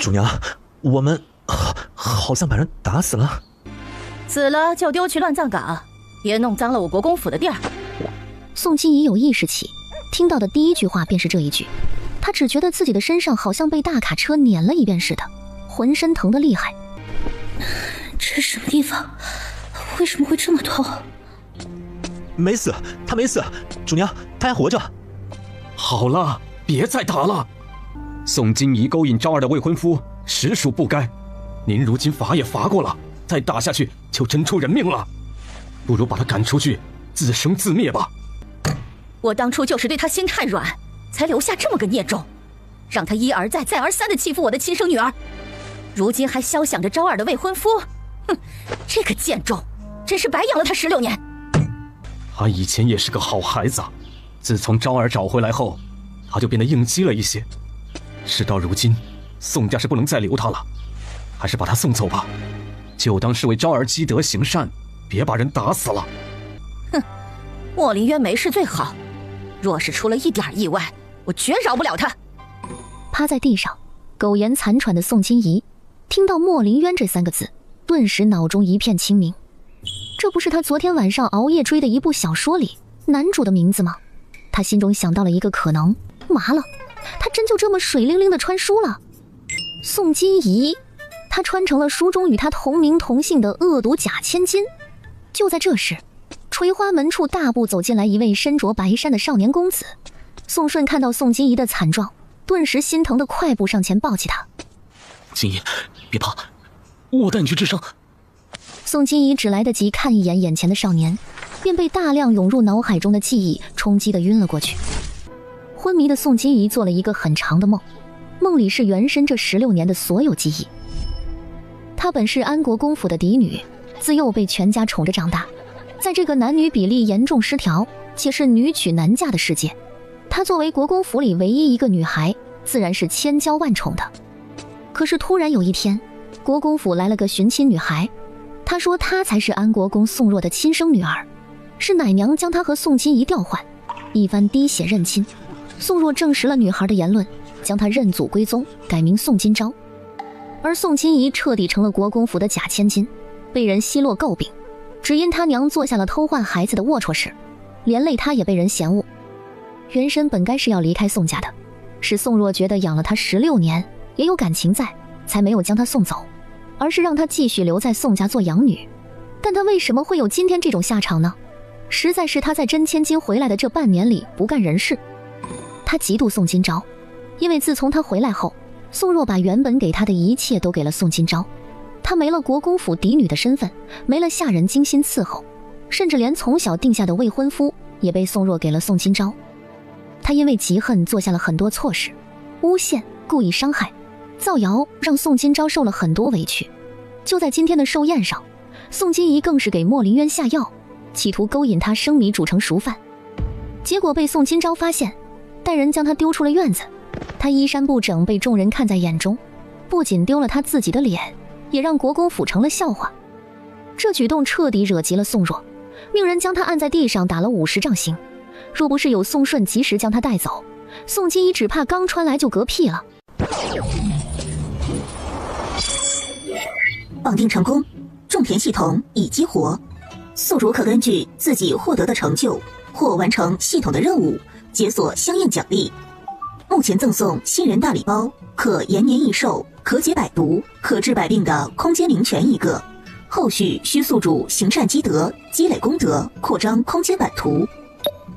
主娘，我们好像把人打死了。死了就丢去乱葬岗，别弄脏了我国公府的地儿。宋金怡有意识起，听到的第一句话便是这一句。她只觉得自己的身上好像被大卡车碾了一遍似的，浑身疼得厉害。这是什么地方？为什么会这么痛？没死，他没死，主娘，他还活着。好了，别再打了。宋金怡勾引昭儿的未婚夫，实属不该。您如今罚也罚过了，再打下去就真出人命了。不如把他赶出去，自生自灭吧。我当初就是对他心太软，才留下这么个孽种，让他一而再再而三地欺负我的亲生女儿，如今还肖想着昭儿的未婚夫。哼，这个贱种，真是白养了他16年。他以前也是个好孩子，自从昭儿找回来后，他就变得应激了一些。事到如今，宋家是不能再留他了，还是把他送走吧，就当是为昭儿积德行善，别把人打死了。哼，莫林渊没事最好，若是出了一点意外，我绝饶不了他。趴在地上苟延残喘的宋金怡听到莫林渊这3个字，顿时脑中一片清明。这不是他昨天晚上熬夜追的一部小说里男主的名字吗？他心中想到了一个可能，麻了，他真就这么水灵灵的穿书了。宋金怡，他穿成了书中与他同名同姓的恶毒贾千金。就在这时，垂花门处大步走进来一位身着白衫的少年公子。宋顺看到宋金怡的惨状，顿时心疼的快步上前抱起他。金怡，别怕，我带你去治伤。宋金怡只来得及看一眼眼前的少年，便被大量涌入脑海中的记忆冲击得晕了过去。昏迷的宋金怡做了一个很长的梦，梦里是原身这16年的所有记忆。她本是安国公府的嫡女，自幼被全家宠着长大。在这个男女比例严重失调且是女娶男嫁的世界，她作为国公府里唯一一个女孩，自然是千娇万宠的。可是突然有一天，国公府来了个寻亲女孩，她说她才是安国公宋若的亲生女儿，是奶娘将她和宋金怡调换，一番滴血认亲。宋若证实了女孩的言论，将她认祖归宗，改名宋金昭。而宋金怡彻底成了国公府的假千金，被人奚落诟病，只因她娘做下了偷换孩子的龌龊事，连累她也被人嫌恶。原身本该是要离开宋家的，是宋若觉得养了她16年也有感情在，才没有将她送走，而是让她继续留在宋家做养女。但她为什么会有今天这种下场呢？实在是她在真千金回来的这半年里不干人事。她嫉妒宋金昭，因为自从她回来后，宋若把原本给她的一切都给了宋金昭，她没了国公府嫡女的身份，没了下人精心伺候，甚至连从小定下的未婚夫也被宋若给了宋金昭。她因为嫉恨做下了很多错事，诬陷、故意伤害、造谣，让宋金昭受了很多委屈。就在今天的寿宴上，宋金怡更是给莫林渊下药，企图勾引他生米煮成熟饭，结果被宋金昭发现，带人将他丢出了院子。他衣衫不整被众人看在眼中，不仅丢了他自己的脸，也让国公府成了笑话。这举动彻底惹急了宋若，命人将他按在地上打了50杖刑。若不是有宋顺及时将他带走，宋金怡只怕刚穿来就嗝屁了。绑定成功，种田系统已激活，宿主可根据自己获得的成就或完成系统的任务，解锁相应奖励。目前赠送新人大礼包，可延年益寿，可解百毒，可治百病的空间灵泉1个。后续需宿主行善积德，积累功德，扩张空间版图。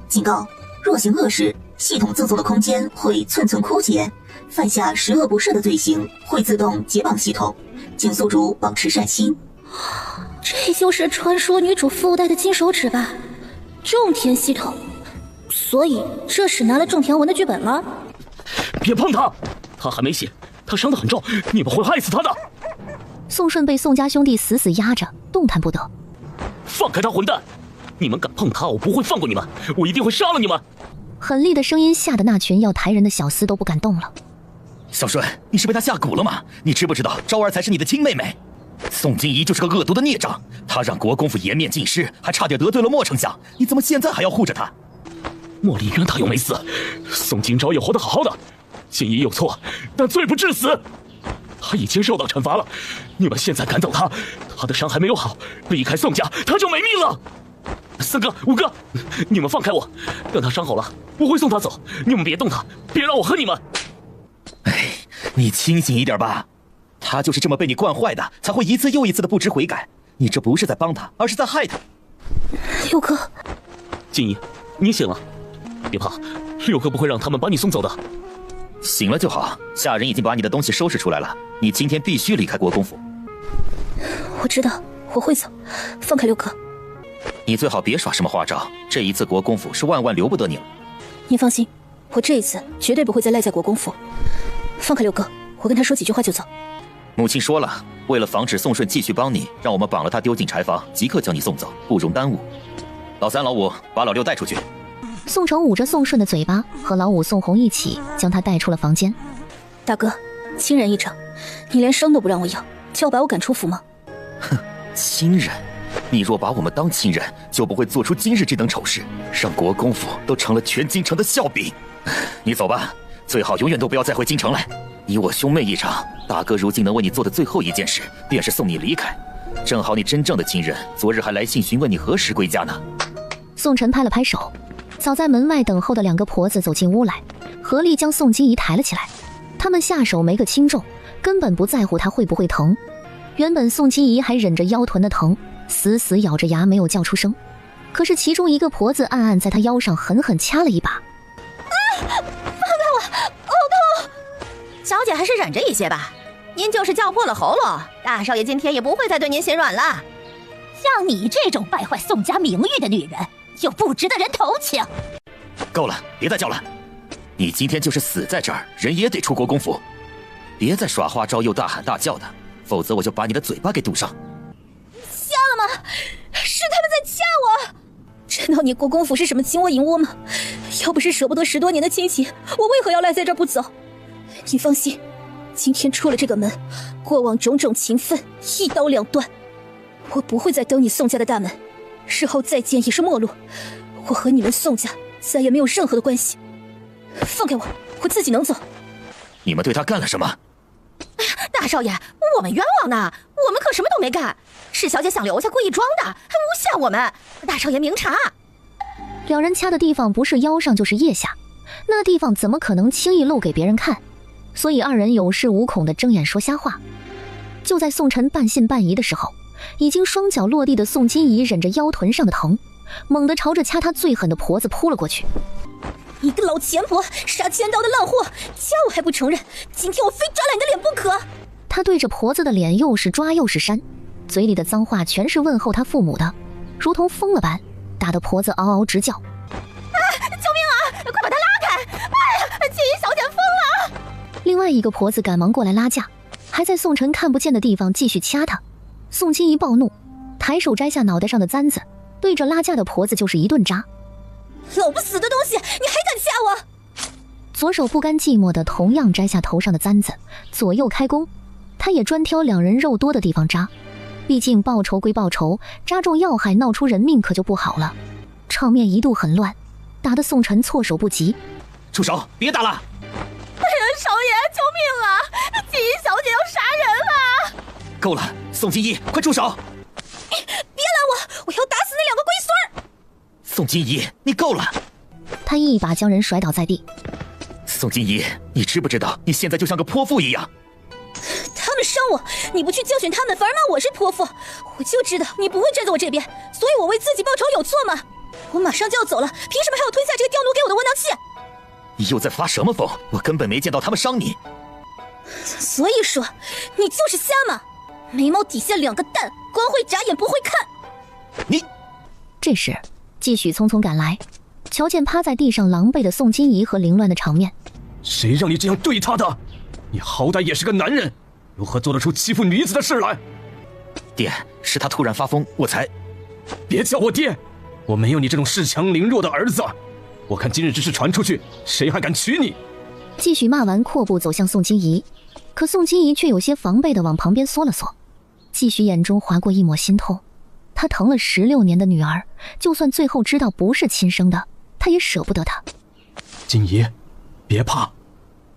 警告：若行恶事，系统赠送的空间会寸寸枯竭，犯下十恶不赦的罪行会自动解绑系统，请宿主保持善心。这就是传说女主附带的金手指吧？种田系统，所以这是拿来种田文的剧本了。别碰他，他还没醒，他伤得很重，你们会害死他的。宋顺被宋家兄弟死死压着，动弹不得。放开他，混蛋！你们敢碰他，我不会放过你们，我一定会杀了你们！狠厉的声音吓得那群要抬人的小厮都不敢动了。小顺，你是被他下蛊了吗？你知不知道昭儿才是你的亲妹妹？宋金怡就是个恶毒的孽障，她让国公府颜面尽失，还差点得罪了莫丞相，你怎么现在还要护着她？莫林渊他又没死，宋金昭也活得好好的，金怡有错，但罪不至死。他已经受到惩罚了，你们现在赶走他，他的伤还没有好，离开宋家他就没命了。4哥、5哥，你们放开我，等他伤好了，我会送他走。你们别动他，别让我和你们。哎，你清醒一点吧，他就是这么被你惯坏的，才会一次又一次的不知悔改。你这不是在帮他，而是在害他。六哥，静怡，你醒了，别怕，六哥不会让他们把你送走的。醒了就好，下人已经把你的东西收拾出来了，你今天必须离开国公府。我知道，我会走，放开六哥。你最好别耍什么花招，这一次国公府是万万留不得你了。您放心，我这一次绝对不会再赖在国公府。放开六哥，我跟他说几句话就走。母亲说了，为了防止宋顺继续帮你，让我们绑了他丢进柴房，即刻将你送走，不容耽误。老3、老5，把老6带出去。宋城捂着宋顺的嘴巴，和老5、宋红一起将他带出了房间。大哥，亲人一场，你连生都不让我要，就要把我赶出府吗？哼，亲人，你若把我们当亲人，就不会做出今日这等丑事，让国公府都成了全京城的笑柄。你走吧，最好永远都不要再回京城来。你我兄妹一场，大哥如今能为你做的最后一件事，便是送你离开。正好你真正的亲人昨日还来信询问你何时归家呢。宋晨拍了拍手，早在门外等候的2个婆子走进屋来，合力将宋金怡抬了起来。他们下手没个轻重，根本不在乎她会不会疼。原本宋金怡还忍着腰臀的疼，死死咬着牙没有叫出声，可是其中一个婆子暗暗在她腰上狠狠掐了一把。放开我，好痛！小姐还是忍着一些吧，您就是叫破了喉咙，大少爷今天也不会再对您心软了。像你这种败坏宋家名誉的女人，又不值得人同情。够了，别再叫了！你今天就是死在这儿，人也得出国公府。别再耍花招又大喊大叫的，否则我就把你的嘴巴给堵上。瞎了吗？是他们在掐我！知道你国公府是什么金窝银窝吗？要不是舍不得10多年的亲情，我为何要赖在这儿不走？你放心，今天出了这个门，过往种种情分一刀两断。我不会再登你宋家的大门，日后再见也是陌路。我和你们宋家再也没有任何的关系。放开我，我自己能走。你们对他干了什么？大少爷，我们冤枉呢，我们可什么都没干，是小姐想留下故意装的，还诬陷我们。大少爷明察。2人掐的地方不是腰上就是腋下，那地方怎么可能轻易露给别人看？所以2人有恃无恐的睁眼说瞎话。就在宋晨半信半疑的时候，已经双脚落地的宋金怡忍着腰臀上的疼，猛地朝着掐她最狠的婆子扑了过去。你个老钱婆，杀千刀的烂货，掐我还不承认？今天我非抓烂你的脸不可！他对着婆子的脸又是抓又是扇，嘴里的脏话全是问候他父母的，如同疯了般，打得婆子嗷嗷直叫。救命啊！快把他拉开！哎呀，金怡小姐疯了！另外一个婆子赶忙过来拉架，还在宋晨看不见的地方继续掐他。宋金怡暴怒，抬手摘下脑袋上的簪子，对着拉架的婆子就是一顿扎。老不死的东西，你还敢掐我？左手不甘寂寞的同样摘下头上的簪子，左右开弓。他也专挑2人肉多的地方扎，毕竟报仇归报仇，扎中要害闹出人命可就不好了。场面一度很乱，打得宋晨措手不及。住手，别打了！哎呀，少爷，救命啊！金怡小姐要杀人了！够了，宋金怡，快住手！别拦我，我要打死那2个龟孙儿！宋金怡，你够了！他一把将人甩倒在地。宋金怡，你知不知道你现在就像个泼妇一样？他们伤我，你不去教训他们，反而骂我是泼妇。我就知道你不会站在我这边，所以我为自己报仇有错吗？我马上就要走了，凭什么还要吞下这个调奴给我的窝囊气？你又在发什么疯？我根本没见到他们伤你。所以说，你就是瞎嘛！眉毛底下2个蛋，光会眨眼不会看。你。这时，继续匆匆赶来，瞧见趴在地上狼狈的宋金怡和凌乱的场面。谁让你这样对她的？你好歹也是个男人，如何做得出欺负女子的事来？爹，是他突然发疯，我才……别叫我爹，我没有你这种恃强凌弱的儿子。我看今日之事传出去，谁还敢娶你？继续骂完，阔步走向宋金怡，可宋金怡却有些防备地往旁边缩了缩。继续眼中划过一抹心痛，她疼了16年的女儿，就算最后知道不是亲生的，她也舍不得她。金怡，别怕，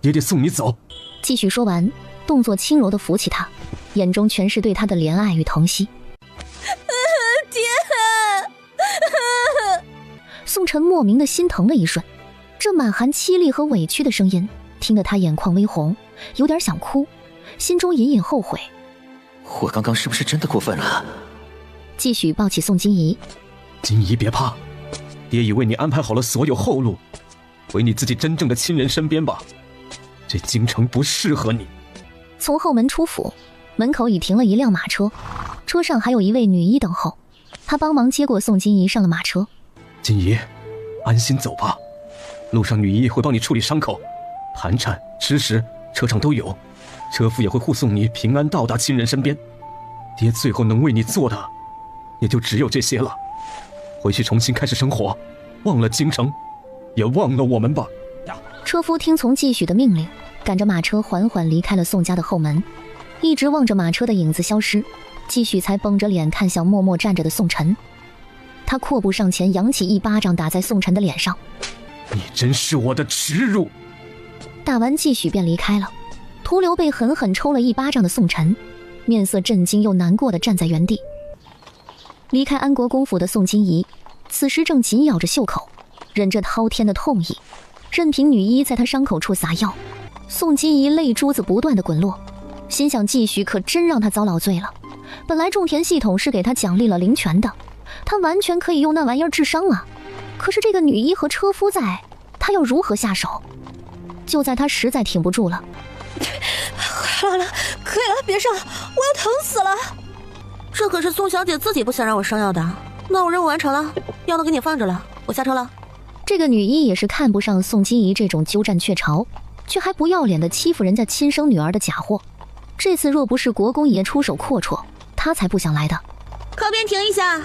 爹爹送你走。继续说完，动作轻柔地扶起他，眼中全是对他的怜爱与疼惜。爹！宋晨莫名的心疼了一瞬，这满含凄厉和委屈的声音，听得他眼眶微红，有点想哭，心中隐隐后悔。我刚刚是不是真的过分了？继续抱起宋金怡。金怡别怕，爹已为你安排好了所有后路，回你自己真正的亲人身边吧。这京城不适合你。从后门出府，门口已停了一辆马车，车上还有一位女医等候。他帮忙接过宋金怡上了马车。金怡，安心走吧，路上女医会帮你处理伤口，盘缠、吃食车上都有，车夫也会护送你平安到达亲人身边。爹最后能为你做的也就只有这些了。回去重新开始生活，忘了京城，也忘了我们吧。车夫听从继许的命令，赶着马车缓缓离开了宋家的后门。一直望着马车的影子消失，继许才绷着脸看向默默站着的宋晨。他阔步上前，扬起一巴掌打在宋晨的脸上。你真是我的耻辱！打完继许便离开了，徒留被狠狠抽了一巴掌的宋晨，面色震惊又难过地站在原地。离开安国公府的宋金怡，此时正紧咬着袖口，忍着滔天的痛意，任凭女医在她伤口处撒药。宋金怡泪珠子不断地滚落，心想继续可真让她遭老罪了。本来种田系统是给她奖励了灵泉的，她完全可以用那玩意儿治伤啊。可是这个女医和车夫在，她要如何下手？就在她实在挺不住了，好了，可以了，别上了，我要疼死了。这可是宋小姐自己不想让我上药的。那我任务完成了，药都给你放着了，我下车了。这个女医也是看不上宋金怡这种鸠占鹊巢却还不要脸的欺负人家亲生女儿的假货。这次若不是国公爷出手阔绰，她才不想来的。靠边停一下。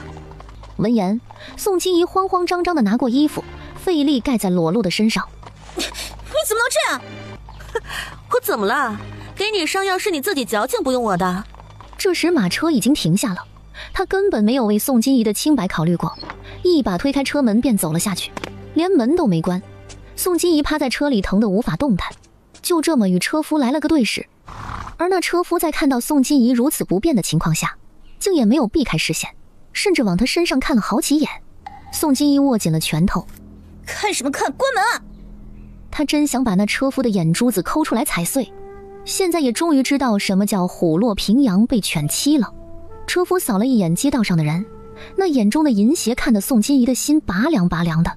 闻言，宋金怡慌慌张张地拿过衣服，费力盖在裸露的身上。你怎么能这样？我怎么了？给你上药是你自己矫情，不用我的。这时马车已经停下了，他根本没有为宋金怡的清白考虑过，一把推开车门便走了下去，连门都没关。宋金怡趴在车里疼得无法动弹，就这么与车夫来了个对视。而那车夫在看到宋金怡如此不便的情况下，竟也没有避开视线，甚至往他身上看了好几眼。宋金怡握紧了拳头，看什么看，关门啊！他真想把那车夫的眼珠子抠出来踩碎。现在也终于知道什么叫虎落平阳被犬欺了。车夫扫了一眼街道上的人，那眼中的淫邪看得宋金怡的心拔凉拔凉的。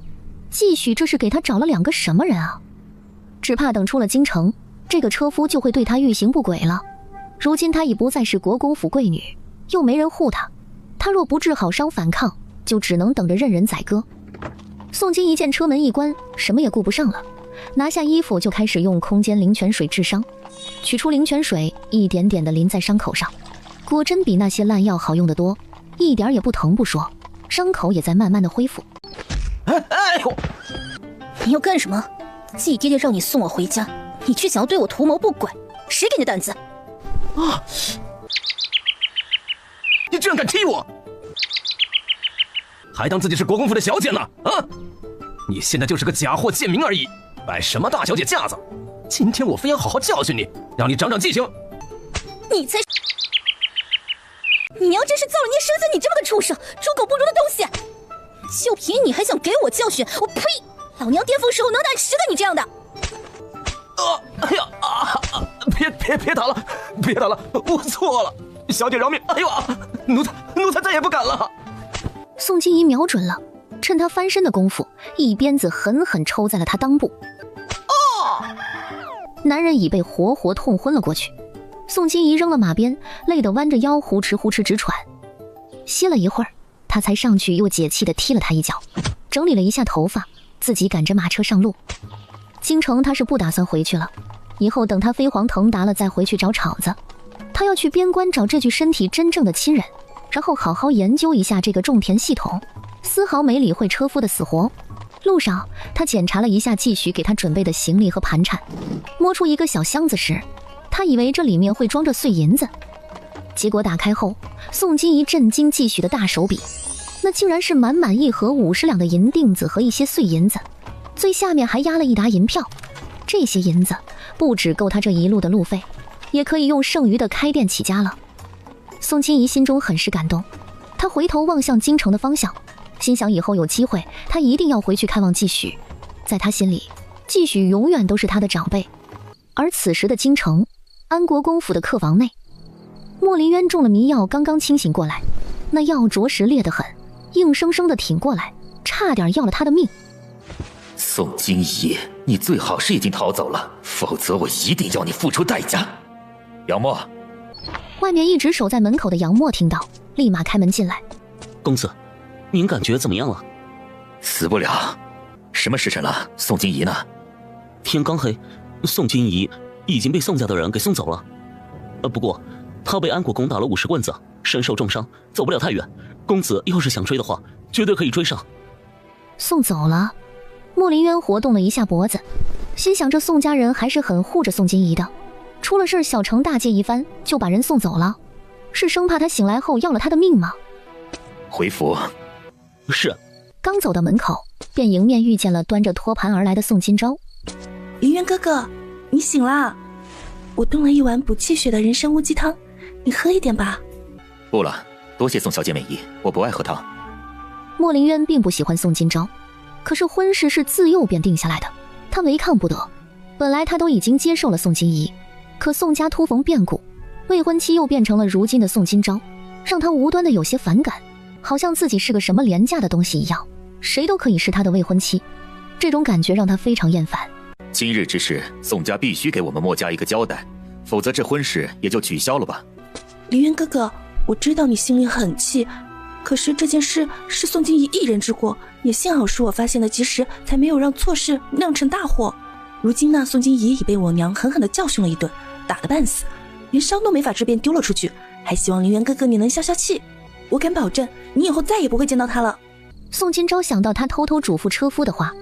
继续这是给他找了两个什么人啊？只怕等出了京城，这个车夫就会对他欲行不轨了。如今他已不再是国公府贵女，又没人护他，他若不治好伤反抗，就只能等着任人宰割。宋金怡见车门一关，什么也顾不上了，拿下衣服就开始用空间灵泉水治伤。取出灵泉水，一点点地淋在伤口上，果真比那些烂药好用得多，一点也不疼不说，伤口也在慢慢的恢复。哎呦！你要干什么？季爹爹让你送我回家，你却想要对我图谋不轨，谁给你的胆子？啊！你居然敢踢我，还当自己是国公府的小姐呢？啊！你现在就是个假货贱民而已，摆什么大小姐架子？今天我非要好好教训你，让你长长记性。你才……你娘真是造了孽，生下你这么个畜生，猪狗不如的东西！就凭你还想给我教训？我呸！老娘巅峰时候能打10个你这样的！哎呀啊！别打了，别打了，我错了，小姐饶命！哎呦啊，奴才再也不敢了。宋金怡瞄准了，趁他翻身的功夫，一鞭子狠狠抽在了他裆部。男人已被活活痛昏了过去。宋金怡扔了马鞭，累得弯着腰呼哧呼哧直喘。歇了一会儿，他才上去又解气地踢了他一脚，整理了一下头发，自己赶着马车上路。京城他是不打算回去了，以后等他飞黄腾达了再回去找场子。他要去边关找这具身体真正的亲人，然后好好研究一下这个种田系统，丝毫没理会车夫的死活。路上他检查了一下继续给他准备的行李和盘缠，摸出一个小箱子时，他以为这里面会装着碎银子，结果打开后，宋金怡震惊继续的大手笔，那竟然是满满一盒50两的银锭子和一些碎银子，最下面还压了一沓银票。这些银子不只够他这一路的路费，也可以用剩余的开店起家了。宋金怡心中很是感动，她回头望向京城的方向，心想以后有机会，她一定要回去看望季许。在她心里，季许永远都是她的长辈。而此时的京城，安国公府的客房内，莫林渊中了迷药，刚刚清醒过来，那药着实烈得很，硬生生的挺过来，差点要了他的命。宋金怡，你最好是已经逃走了，否则我一定要你付出代价。杨默，外面一直守在门口的杨默听到，立马开门进来。公子，您感觉怎么样了？死不了。什么时辰了？宋金怡呢？天刚黑，宋金怡已经被宋家的人给送走了。不过他被安国公打了50棍子，身受重伤，走不了太远。公子要是想追的话，绝对可以追上。送走了？莫林渊活动了一下脖子，心想这宋家人还是很护着宋金怡的，出了事小惩大戒一番就把人送走了，是生怕他醒来后要了他的命吗？回府。是。刚走到门口，便迎面遇见了端着托盘而来的宋金钊。林渊哥哥，你醒啦！我炖了一碗补气血的人参乌鸡汤，你喝一点吧。不了，多谢宋小姐美意，我不爱喝汤。莫林渊并不喜欢宋金钊，可是婚事是自幼便定下来的，他违抗不得。本来他都已经接受了宋金怡，可宋家突逢变故，未婚妻又变成了如今的宋金钊，让他无端的有些反感，好像自己是个什么廉价的东西一样，谁都可以是他的未婚妻。这种感觉让他非常厌烦。今日之事，宋家必须给我们莫家一个交代，否则这婚事也就取消了吧。林渊哥哥，我知道你心里很气，可是这件事是宋金怡一人之过，也幸好是我发现的及时，才没有让错事酿成大祸。如今呢，宋金怡已被我娘狠狠地教训了一顿，打得半死，连伤都没法治便丢了出去，还希望林渊哥哥你能消消气。我敢保证，你以后再也不会见到他了。宋金钊想到他偷偷嘱咐车夫的话，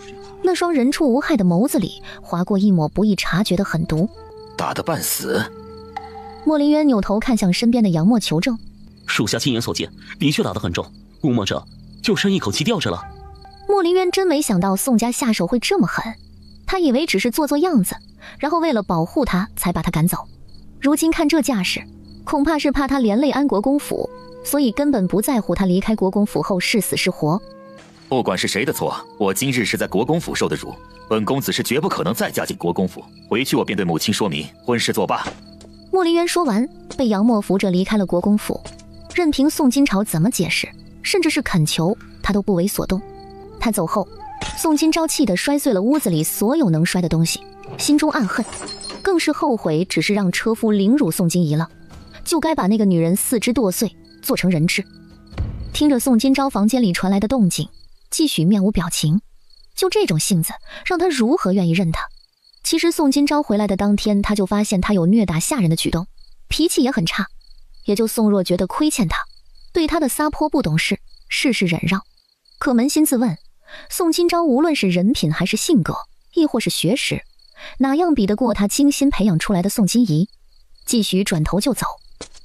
那双人畜无害的眸子里划过一抹不易察觉的狠毒。打得半死？莫林渊扭头看向身边的杨默求证。属下亲眼所见，的确打得很重，估摸着就剩一口气吊着了。莫林渊真没想到宋家下手会这么狠，他以为只是做做样子，然后为了保护他才把他赶走。如今看这架势，恐怕是怕他连累安国公府，所以根本不在乎他离开国公府后是死是活。不管是谁的错，我今日是在国公府受的辱，本公子是绝不可能再嫁进国公府。回去我便对母亲说明，婚事作罢。莫林渊说完，被杨默扶着离开了国公府，任凭宋金朝怎么解释，甚至是恳求，他都不为所动。他走后，宋金钊气得摔碎了屋子里所有能摔的东西，心中暗恨，更是后悔只是让车夫凌辱宋金怡了，就该把那个女人四肢剁碎，做成人质。听着宋金钊房间里传来的动静，继续面无表情，就这种性子，让他如何愿意认他？其实宋金钊回来的当天，他就发现他有虐打下人的举动，脾气也很差，也就宋若觉得亏欠他，对他的撒泼不懂事，事事忍让。可扪心自问，宋金钊无论是人品还是性格，亦或是学识，哪样比得过他精心培养出来的宋金怡？继续转头就走，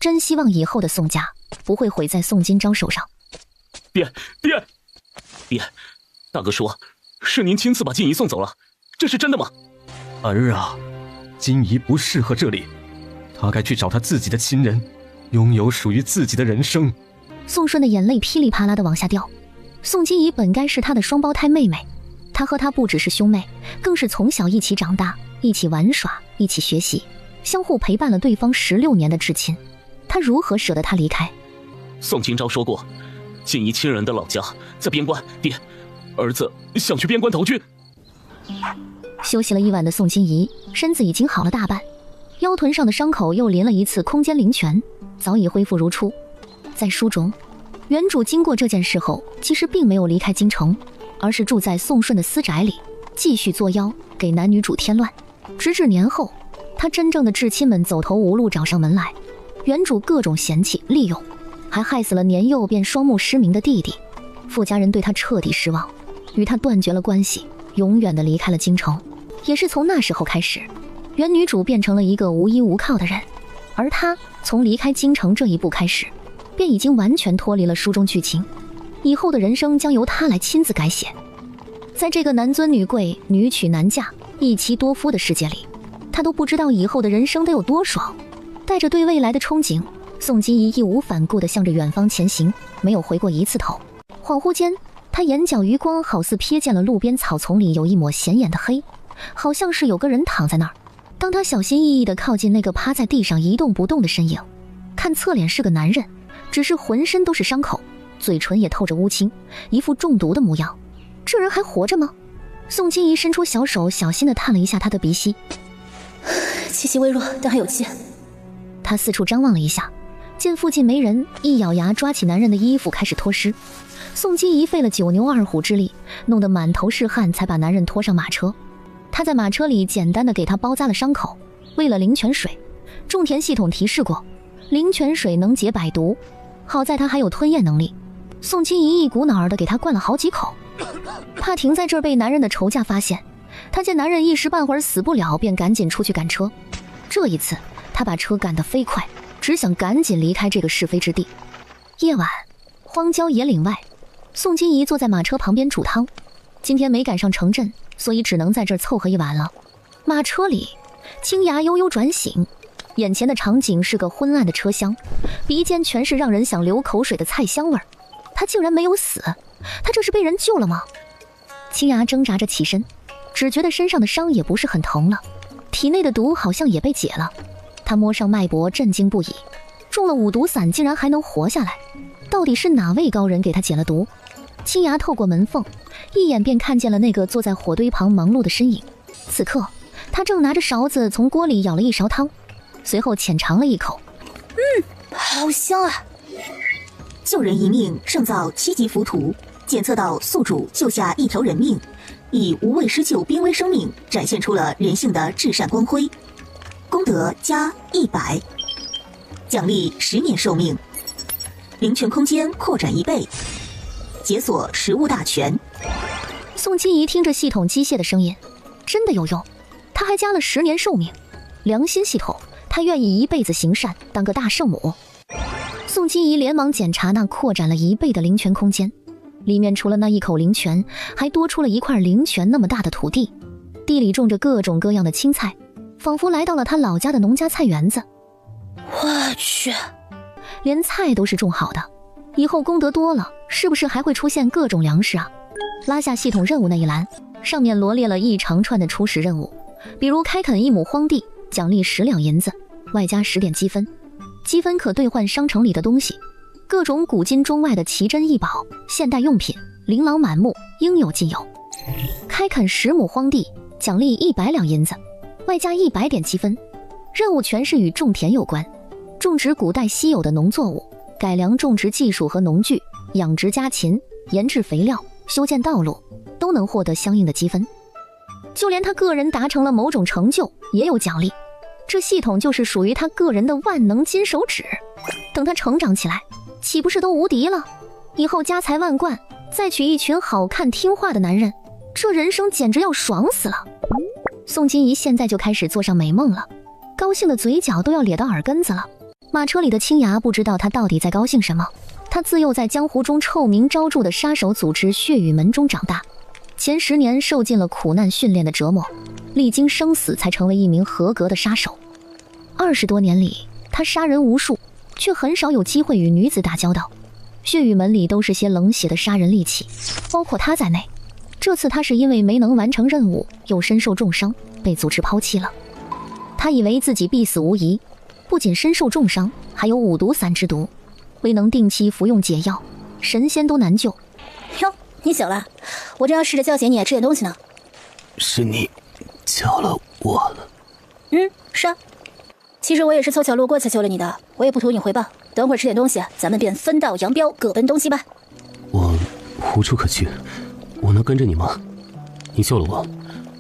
真希望以后的宋家不会毁在宋金钊手上。爹，大哥说是您亲自把金怡送走了，这是真的吗？儿啊，金怡不适合这里，她该去找她自己的亲人，拥有属于自己的人生。宋顺的眼泪噼里啪啦地往下掉。宋金怡本该是他的双胞胎妹妹，他和她不只是兄妹，更是从小一起长大，一起玩耍，一起学习，相互陪伴了对方16年的至亲，他如何舍得她离开？宋金钊说过，金怡亲人的老家在边关，爹，儿子想去边关投军。休息了一晚的宋金怡身子已经好了大半，腰臀上的伤口又淋了一次空间灵泉，早已恢复如初。在书中，原主经过这件事后，其实并没有离开京城，而是住在宋顺的私宅里，继续作妖，给男女主添乱。直至年后，他真正的至亲们走投无路找上门来，原主各种嫌弃利用，还害死了年幼便双目失明的弟弟。傅家人对他彻底失望，与他断绝了关系，永远的离开了京城。也是从那时候开始，原女主变成了一个无依无靠的人，而她从离开京城这一步开始，便已经完全脱离了书中剧情，以后的人生将由她来亲自改写。在这个男尊女贵、女娶男嫁、一妻多夫的世界里，她都不知道以后的人生得有多爽，带着对未来的憧憬，宋金怡义无反顾地向着远方前行，没有回过一次头。恍惚间，他眼角余光好似瞥见了路边草丛里有一抹显眼的黑，好像是有个人躺在那儿。当他小心翼翼地靠近那个趴在地上一动不动的身影，看侧脸是个男人，只是浑身都是伤口，嘴唇也透着乌青，一副中毒的模样。这人还活着吗？宋金怡伸出小手，小心地探了一下他的鼻息，气息微弱，但还有气。他四处张望了一下，见附近没人，一咬牙抓起男人的衣服开始脱尸。宋金怡费了9牛2虎之力，弄得满头是汗，才把男人拖上马车。他在马车里简单的给他包扎了伤口。为了灵泉水，种田系统提示过，灵泉水能解百毒，好在他还有吞咽能力。宋金怡一股脑儿的给他灌了好几口，怕停在这儿被男人的仇家发现。他见男人一时半会儿死不了，便赶紧出去赶车。这一次他把车赶得飞快，只想赶紧离开这个是非之地。夜晚，荒郊野岭外，宋金怡坐在马车旁边煮汤。今天没赶上城镇，所以只能在这儿凑合一晚了。马车里，青牙悠悠转醒，眼前的场景是个昏暗的车厢，鼻尖全是让人想流口水的菜香味儿。他竟然没有死，他这是被人救了吗？青牙挣扎着起身，只觉得身上的伤也不是很疼了，体内的毒好像也被解了。他摸上脉搏，震惊不已，中了五毒散竟然还能活下来，到底是哪位高人给他解了毒？青牙透过门缝，一眼便看见了那个坐在火堆旁忙碌的身影。此刻他正拿着勺子从锅里舀了一勺汤，随后浅尝了一口，好香啊！救人一命胜造7级浮屠，检测到宿主救下一条人命，以无畏施救濒危生命展现出了人性的至善光辉，功德加100，奖励10年寿命，灵泉空间扩展1倍，解锁食物大全。宋金怡听着系统机械的声音，真的有用，他还加了10年寿命。良心系统，他愿意一辈子行善，当个大圣母。宋金怡连忙检查那扩展了1倍的灵泉空间，里面除了那一口灵泉，还多出了一块灵泉那么大的土地，地里种着各种各样的青菜，仿佛来到了他老家的农家菜园子。我去，连菜都是种好的，以后功德多了，是不是还会出现各种粮食啊？拉下系统任务那一栏，上面罗列了一长串的初始任务，比如开垦1亩荒地，奖励10两银子，外加10点积分，积分可兑换商城里的东西，各种古今中外的奇珍异宝、现代用品，琳琅满目，应有尽有。开垦10亩荒地，奖励100两银子，外加100点积分。任务全是与种田有关，种植古代稀有的农作物，改良种植技术和农具，养殖家禽，研制肥料，修建道路，都能获得相应的积分。就连他个人达成了某种成就，也有奖励。这系统就是属于他个人的万能金手指。等他成长起来，岂不是都无敌了？以后家财万贯，再娶一群好看听话的男人，这人生简直要爽死了。宋金怡现在就开始做上美梦了，高兴的嘴角都要咧到耳根子了。马车里的青牙不知道他到底在高兴什么，他自幼在江湖中臭名昭著的杀手组织血雨门中长大，前10年受尽了苦难训练的折磨，历经生死才成为一名合格的杀手。20多年里，他杀人无数，却很少有机会与女子打交道。血雨门里都是些冷血的杀人利器，包括他在内。这次他是因为没能完成任务，又身受重伤，被组织抛弃了。他以为自己必死无疑，不仅身受重伤，还有5毒散之毒，未能定期服用解药，神仙都难救。哟，你醒了，我正要试着叫醒你吃点东西呢。是你叫了我了？是啊。其实我也是凑巧路过才救了你的，我也不图你回报。等会儿吃点东西，咱们便分道扬镳，各奔东西吧。我无处可去，我能跟着你吗？你救了我，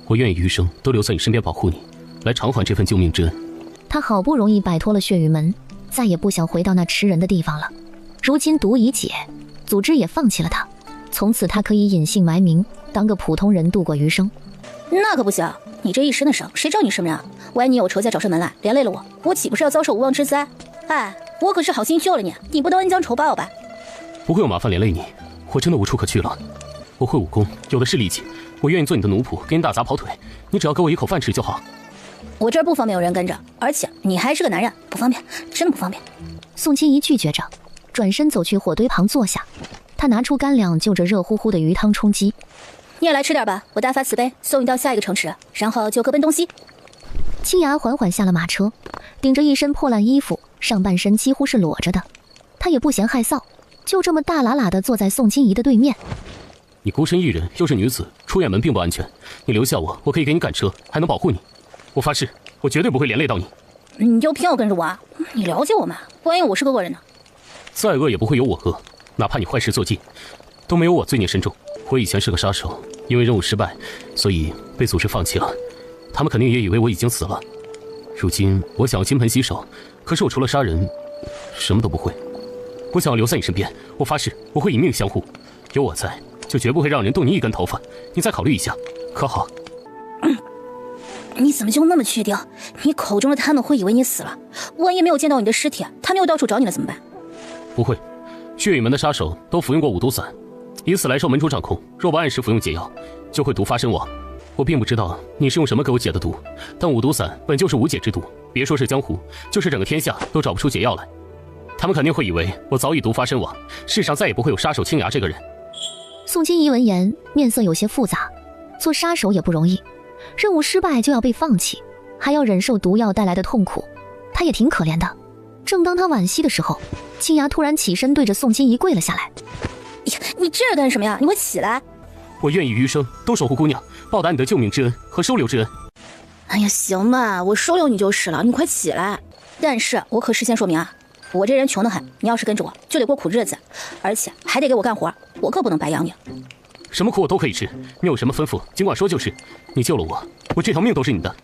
我愿意余生都留在你身边保护你，来偿还这份救命之恩。他好不容易摆脱了血雨门，再也不想回到那吃人的地方了。如今毒已解，组织也放弃了他，从此他可以隐姓埋名，当个普通人度过余生。那可不行，你这一身的伤，谁找你什么呀？万一你有仇家找上门来，连累了我岂不是要遭受无妄之灾？哎，我可是好心救了你，你不能恩将仇报吧？不会有麻烦连累你，我真的无处可去了。我会武功，有的是力气，我愿意做你的奴仆，给你打杂跑腿，你只要给我一口饭吃就好。我这儿不方便有人跟着，而且你还是个男人，不方便，真的不方便。宋金怡拒绝着，转身走去火堆旁坐下。他拿出干粮，就着热乎乎的鱼汤充饥。你也来吃点吧，我大发慈悲，送你到下一个城池，然后就各奔东西。青芽缓缓下了马车，顶着一身破烂衣服，上半身几乎是裸着的。他也不嫌害臊，就这么大喇喇地坐在宋金怡的对面。你孤身一人，又是女子，出远门并不安全。你留下我，我可以给你赶车，还能保护你。我发誓，我绝对不会连累到你。你就偏要跟着我啊？你了解我吗？万一我是个恶人呢？再恶也不会有我恶，哪怕你坏事做尽，都没有我罪孽深重。我以前是个杀手，因为任务失败，所以被组织放弃了。他们肯定也以为我已经死了。如今我想要金盆洗手，可是我除了杀人，什么都不会。我想要留在你身边，我发誓我会以命相护。有我在，就绝不会让人动你一根头发。你再考虑一下，可好？你怎么就那么确定？你口中的他们会以为你死了？万一没有见到你的尸体，他们又到处找你了怎么办？不会，血雨门的杀手都服用过五毒散，以此来受门主掌控。若不按时服用解药，就会毒发身亡。我并不知道你是用什么给我解的毒，但五毒散本就是无解之毒，别说是江湖，就是整个天下都找不出解药来。他们肯定会以为我早已毒发身亡，世上再也不会有杀手青芽这个人。宋金怡闻言，面色有些复杂。做杀手也不容易，任务失败就要被放弃，还要忍受毒药带来的痛苦，他也挺可怜的。正当他惋惜的时候，青芽突然起身对着宋金怡跪了下来。你这是干什么呀？你快起来！我愿意余生都守护姑娘，报答你的救命之恩和收留之恩。哎呀，行吧，我收留你就是了，你快起来。但是我可事先说明啊，我这人穷得很，你要是跟着我就得过苦日子，而且还得给我干活，我可不能白养你。什么苦我都可以吃，你有什么吩咐尽管说就是。你救了我，我这条命都是你的。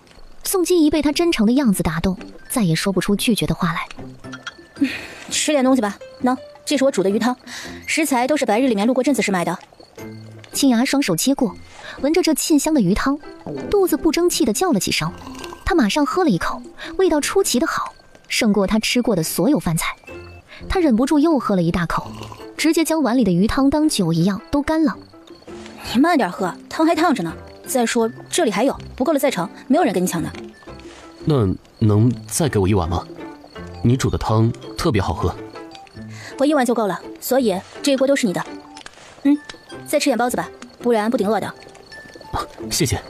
宋金怡被他真诚的样子打动，再也说不出拒绝的话来。吃点东西吧，喏，这是我煮的鱼汤，食材都是白日里面路过镇子时买的。青芽双手接过，闻着这沁香的鱼汤，肚子不争气地叫了几声。他马上喝了一口，味道出奇的好，胜过他吃过的所有饭菜。他忍不住又喝了一大口，直接将碗里的鱼汤当酒一样都干了。你慢点喝，汤还烫着呢。再说这里还有，不够了再盛，没有人跟你抢的。那能再给我一碗吗？你煮的汤特别好喝。我一碗就够了，所以这一锅都是你的。再吃点包子吧，不然不顶饿的。谢谢。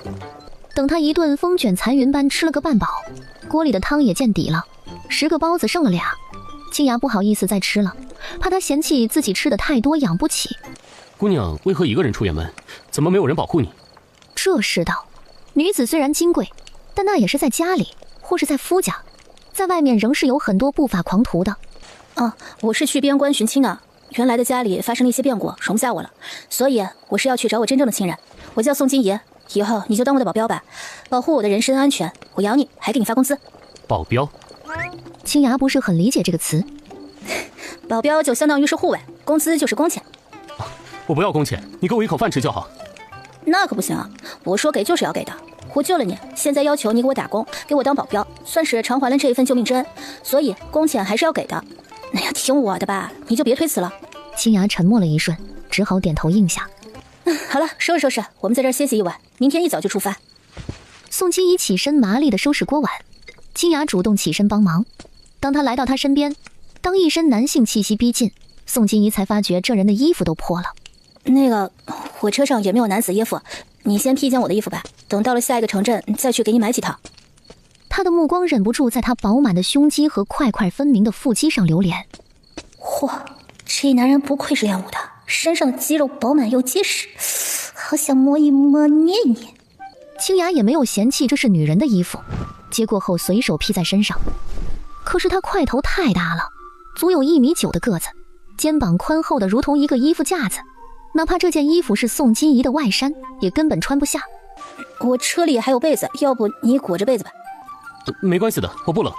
等他一顿风卷残云般吃了个半饱，锅里的汤也见底了，10个包子剩了2。青芽不好意思再吃了，怕他嫌弃自己吃的太多养不起。姑娘为何一个人出远门？怎么没有人保护你？这世道，女子虽然金贵，但那也是在家里或是在夫家，在外面仍是有很多不法狂徒的。我是去边关寻亲的，原来的家里发生了一些变故，容不下我了，所以我是要去找我真正的亲人。我叫宋金怡，以后你就当我的保镖吧，保护我的人身安全，我养你，还给你发工资。保镖？青芽不是很理解这个词。保镖就相当于是护卫，工资就是工钱。我不要工钱，你给我一口饭吃就好。那可不行啊，我说给就是要给的。我救了你，现在要求你给我打工，给我当保镖，算是偿还了这一份救命之恩，所以工钱还是要给的。哎呀，听我的吧，你就别推辞了。青芽沉默了一瞬，只好点头应下。好了，收拾收拾，我们在这儿歇息一晚，明天一早就出发。宋金怡起身麻利地收拾锅碗，青芽主动起身帮忙。当他来到他身边，当一身男性气息逼近，宋金怡才发觉这人的衣服都破了。那个，火车上也没有男子衣服，你先披件我的衣服吧，等到了下一个城镇再去给你买几套。他的目光忍不住在他饱满的胸肌和块块分明的腹肌上流连。嚯，这男人不愧是练武的，身上的肌肉饱满又结实，好想摸一摸捏一捏。青芽也没有嫌弃这是女人的衣服，接过后随手披在身上。可是他块头太大了，足有1.9米的个子，肩膀宽厚的如同一个衣服架子，哪怕这件衣服是宋金怡的外衫，也根本穿不下。我车里还有被子，要不你裹着被子吧。没关系的，我不冷。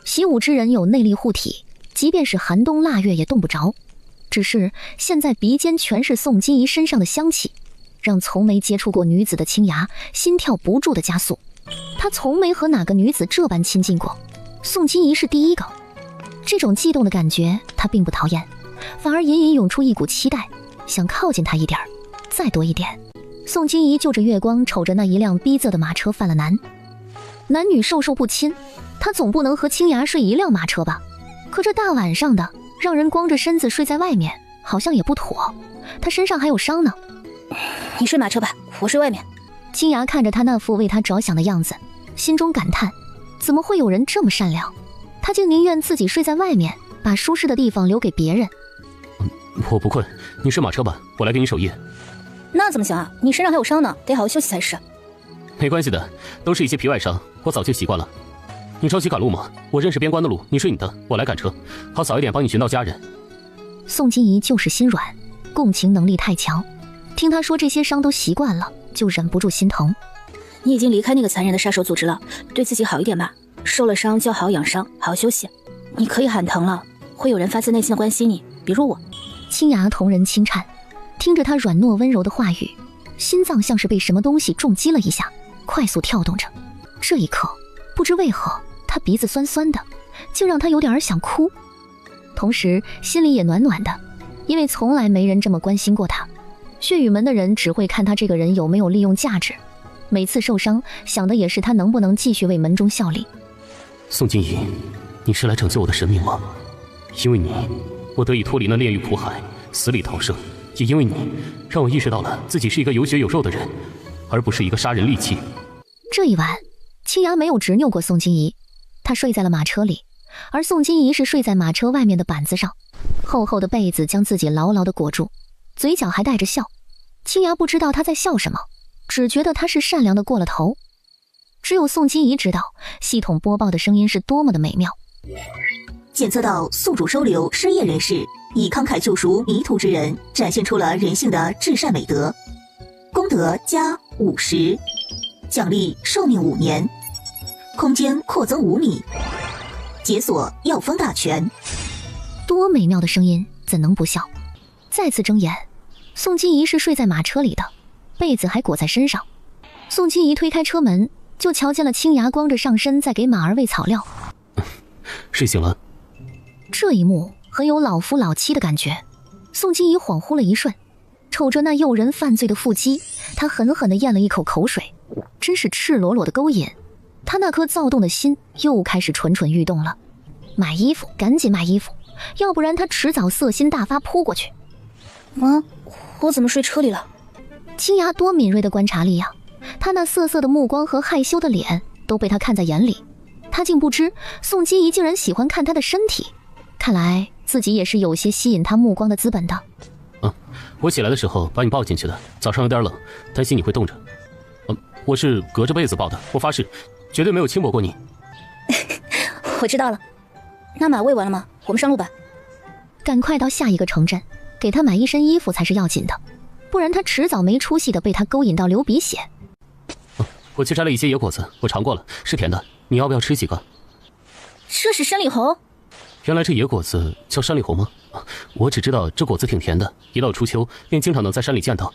习武之人有内力护体，即便是寒冬腊月也冻不着。只是现在鼻尖全是宋金怡身上的香气，让从没接触过女子的青芽心跳不住的加速。他从没和哪个女子这般亲近过，宋金怡是第一个。这种悸动的感觉他并不讨厌，反而隐隐涌出一股期待，想靠近他一点，再多一点。宋金怡就着月光瞅着那一辆逼仄的马车犯了难。男女授受不亲，他总不能和青芽睡一辆马车吧？可这大晚上的，让人光着身子睡在外面，好像也不妥。他身上还有伤呢。你睡马车吧，我睡外面。青芽看着他那副为他着想的样子，心中感叹，怎么会有人这么善良？他竟宁愿自己睡在外面，把舒适的地方留给别人。我不困，你睡马车吧，我来给你守夜。那怎么行啊？你身上还有伤呢，得好好休息才是。没关系的，都是一些皮外伤，我早就习惯了。你着急赶路吗？我认识边关的路，你睡你的，我来赶车，好早一点帮你寻到家人。宋金怡就是心软，共情能力太强，听他说这些伤都习惯了，就忍不住心疼。你已经离开那个残忍的杀手组织了，对自己好一点吧。受了伤就好好养伤，好好休息。你可以喊疼了，会有人发自内心的关心你，比如我。青芽同人轻颤，听着他软糯温柔的话语，心脏像是被什么东西重击了一下，快速跳动着。这一刻，不知为何，他鼻子酸酸的，竟让他有点想哭。同时心里也暖暖的，因为从来没人这么关心过他。血雨门的人只会看他这个人有没有利用价值，每次受伤想的也是他能不能继续为门中效力。宋金怡，你是来拯救我的生命吗？因为你，我得以脱离那炼狱苦海，死里逃生；也因为你，让我意识到了自己是一个有血有肉的人，而不是一个杀人利器。这一晚，青芽没有执拗过宋金怡，她睡在了马车里，而宋金怡是睡在马车外面的板子上，厚厚的被子将自己牢牢地裹住，嘴角还带着笑。青芽不知道她在笑什么，只觉得她是善良的过了头。只有宋金怡知道系统播报的声音是多么的美妙。检测到宿主收留失业人士，以慷慨救赎迷途之人，展现出了人性的至善美德。功德加50，奖励寿命5年，空间扩增5米，解锁药方大全。多美妙的声音，怎能不笑？再次睁眼，宋金怡是睡在马车里的，被子还裹在身上。宋金怡推开车门，就瞧见了青芽光着上身在给马儿喂草料。睡醒了。这一幕很有老夫老妻的感觉。宋金怡恍惚了一瞬，瞅着那诱人犯罪的腹肌，她狠狠地咽了一口口水，真是赤裸裸的勾引。她那颗躁动的心又开始蠢蠢欲动了。买衣服，赶紧买衣服，要不然她迟早色心大发扑过去。我怎么睡车里了？青芽多敏锐的观察力呀！她那涩涩的目光和害羞的脸都被她看在眼里。她竟不知宋金怡竟然喜欢看她的身体，看来自己也是有些吸引她目光的资本的。我起来的时候把你抱进去的，早上有点冷，担心你会冻着。我是隔着被子抱的，我发誓绝对没有轻薄过你。我知道了。那马喂完了吗？我们上路吧。赶快到下一个城镇，给他买一身衣服才是要紧的，不然他迟早没出息的被他勾引到流鼻血。我去摘了一些野果子，我尝过了，是甜的，你要不要吃几个？这是山里猴？原来这野果子叫山里猴吗？我只知道这果子挺甜的，一到初秋便经常能在山里见到。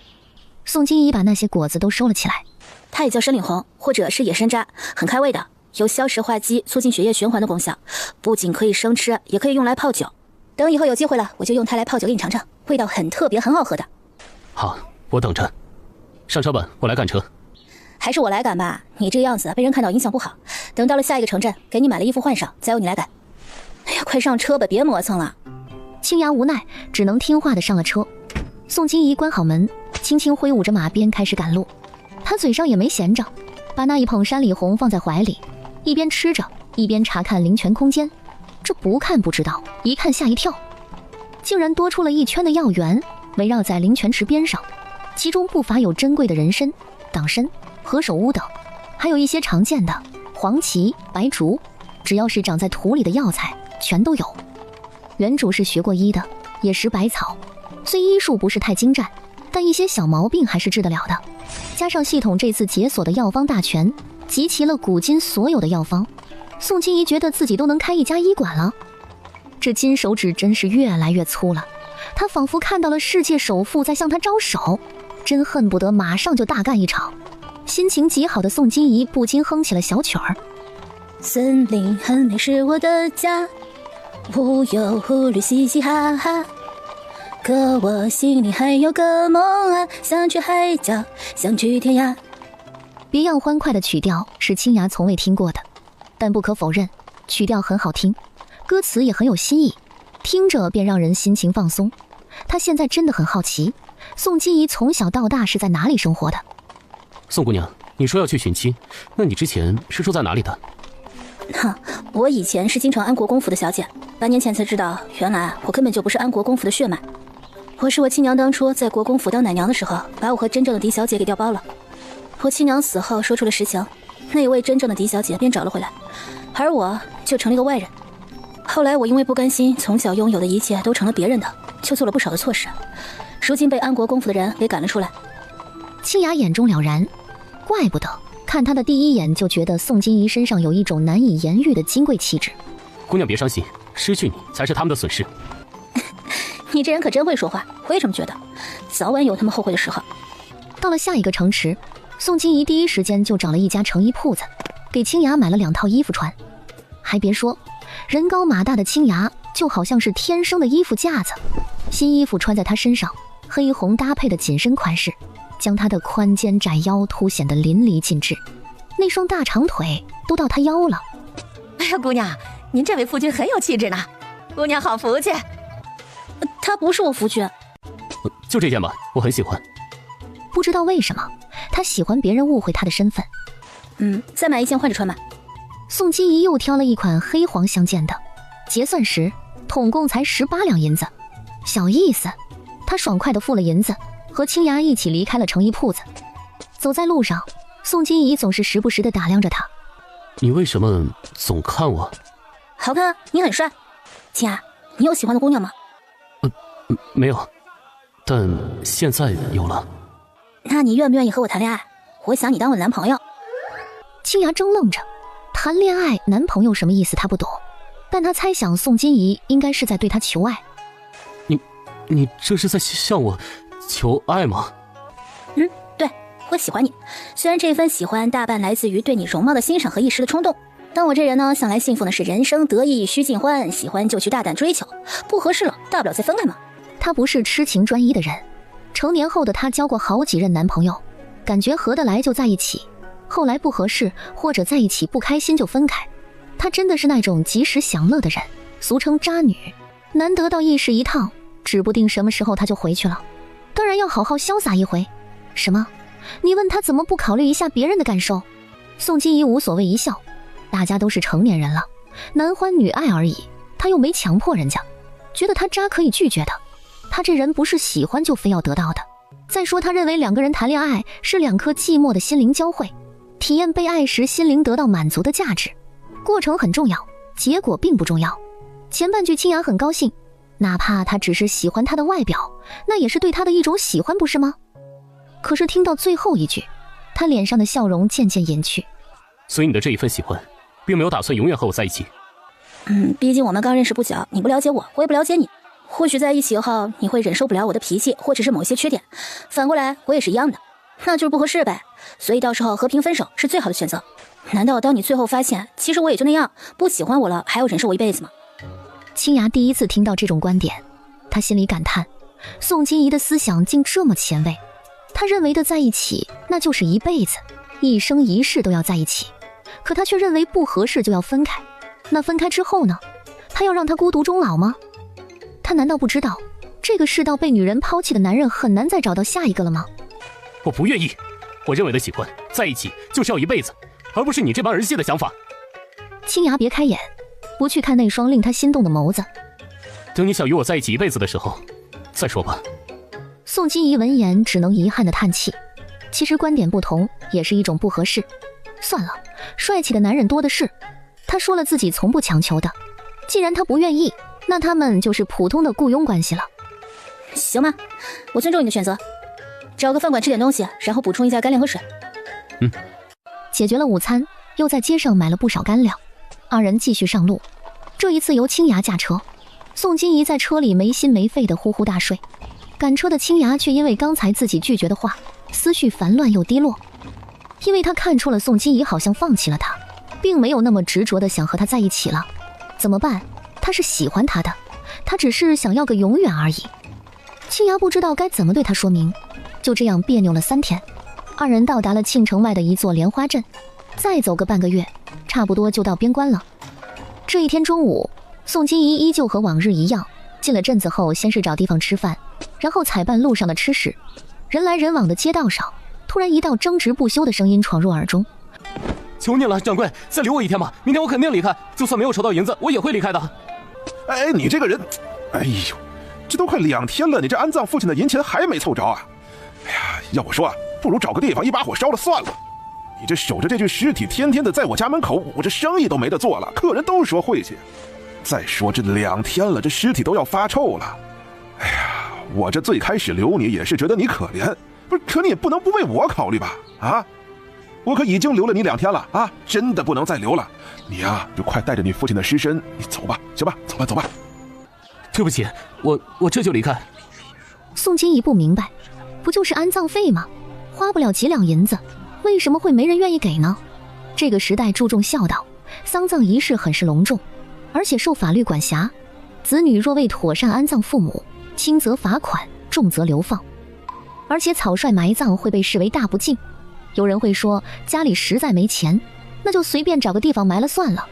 宋金怡把那些果子都收了起来。它也叫山里猴，或者是野山楂，很开胃的，有消食化积、促进血液循环的功效，不仅可以生吃，也可以用来泡酒。等以后有机会了，我就用它来泡酒给你尝尝，味道很特别，很好喝的。好，我等着。上车吧，我来赶车。还是我来赶吧，你这样子被人看到影响不好。等到了下一个城镇，给你买了衣服换上，再由你来赶。哎呀，快上车吧，别磨蹭了。青芽无奈，只能听话的上了车。宋金怡关好门，轻轻挥舞着马鞭开始赶路。她嘴上也没闲着，把那一捧山里红放在怀里，一边吃着，一边查看灵泉空间。这不看不知道，一看吓一跳，竟然多出了一圈的药源，围绕在灵泉池边上，其中不乏有珍贵的人参、党参、何首乌等，还有一些常见的黄芪、白术，只要是长在土里的药材全都有。原主是学过医的，也识百草，虽医术不是太精湛，但一些小毛病还是治得了的。加上系统这次解锁的药方大全，集齐了古今所有的药方，宋金怡觉得自己都能开一家医馆了。这金手指真是越来越粗了，她仿佛看到了世界首富在向她招手，真恨不得马上就大干一场。心情极好的宋金怡不禁哼起了小曲儿。森林很美是我的家，无忧无虑嘻嘻哈哈，可我心里还有个梦啊，想去海角，想去天涯。别样欢快的曲调是青芽从未听过的，但不可否认，曲调很好听，歌词也很有新意，听着便让人心情放松。他现在真的很好奇，宋金怡从小到大是在哪里生活的。宋姑娘，你说要去寻亲，那你之前是住在哪里的？我以前是京城安国公府的小姐，半年前才知道，原来我根本就不是安国公府的血脉。我是我亲娘当初在国公府当奶娘的时候，把我和真正的狄小姐给调包了。我亲娘死后说出了实情，那一位真正的狄小姐便找了回来，而我就成了一个外人。后来我因为不甘心从小拥有的一切都成了别人的，就做了不少的错事，如今被安国公府的人给赶了出来。青芽眼中了然，怪不得看她的第一眼就觉得宋金怡身上有一种难以言喻的金贵气质。姑娘别伤心，失去你才是他们的损失。你这人可真会说话，我也这么觉得，早晚有他们后悔的时候。到了下一个城池，宋金怡第一时间就找了一家成衣铺子，给青芽买了2套衣服穿。还别说，人高马大的青芽就好像是天生的衣服架子，新衣服穿在她身上，黑红搭配的紧身款式，将她的宽肩窄腰凸显得淋漓尽致，那双大长腿都到她腰了。哎呀，姑娘，您这位夫君很有气质呢，姑娘好福气。他不是我夫君。就这件吧，我很喜欢。不知道为什么，他喜欢别人误会他的身份。再买一件换着穿吧。宋金怡又挑了一款黑黄相间的，结算时统共才18两银子，小意思。他爽快地付了银子，和青芽一起离开了成衣铺子。走在路上，宋金怡总是时不时地打量着他。你为什么总看我？好看啊，你很帅。青芽，你有喜欢的姑娘吗？没有，但现在有了。那你愿不愿意和我谈恋爱？我想你当我的男朋友。青芽怔愣着，谈恋爱男朋友什么意思他不懂，但他猜想宋金怡应该是在对他求爱。你这是在向我求爱吗？对，我喜欢你，虽然这份喜欢大半来自于对你容貌的欣赏和一时的冲动，但我这人呢，向来信奉的是人生得意须尽欢，喜欢就去大胆追求，不合适了大不了再分开嘛。他不是痴情专一的人，成年后的他交过好几任男朋友，感觉合得来就在一起，后来不合适或者在一起不开心就分开。他真的是那种及时享乐的人，俗称渣女，难得到一时一趟，指不定什么时候他就回去了，当然要好好潇洒一回。什么？你问他怎么不考虑一下别人的感受？宋金怡无所谓一笑，大家都是成年人了，男欢女爱而已，他又没强迫人家，觉得他渣可以拒绝的。他这人不是喜欢就非要得到的。再说他认为2个人谈恋爱是2颗寂寞的心灵交汇，体验被爱时心灵得到满足的价值，过程很重要，结果并不重要。前半句青芽很高兴，哪怕他只是喜欢他的外表，那也是对他的一种喜欢，不是吗？可是听到最后一句，他脸上的笑容渐渐隐去。所以你的这一份喜欢并没有打算永远和我在一起。毕竟我们刚认识不久，你不了解我，我也不了解你，或许在一起后你会忍受不了我的脾气或者是某一些缺点，反过来我也是一样的，那就是不合适呗。所以到时候和平分手是最好的选择。难道当你最后发现其实我也就那样，不喜欢我了，还要忍受我一辈子吗？青芽第一次听到这种观点，他心里感叹，宋金怡的思想竟这么前卫。他认为的在一起那就是一辈子，一生一世都要在一起，可他却认为不合适就要分开。那分开之后呢？他要让他孤独终老吗？他难道不知道这个世道被女人抛弃的男人很难再找到下一个了吗？我不愿意，我认为的喜欢在一起就是要一辈子，而不是你这般儿戏的想法。青芽别开眼，不去看那双令他心动的眸子。等你想与我在一起一辈子的时候再说吧。宋金怡闻言只能遗憾地叹气，其实观点不同也是一种不合适。算了，帅气的男人多的是，他说了自己从不强求的，既然他不愿意，那他们就是普通的雇佣关系了。行吗？我尊重你的选择，找个饭馆吃点东西，然后补充一下干粮和水。解决了午餐，又在街上买了不少干粮，二人继续上路。这一次由青芽驾车，宋金怡在车里没心没肺地呼呼大睡。赶车的青芽却因为刚才自己拒绝的话，思绪烦乱又低落，因为他看出了宋金怡好像放弃了他，并没有那么执着地想和他在一起了。怎么办？他是喜欢他的，他只是想要个永远而已。青芽不知道该怎么对他说明，就这样别扭了3天。二人到达了庆城外的一座莲花镇，再走个半个月，差不多就到边关了。这一天中午，宋金怡依旧和往日一样，进了镇子后，先是找地方吃饭，然后采办路上的吃食。人来人往的街道上，突然一道争执不休的声音闯入耳中：“求你了，掌柜，再留我一天吧，明天我肯定离开，就算没有筹到银子，我也会离开的。”哎，你这个人，哎呦，这都快2天了，你这安葬父亲的银钱还没凑着啊！哎呀，要我说啊，不如找个地方一把火烧了算了。你这守着这具尸体，天天的在我家门口，我这生意都没得做了，客人都说晦气。再说这2天了，这尸体都要发臭了。哎呀，我这最开始留你也是觉得你可怜，不是？可你也不能不为我考虑吧？啊，我可已经留了你2天了啊，真的不能再留了。你呀，就快带着你父亲的尸身，你走吧，行吧？走吧，走吧。对不起，我这就离开。宋金怡不明白，不就是安葬费吗？花不了几两银子，为什么会没人愿意给呢？这个时代注重孝道，丧葬仪式很是隆重，而且受法律管辖。子女若未妥善安葬父母，轻则罚款，重则流放。而且草率埋葬会被视为大不敬。有人会说，家里实在没钱，那就随便找个地方埋了算了。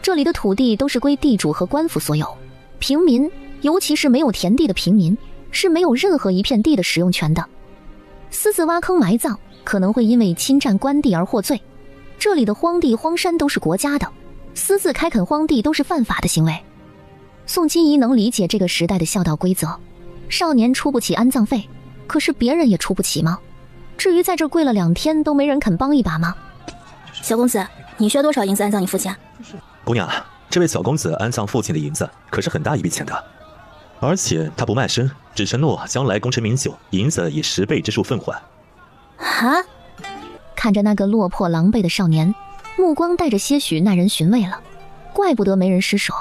这里的土地都是归地主和官府所有，平民，尤其是没有田地的平民，是没有任何一片地的使用权的。私自挖坑埋葬，可能会因为侵占官地而获罪。这里的荒地荒山都是国家的，私自开垦荒地都是犯法的行为。宋金怡能理解这个时代的孝道规则，少年出不起安葬费，可是别人也出不起吗？至于在这跪了2天都没人肯帮一把吗？小公子，你需要多少银子安葬你父亲？姑娘，这位小公子安葬父亲的银子可是很大一笔钱的，而且他不卖身，只承诺将来功成名就，银子以10倍之数奉还。啊！看着那个落魄狼狈的少年，目光带着些许耐人寻味了。怪不得没人施舍，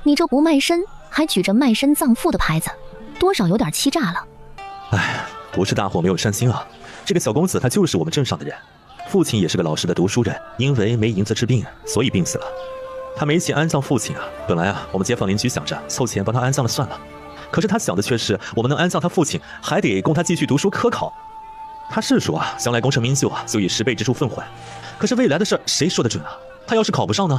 你这不卖身，还举着卖身葬父的牌子，多少有点欺诈了。哎，不是大伙没有善心啊，这个小公子他就是我们镇上的人，父亲也是个老实的读书人，因为没银子治病，所以病死了。他没钱安葬父亲啊，本来啊，我们街坊邻居想着凑钱帮他安葬了算了，可是他想的却是我们能安葬他父亲，还得供他继续读书科考。他是说啊，将来功成名就啊，就以10倍之数奉还。可是未来的事谁说得准啊？他要是考不上呢？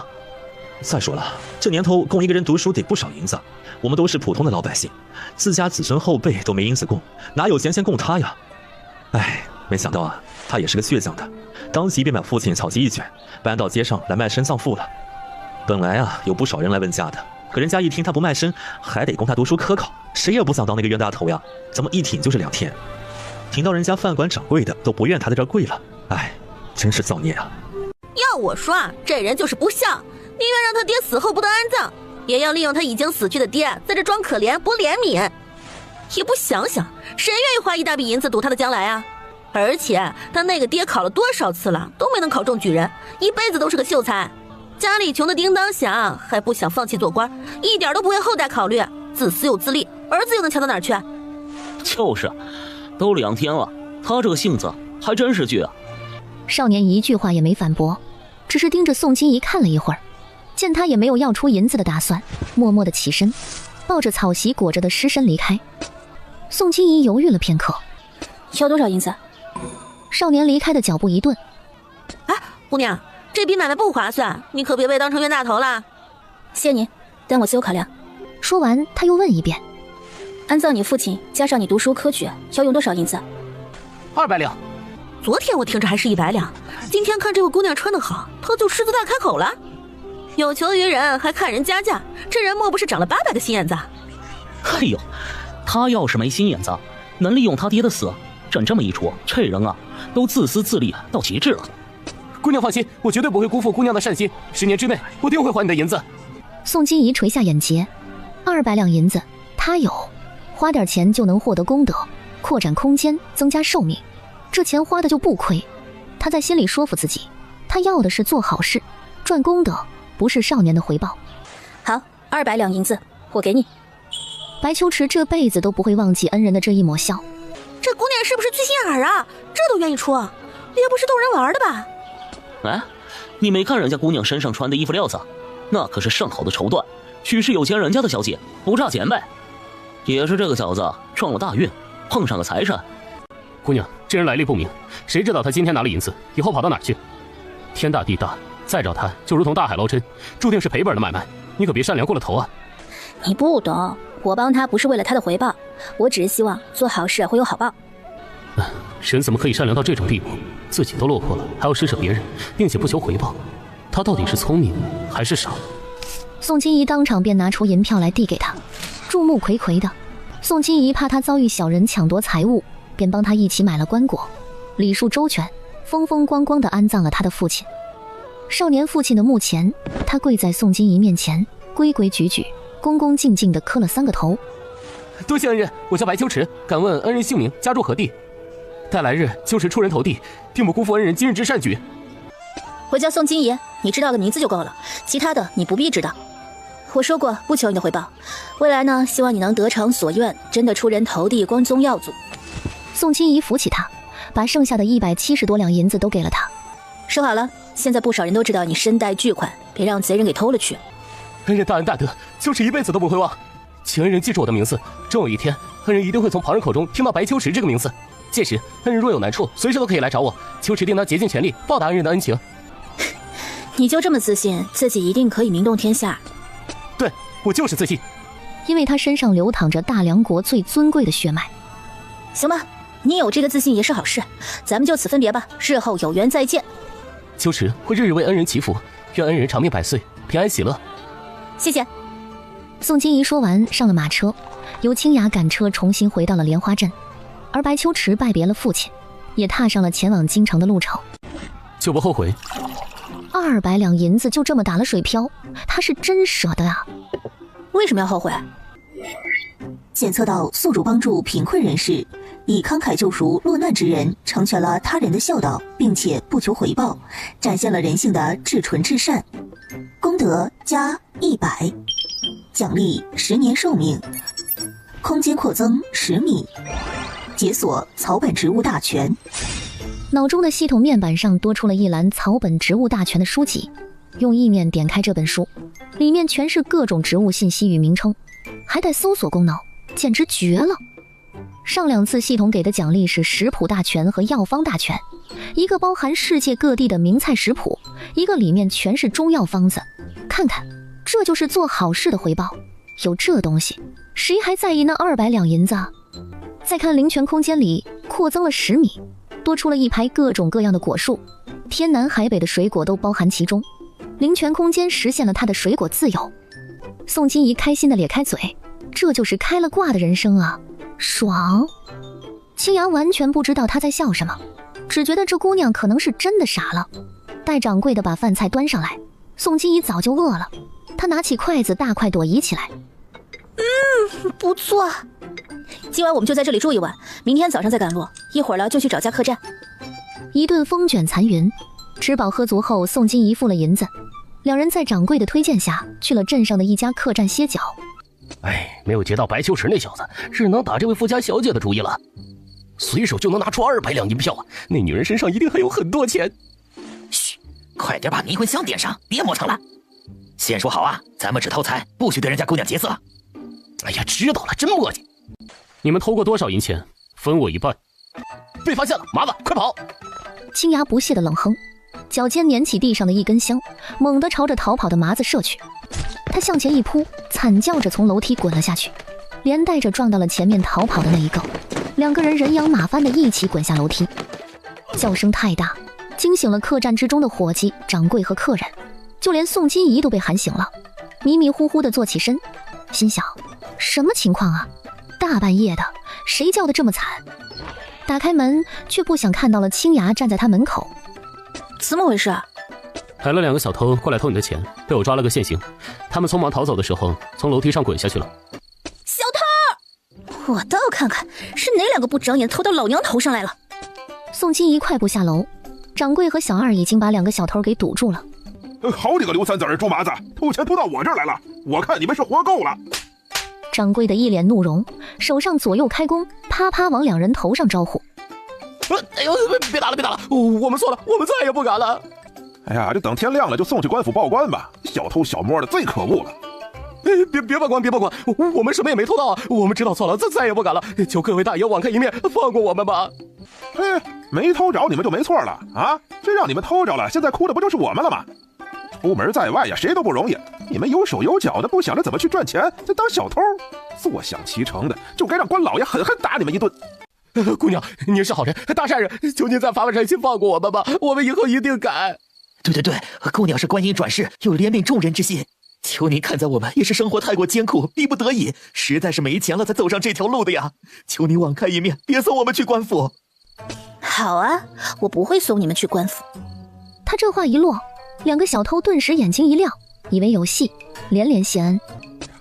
再说了，这年头供一个人读书得不少银子，我们都是普通的老百姓，自家子孙后辈都没银子供，哪有闲钱供他呀？哎，没想到啊，他也是个倔强的，当即便把父亲草席一卷，搬到街上来卖身葬父了。本来啊，有不少人来问价的，可人家一听他不卖身，还得供他读书科考，谁也不想当那个冤大头呀，怎么一挺就是2天？听到人家饭馆掌柜的都不愿他在这儿跪了，哎，真是造孽啊！要我说啊，这人就是不孝，宁愿让他爹死后不得安葬，也要利用他已经死去的爹在这装可怜博怜悯，也不想想谁愿意花一大笔银子赌他的将来啊？而且他那个爹考了多少次了，都没能考中举人，一辈子都是个秀才，家里穷得叮当响，还不想放弃做官，一点都不为后代考虑，自私又自利，儿子又能强到哪儿去？就是，都2天了，他这个性子还真是倔啊。少年一句话也没反驳，只是盯着宋金怡看了一会儿，见他也没有要出银子的打算，默默地起身，抱着草席裹着的尸身离开。宋金怡犹豫了片刻，要多少银子？少年离开的脚步一顿，哎，姑娘，这笔买卖不划算，你可别被当成冤大头了。谢您，但我自有考量。说完他又问一遍，安葬你父亲加上你读书科举要用多少银子？200两。昨天我听着还是100两，今天看这位姑娘穿得好，她就狮子大开口了。有求于人还看人家价，这人莫不是长了800个心眼子？哎呦，他要是没心眼子，能利用他爹的死，朕这么一说，这人啊都自私自利到极致了。姑娘放心，我绝对不会辜负姑娘的善心，10年之内我定会还你的银子。宋金怡垂下眼睫，200两银子他有，花点钱就能获得功德，扩展空间，增加寿命，这钱花的就不亏。他在心里说服自己，他要的是做好事，赚功德，不是少年的回报。好，200两银子我给你。白秋池这辈子都不会忘记恩人的这一抹笑。这姑娘是不是缺心眼儿啊？这都愿意出，也不是逗人玩的吧？哎，你没看人家姑娘身上穿的衣服料子，那可是上好的绸缎，许是有钱人家的小姐，不差钱呗。也是这个小子撞了大运，碰上个财神。姑娘，这人来历不明，谁知道他今天拿了银子，以后跑到哪儿去？天大地大，再找他就如同大海捞针，注定是赔本的买卖。你可别善良过了头啊！你不懂，我帮他不是为了他的回报，我只是希望做好事会有好报。人怎么可以善良到这种地步？自己都落魄了，还要施舍别人，并且不求回报。他到底是聪明还是傻？宋金怡当场便拿出银票来递给他，众目睽睽的。宋金怡怕他遭遇小人抢夺财物，便帮他一起买了棺椁，礼数周全，风风光光地安葬了他的父亲。少年父亲的墓前，他跪在宋金怡面前，规规矩矩、恭恭敬敬地磕了3个头。多谢恩人，我叫白秋池，敢问恩人姓名，家住何地？待来日就是出人头地，定不辜负恩人今日之善举。我叫宋金怡，你知道个名字就够了，其他的你不必知道。我说过不求你的回报，未来呢，希望你能得偿所愿，真的出人头地，光宗耀祖。宋金怡扶起他，把剩下的170多两银子都给了他。收好了，现在不少人都知道你身带巨款，别让贼人给偷了去。恩人大恩大德，就是一辈子都不会忘。请恩人记住我的名字，终有一天，恩人一定会从旁人口中听到白秋池这个名字。届时，恩人若有难处，随时都可以来找我，秋池定当竭尽全力报答恩人的恩情。你就这么自信，自己一定可以名动天下？对，我就是自信，因为他身上流淌着大梁国最尊贵的血脉。行吧，你有这个自信也是好事，咱们就此分别吧，日后有缘再见。秋池会日日为恩人祈福，愿恩人长命百岁，平安喜乐。谢谢。宋金怡说完，上了马车，由清雅赶车重新回到了莲花镇，而白秋池拜别了父亲，也踏上了前往京城的路程。就不后悔。200两银子就这么打了水漂，他是真舍得啊！为什么要后悔？检测到宿主帮助贫困人士，以慷慨救赎落难之人，成全了他人的孝道，并且不求回报，展现了人性的至纯至善。功德加100，奖励10年寿命，空间扩增10米，解锁草本植物大全。脑中的系统面板上多出了一栏草本植物大全的书籍，用意念点开这本书，里面全是各种植物信息与名称，还带搜索功能，简直绝了。上2次系统给的奖励是食谱大全和药方大全，一个包含世界各地的名菜食谱，一个里面全是中药方子。看看，这就是做好事的回报。有这东西，谁还在意那200两银子啊？再看灵泉空间里扩增了10米，多出了一排各种各样的果树，天南海北的水果都包含其中。灵泉空间实现了他的水果自由。宋金怡开心地咧开嘴，这就是开了挂的人生啊，爽！清扬完全不知道他在笑什么，只觉得这姑娘可能是真的傻了。待掌柜的把饭菜端上来，宋金怡早就饿了，她拿起筷子大快朵颐起来。不错。今晚我们就在这里住一晚，明天早上再赶路，一会儿了就去找家客栈。一顿风卷残云，吃饱喝足后，宋金怡付了银子，两人在掌柜的推荐下去了镇上的一家客栈歇脚。没有劫到白秋池那小子，只能打这位富家小姐的主意了。随手就能拿出200两银票啊！那女人身上一定还有很多钱。嘘，快点把迷魂香点上，别磨蹭了。先说好啊，咱们只偷财，不许对人家姑娘劫色。哎呀，知道了，真磨叽。你们偷过多少银钱？分我一半。被发现了，麻子，快跑！青牙不屑的冷哼，脚尖捻起地上的一根香，猛地朝着逃跑的麻子射去。他向前一扑，惨叫着从楼梯滚了下去，连带着撞到了前面逃跑的那一个。两个人人仰马翻的一起滚下楼梯，叫声太大，惊醒了客栈之中的伙计、掌柜和客人，就连宋金怡都被喊醒了，迷迷糊糊的坐起身，心想：什么情况啊？大半夜的，谁叫的这么惨？打开门，却不想看到了青牙站在他门口。怎么回事啊？来了2个小偷过来偷你的钱，被我抓了个现行。他们匆忙逃走的时候，从楼梯上滚下去了。小偷！我倒看看是哪2个不长眼偷到老娘头上来了。宋金怡快步下楼，掌柜和小二已经把2个小偷给堵住了。好几个刘三子儿、猪麻子偷钱偷到我这儿来了，我看你们是活够了。掌柜的一脸怒容，手上左右开弓，啪啪往2人头上招呼。哎呦，别打了，别打了，我们错了，我们再也不敢了。哎呀，这等天亮了就送去官府报官吧，小偷小摸的最可恶了。别报官，别报官，我们什么也没偷到啊，我们知道错了，再也不敢了，求各位大爷网开一面，放过我们吧。嘿，没偷着你们就没错了啊！这让你们偷着了，现在哭的不就是我们了吗？出门在外呀，谁都不容易，你们有手有脚的，不想着怎么去赚钱，就当小偷，坐享其成的，就该让官老爷狠狠打你们一顿。姑娘，您是好人，大善人，求您再发个善心放过我们吧，我们以后一定改。对，姑娘是观音转世，有怜悯众人之心。求您看在我们也是生活太过艰苦，逼不得已，实在是没钱了才走上这条路的呀。求您网开一面，别送我们去官府。好啊，我不会送你们去官府。他这话一落，两个小偷顿时眼睛一亮，以为有戏，连连谢恩。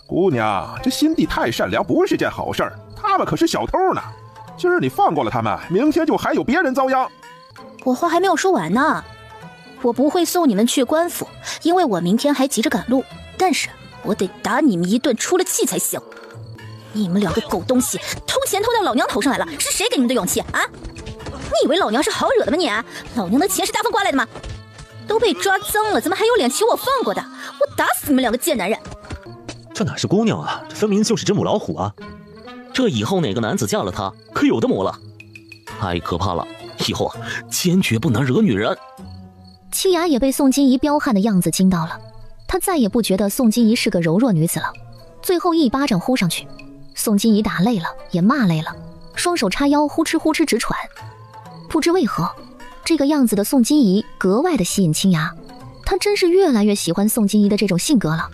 姑娘，这心地太善良不是件好事儿，他们可是小偷呢。今儿你放过了他们，明天就还有别人遭殃。我话还没有说完呢，我不会送你们去官府，因为我明天还急着赶路。但是我得打你们一顿出了气才行。你们两个狗东西，偷钱偷到老娘头上来了，是谁给你们的勇气啊？你以为老娘是好惹的吗你？老娘的钱是大风刮来的吗？都被抓脏了，怎么还有脸求我放过的？我打死你们两个贱男人！这哪是姑娘啊，这分明就是只母老虎啊！这以后哪个男子嫁了她，可有的磨了。太可怕了，以后坚决不能惹女人。七雅也被宋金怡彪悍的样子惊到了，她再也不觉得宋金怡是个柔弱女子了。最后一巴掌呼上去，宋金怡打累了，也骂累了，双手叉腰，呼哧呼哧直喘。不知为何，这个样子的宋金怡格外的吸引青雅，她真是越来越喜欢宋金怡的这种性格了。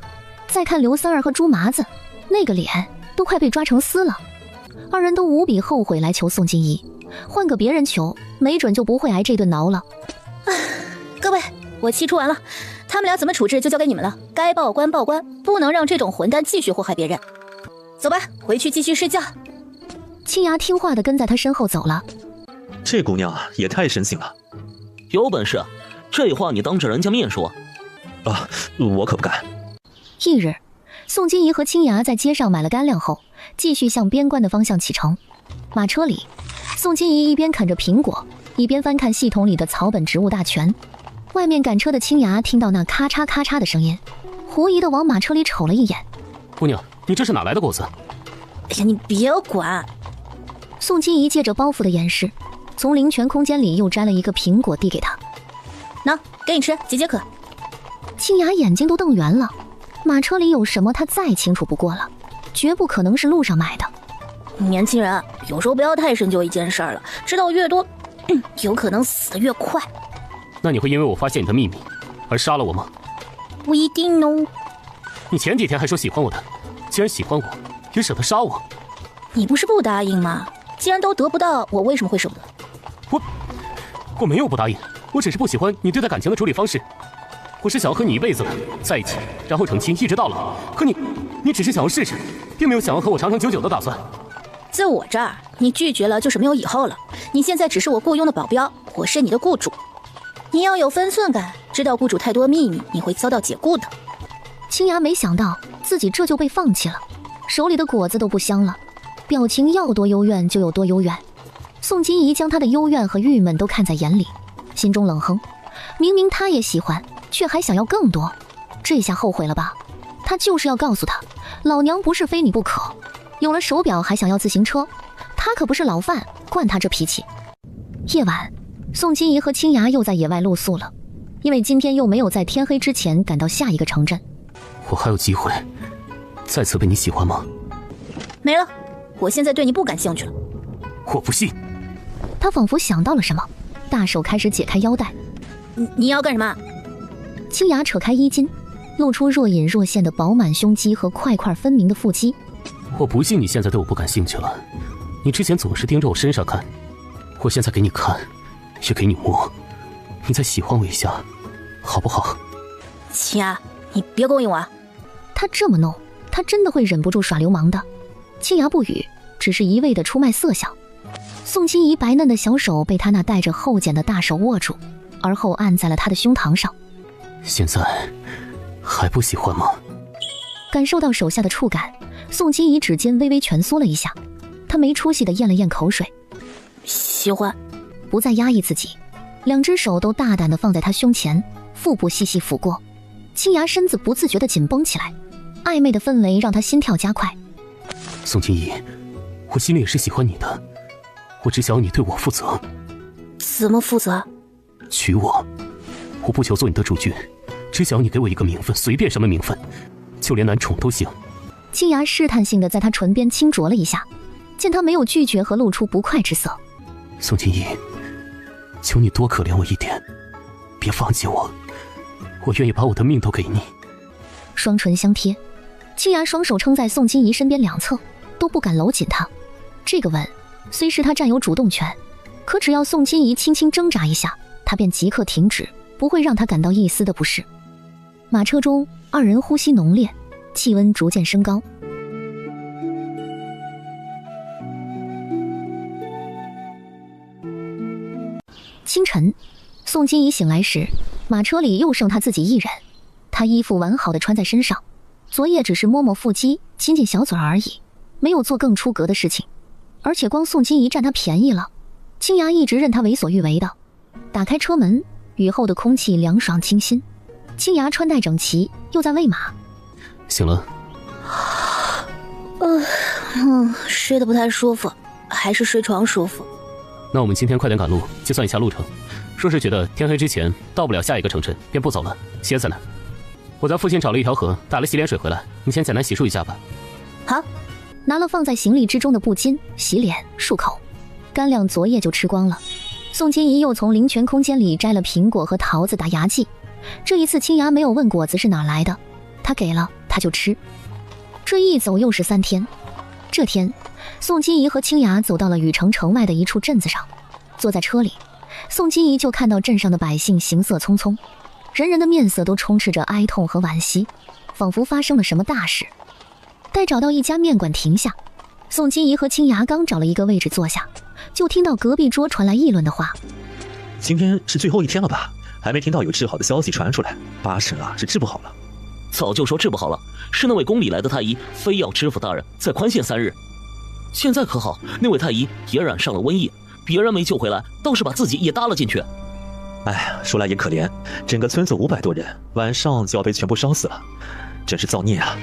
再看刘三儿和猪麻子，那个脸都快被抓成丝了，二人都无比后悔来求宋金怡，换个别人求，没准就不会挨这顿挠了。各位，我气出完了，他们俩怎么处置就交给你们了，该报官报官，不能让这种混蛋继续祸害别人。走吧，回去继续睡觉。青牙听话的跟在他身后走了。这姑娘啊，也太深情了。有本事，这话你当着人家面说。啊，我可不敢。翌日，宋金怡和青牙在街上买了干粮后，继续向边关的方向启程。马车里，宋金怡一边啃着苹果，一边翻看系统里的草本植物大全。外面赶车的青牙听到那咔嚓咔嚓的声音，狐疑的往马车里瞅了一眼。姑娘，你这是哪来的果子？哎呀，你别管。宋金怡借着包袱的掩饰，从灵泉空间里又摘了一个苹果递给他。喏，给你吃，解解渴。青牙眼睛都瞪圆了，马车里有什么他再清楚不过了，绝不可能是路上买的。年轻人，有时候不要太深究一件事了，知道越多，有可能死得越快。那你会因为我发现你的秘密而杀了我吗？不一定哦。你前几天还说喜欢我的，既然喜欢我，也舍得杀我。你不是不答应吗？既然都得不到，我为什么会舍不得？我没有不答应，我只是不喜欢你对待感情的处理方式。我是想要和你一辈子在一起，然后成亲，一直到老。可你只是想要试试，并没有想要和我长长久久的打算。在我这儿，你拒绝了就是没有以后了。你现在只是我雇佣的保镖，我是你的雇主。你要有分寸感，知道雇主太多秘密，你会遭到解雇的。青牙没想到自己这就被放弃了，手里的果子都不香了，表情要多幽怨就有多幽怨。宋金怡将他的幽怨和郁闷都看在眼里，心中冷哼，明明他也喜欢，却还想要更多，这下后悔了吧？他就是要告诉他，老娘不是非你不可。有了手表还想要自行车，他可不是老范，惯他这脾气。夜晚，宋金怡和青牙又在野外露宿了，因为今天又没有在天黑之前赶到下一个城镇。我还有机会再次被你喜欢吗？没了，我现在对你不感兴趣了。我不信。他仿佛想到了什么，大手开始解开腰带。你要干什么？青牙扯开衣襟，露出若隐若现的饱满胸肌和块块分明的腹肌。我不信你现在对我不感兴趣了，你之前总是盯着我身上看，我现在给你看，也给你摸，你再喜欢我一下，好不好？青牙，你别勾引我啊！他这么弄，他真的会忍不住耍流氓的。青牙不语，只是一味的出卖色相。宋金怡白嫩的小手被他那带着厚茧的大手握住，而后按在了他的胸膛上。现在还不喜欢吗？感受到手下的触感，宋金怡指尖微微蜷缩了一下，她没出息地咽了咽口水。喜欢。不再压抑自己，两只手都大胆地放在他胸前，腹部细细抚过。青牙身子不自觉地紧绷起来，暧昧的氛围让他心跳加快。宋金怡，我心里也是喜欢你的，我只想要你对我负责。怎么负责？娶我，我不求做你的主君，只想要你给我一个名分，随便什么名分，就连男宠都行。青芽试探性的在他唇边轻啄了一下，见他没有拒绝和露出不快之色。宋金怡，求你多可怜我一点，别放弃我，我愿意把我的命都给你。双唇相贴，青芽双手撑在宋金怡身边两侧，都不敢搂紧她。这个吻虽是他占有主动权，可只要宋金怡轻轻挣扎一下，他便即刻停止，不会让他感到一丝的不适。马车中，二人呼吸浓烈，气温逐渐升高。清晨，宋金怡醒来时，马车里又剩他自己一人。他衣服完好的穿在身上，昨夜只是摸摸腹肌，亲亲小嘴而已，没有做更出格的事情。而且光宋金怡占他便宜了，青芽一直任他为所欲为的。打开车门，雨后的空气凉爽清新。青芽穿戴整齐，又在喂马。醒了？睡得不太舒服，还是睡床舒服。那我们今天快点赶路，计算一下路程。说是觉得天黑之前到不了下一个城镇，便不走了，歇在那儿。我在附近找了一条河，打了洗脸水回来，你先简单洗漱一下吧。好。拿了放在行李之中的布巾，洗脸漱口，干粮昨夜就吃光了。宋金怡又从灵泉空间里摘了苹果和桃子打牙祭，这一次青芽没有问果子是哪来的，他给了他就吃。这一走又是3天。这天，宋金怡和青芽走到了雨城城外的一处镇子上，坐在车里，宋金怡就看到镇上的百姓行色匆匆，人人的面色都充斥着哀痛和惋惜，仿佛发生了什么大事。待找到一家面馆停下，宋金怡和青芽刚找了一个位置坐下，就听到隔壁桌传来议论的话。今天是最后一天了吧？还没听到有治好的消息传出来，八成啊是治不好了。早就说治不好了，是那位宫里来的太医非要知府大人再宽限3日。现在可好，那位太医也染上了瘟疫，别人没救回来，倒是把自己也搭了进去。哎，说来也可怜，整个村子500多人，晚上就要被全部烧死了，真是造孽啊！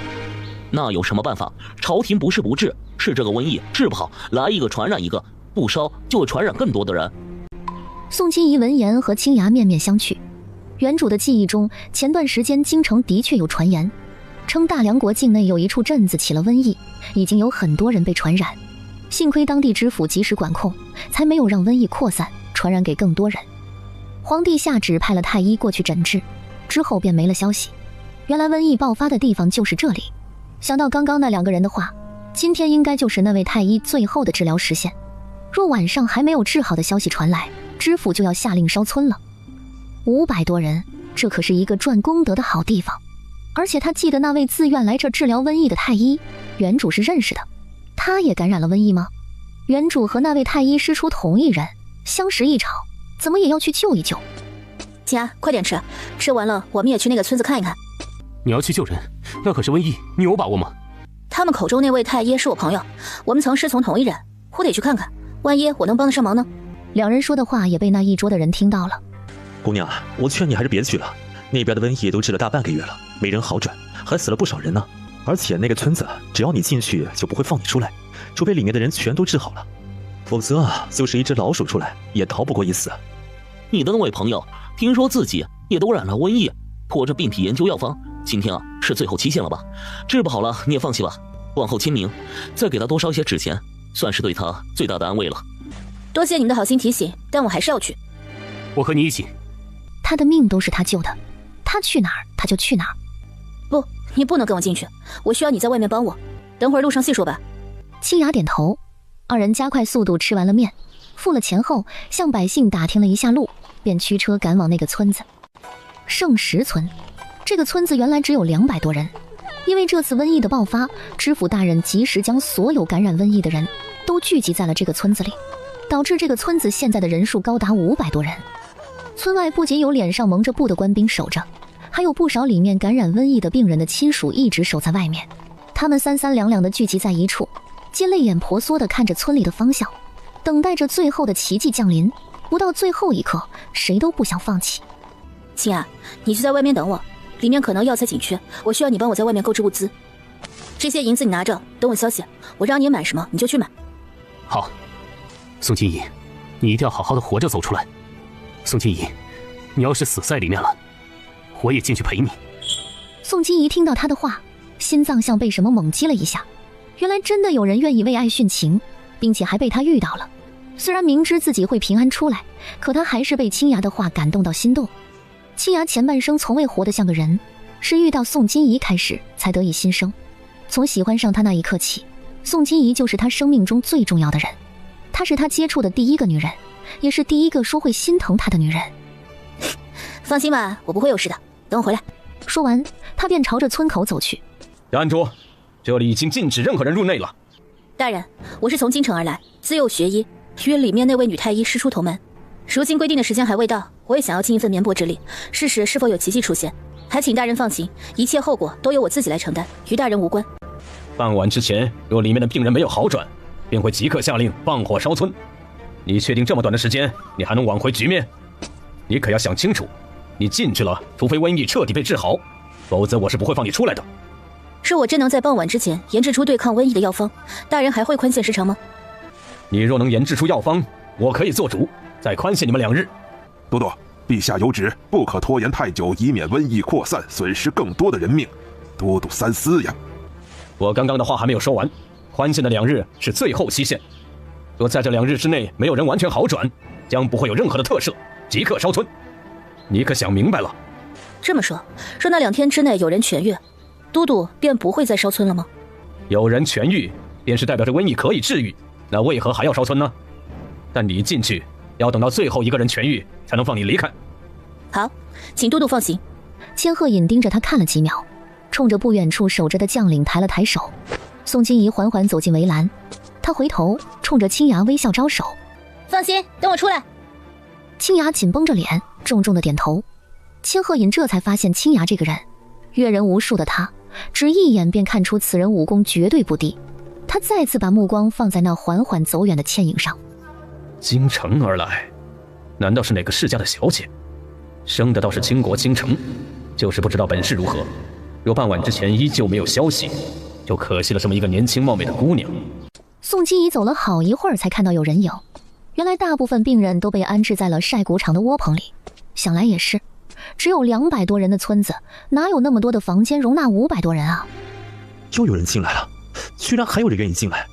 那有什么办法？朝廷不是不治，是这个瘟疫治不好，来一个传染一个，不烧就会传染更多的人。宋金怡闻言和青芽面面相觑。原主的记忆中，前段时间京城的确有传言，称大梁国境内有一处镇子起了瘟疫，已经有很多人被传染。幸亏当地知府及时管控，才没有让瘟疫扩散，传染给更多人。皇帝下旨派了太医过去诊治，之后便没了消息。原来瘟疫爆发的地方就是这里。想到刚刚那2个人的话，今天应该就是那位太医最后的治疗时限。若晚上还没有治好的消息传来，知府就要下令烧村了。500多人，这可是一个赚功德的好地方。而且他记得那位自愿来这治疗瘟疫的太医，原主是认识的。他也感染了瘟疫吗？原主和那位太医师出同一人，相识一场，怎么也要去救一救。青芽，快点吃，吃完了我们也去那个村子看一看。你要去救人，那可是瘟疫，你有把握吗？他们口中那位太医是我朋友，我们曾师从同一人，我得去看看，万一我能帮得上忙呢。2人说的话也被那一桌的人听到了。姑娘，我劝你还是别去了，那边的瘟疫都治了大半个月了，没人好转，还死了不少人呢。而且那个村子，只要你进去就不会放你出来，除非里面的人全都治好了，否则啊，就是一只老鼠出来也逃不过一死。你的那位朋友听说自己也都染了瘟疫，拖着病体研究药方，今天啊是最后期限了吧？治不好了你也放弃吧，往后清明再给他多烧一些纸钱，算是对他最大的安慰了。多谢你们的好心提醒，但我还是要去。我和你一起。他的命都是他救的，他去哪儿他就去哪儿。不，你不能跟我进去，我需要你在外面帮我，等会儿路上细说吧。青芽点头，2人加快速度吃完了面，付了钱后，向百姓打听了一下路，便驱车赶往那个村子。圣石村，这个村子原来只有200多人，因为这次瘟疫的爆发，知府大人及时将所有感染瘟疫的人都聚集在了这个村子里，导致这个村子现在的人数高达500多人。村外不仅有脸上蒙着布的官兵守着，还有不少里面感染瘟疫的病人的亲属一直守在外面。他们3、3两两的聚集在一处，皆泪眼婆娑地看着村里的方向，等待着最后的奇迹降临。不到最后一刻，谁都不想放弃。青芽，你就在外面等我，里面可能药材紧缺，我需要你帮我在外面购置物资。这些银子你拿着，等我消息，我让你买什么你就去买。好。宋金怡，你一定要好好的活着走出来。宋金怡，你要是死在里面了，我也进去陪你。宋金怡听到他的话，心脏像被什么猛击了一下。原来真的有人愿意为爱殉情，并且还被他遇到了。虽然明知自己会平安出来，可他还是被青芽的话感动到心动。青芽前半生从未活得像个人，是遇到宋金怡开始才得以新生。从喜欢上他那一刻起，宋金怡就是他生命中最重要的人。她是他接触的第一个女人，也是第一个说会心疼他的女人。放心吧，我不会有事的，等我回来。说完，他便朝着村口走去。站住！这里已经禁止任何人入内了。大人，我是从京城而来，自幼学医，与里面那位女太医师出同门。如今规定的时间还未到，我也想要尽一份绵薄之力，试试是否有奇迹出现。还请大人放心，一切后果都由我自己来承担，与大人无关。傍晚之前，若里面的病人没有好转，便会即刻下令放火烧村。你确定这么短的时间，你还能挽回局面？你可要想清楚，你进去了，除非瘟疫彻底被治好，否则我是不会放你出来的。若我真能在傍晚之前研制出对抗瘟疫的药方，大人还会宽限时长吗？你若能研制出药方，我可以做主，再宽限你们2日。都督，陛下有旨，不可拖延太久，以免瘟疫扩散，损失更多的人命。都督三思呀！我刚刚的话还没有说完，宽限的2日是最后期限。若在这2日之内没有人完全好转，将不会有任何的特赦，即刻烧村。你可想明白了？这么说，若那2天之内有人痊愈，都督便不会再烧村了吗？有人痊愈，便是代表着瘟疫可以治愈，那为何还要烧村呢？但你进去，要等到最后一个人痊愈，才能放你离开。好，请都督放行。千鹤隐盯着他看了几秒，冲着不远处守着的将领抬了抬手。宋金怡缓缓走进围栏，他回头冲着青芽微笑招手：“放心，等我出来。”青芽紧绷着脸，重重的点头。千鹤隐这才发现青芽这个人，阅人无数的他，只一眼便看出此人武功绝对不低。他再次把目光放在那缓缓走远的倩影上。京城而来，难道是哪个世家的小姐？生的倒是倾国倾城，就是不知道本事如何。若傍晚之前依旧没有消息，就可惜了这么一个年轻貌美的姑娘。宋金怡走了好一会儿才看到有人影，原来大部分病人都被安置在了晒谷场的窝棚里。想来也是，只有200多人的村子，哪有那么多的房间容纳500多人啊？又有人进来了，居然还有人愿意进来。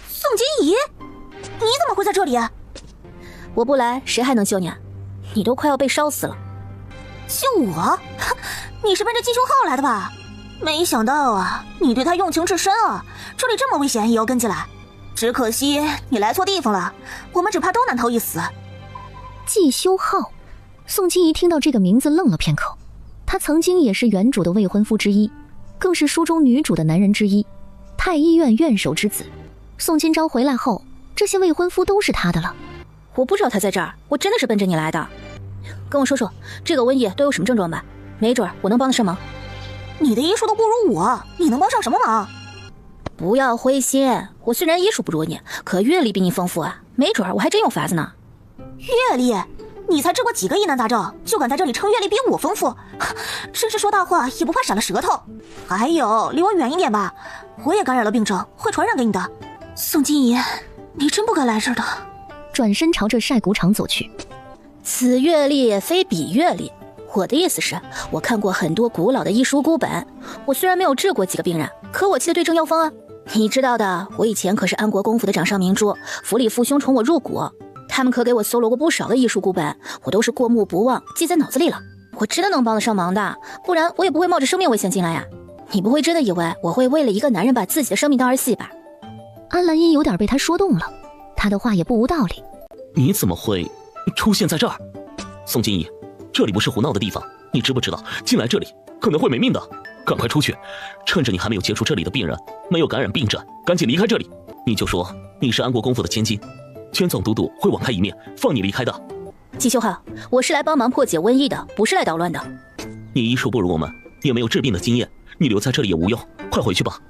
宋金怡，你怎么会在这里？我不来，谁还能救你啊？你都快要被烧死了。救我？你是奔着季秋浩来的吧？没想到啊，你对他用情至深啊！这里这么危险也要跟进来，只可惜你来错地方了，我们只怕都难逃一死。季修浩，宋金怡听到这个名字愣了片刻。他曾经也是原主的未婚夫之一，更是书中女主的男人之一，太医院院守之子。宋金钊回来后，这些未婚夫都是他的了。我不知道他在这儿，我真的是奔着你来的。跟我说说这个瘟疫都有什么症状吧，没准我能帮得上忙。你的医术都不如我，你能帮上什么忙？不要灰心，我虽然医术不如你，可阅历比你丰富啊，没准我还真有法子呢。阅历？你才治过几个疑难杂症，就敢在这里称阅历比我丰富？真是说大话也不怕闪了舌头。还有，离我远一点吧，我也感染了病症，会传染给你的。宋金怡，你真不该来这儿的。转身朝着晒谷场走去。此阅历非彼阅历，我的意思是，我看过很多古老的医书孤本。我虽然没有治过几个病人，可我记得对症药方啊。你知道的，我以前可是安国公府的掌上明珠，府里父兄宠我入骨，他们可给我搜罗过不少的医书孤本，我都是过目不忘，记在脑子里了。我真的能帮得上忙的，不然我也不会冒着生命危险进来呀。你不会真的以为我会为了一个男人把自己的生命当儿戏吧？安澜音有点被他说动了，他的话也不无道理。你怎么会出现在这儿？宋金怡，这里不是胡闹的地方，你知不知道进来这里可能会没命的？赶快出去，趁着你还没有接触这里的病人，没有感染病症，赶紧离开这里。你就说你是安国公府的千金，千总都督会网开一面放你离开的。季修浩，我是来帮忙破解瘟疫的，不是来捣乱的。你医术不如我们，也没有治病的经验，你留在这里也无用，快回去吧。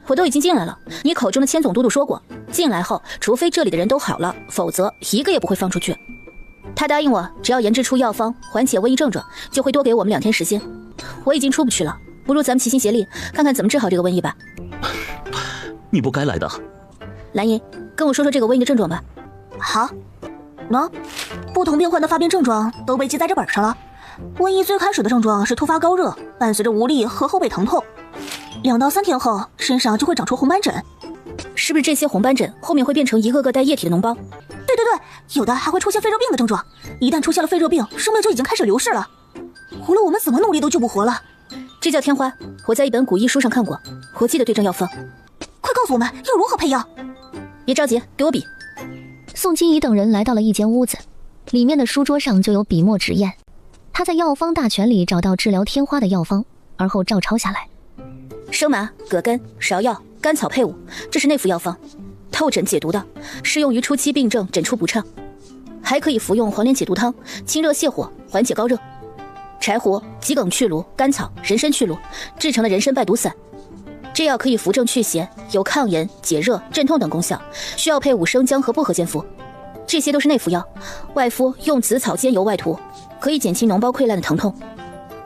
我都已经进来了，你口中的千总都督说过，进来后除非这里的人都好了，否则一个也不会放出去。他答应我，只要研制出药方缓解瘟疫症状，就会多给我们2天时间。我已经出不去了，不如咱们齐心协力，看看怎么治好这个瘟疫吧。你不该来的。蓝银，跟我说说这个瘟疫的症状吧。好，不同病患的发病症状都被记在这本上了。瘟疫最开始的症状是突发高热，伴随着无力和后背疼痛，2到3天后身上就会长出红斑疹。是不是这些红斑疹后面会变成一个个带液体的脓包？对，有的还会出现肺热病的症状。一旦出现了肺热病，生命就已经开始流逝了，无论我们怎么努力都救不活了。这叫天花，我在一本古医书上看过，我记得对症药方。快告诉我们要如何配药。别着急，给我笔。宋金怡等人来到了一间屋子，里面的书桌上就有笔墨纸砚。他在药方大全里找到治疗天花的药方，而后照抄下来。生麻、葛根、芍药、甘草配伍，这是内服药方，透疹解毒的，适用于初期病症疹出不畅，还可以服用黄连解毒汤，清热泻火，缓解高热。柴胡、桔梗去炉、甘草、人参去炉制成的人参败毒散，这药可以扶正祛邪，有抗炎、解热、镇痛等功效，需要配伍生姜和薄荷煎服。这些都是内服药，外敷用紫草煎油外涂，可以减轻脓包溃烂的疼痛。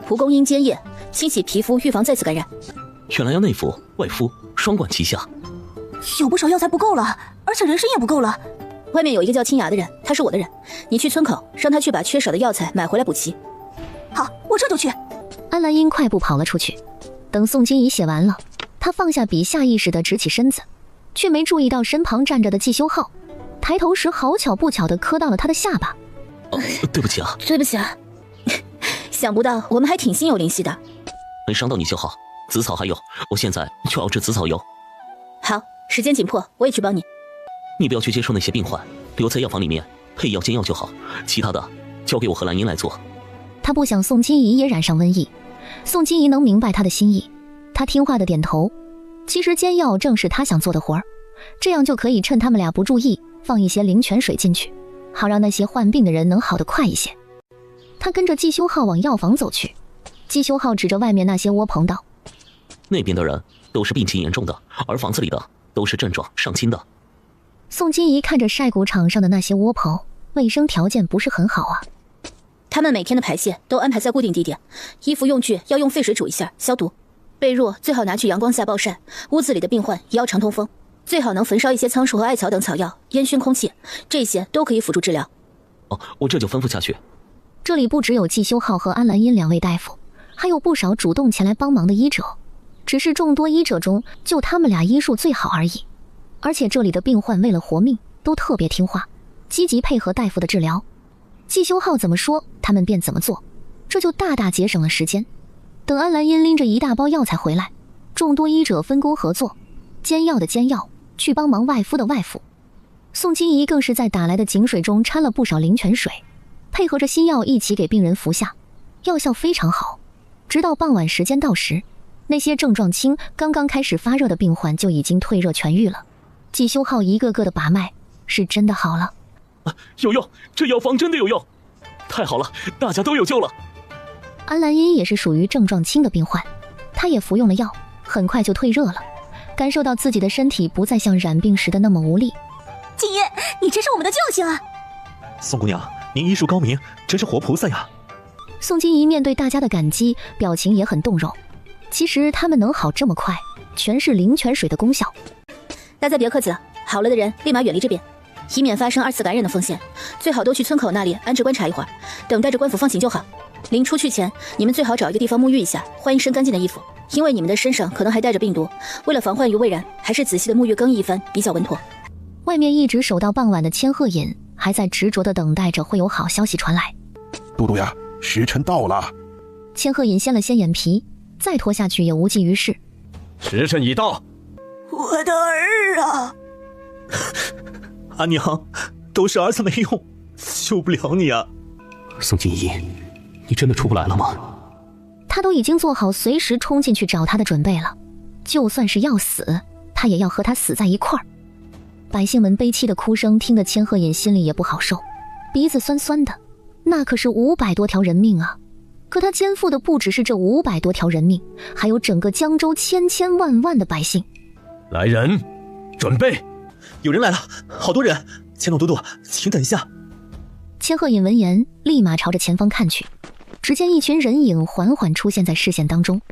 蒲公英煎液，清洗皮肤，预防再次感染。原来要内服外敷，双管齐下。有不少药材不够了，而且人参也不够了。外面有一个叫青雅的人，他是我的人，你去村口让他去把缺少的药材买回来补齐。好，我这就去。安兰英快步跑了出去。等宋金怡写完了，他放下笔，下意识地直起身子，却没注意到身旁站着的季修浩。抬头时好巧不巧地磕到了他的下巴。对不起啊。对不起啊。想不到我们还挺心有灵犀的。没伤到你就好。紫草还有，我现在去熬制紫草油。好，时间紧迫，我也去帮你。你不要去接触那些病患，留在药房里面配药煎药就好，其他的交给我和兰英来做。他不想宋金怡也染上瘟疫。宋金怡能明白他的心意，他听话的点头。其实煎药正是他想做的活儿，这样就可以趁他们俩不注意，放一些灵泉水进去，好让那些患病的人能好得快一些。他跟着季修浩往药房走去。季修浩指着外面那些窝棚道：那边的人都是病情严重的，而房子里的都是症状尚轻的。宋金怡看着晒谷场上的那些窝棚，卫生条件不是很好啊。他们每天的排泄都安排在固定地点，衣服用具要用沸水煮一下消毒，被褥最好拿去阳光下暴晒，屋子里的病患也要常通风，最好能焚烧一些苍术和艾草等草药，烟熏空气，这些都可以辅助治疗。我这就吩咐下去。这里不只有季修浩和安兰英2位大夫，还有不少主动前来帮忙的医者，只是众多医者中就他们俩医术最好而已。而且这里的病患为了活命都特别听话，积极配合大夫的治疗。季修浩怎么说他们便怎么做，这就大大节省了时间。等安兰英拎着一大包药材回来，众多医者分工合作，煎药的煎药，去帮忙外敷的外敷。宋金怡更是在打来的井水中掺了不少灵泉水，配合着新药一起给病人服下，药效非常好。直到傍晚时间到时，那些症状轻、刚刚开始发热的病患就已经退热痊愈了。季修浩一个个的把脉，是真的好了。有用，这药方真的有用，太好了，大家都有救了。安兰英也是属于症状轻的病患，她也服用了药，很快就退热了，感受到自己的身体不再像染病时的那么无力。金爷，你真是我们的救星啊！宋姑娘，您医术高明，真是活菩萨呀！宋金怡面对大家的感激，表情也很动容。其实他们能好这么快，全是灵泉水的功效。大家别客气了，好了的人立马远离这边，以免发生2次感染的风险。最好都去村口那里安置观察一会儿，等待着官府放行就好。临出去前，你们最好找一个地方沐浴一下，换一身干净的衣服，因为你们的身上可能还带着病毒。为了防患于未然，还是仔细的沐浴更衣一番比较稳妥。外面一直守到傍晚的千鹤隐还在执着地等待着会有好消息传来。都督呀，时辰到了。千鹤隐掀了掀眼皮，再拖下去也无济于事。时辰已到。我的儿啊！阿娘，都是儿子没用，救不了你啊！宋金怡，你真的出不来了吗？他都已经做好随时冲进去找他的准备了，就算是要死，他也要和他死在一块儿。百姓们悲戚的哭声听得千鹤隐心里也不好受，鼻子酸酸的，那可是500多条人命啊！可他肩负的不只是这500多条人命，还有整个江州千千万万的百姓。来人，准备！有人来了，好多人！千总都督，请等一下。千鹤隐闻言，立马朝着前方看去，只见一群人影缓缓出现在视线当中。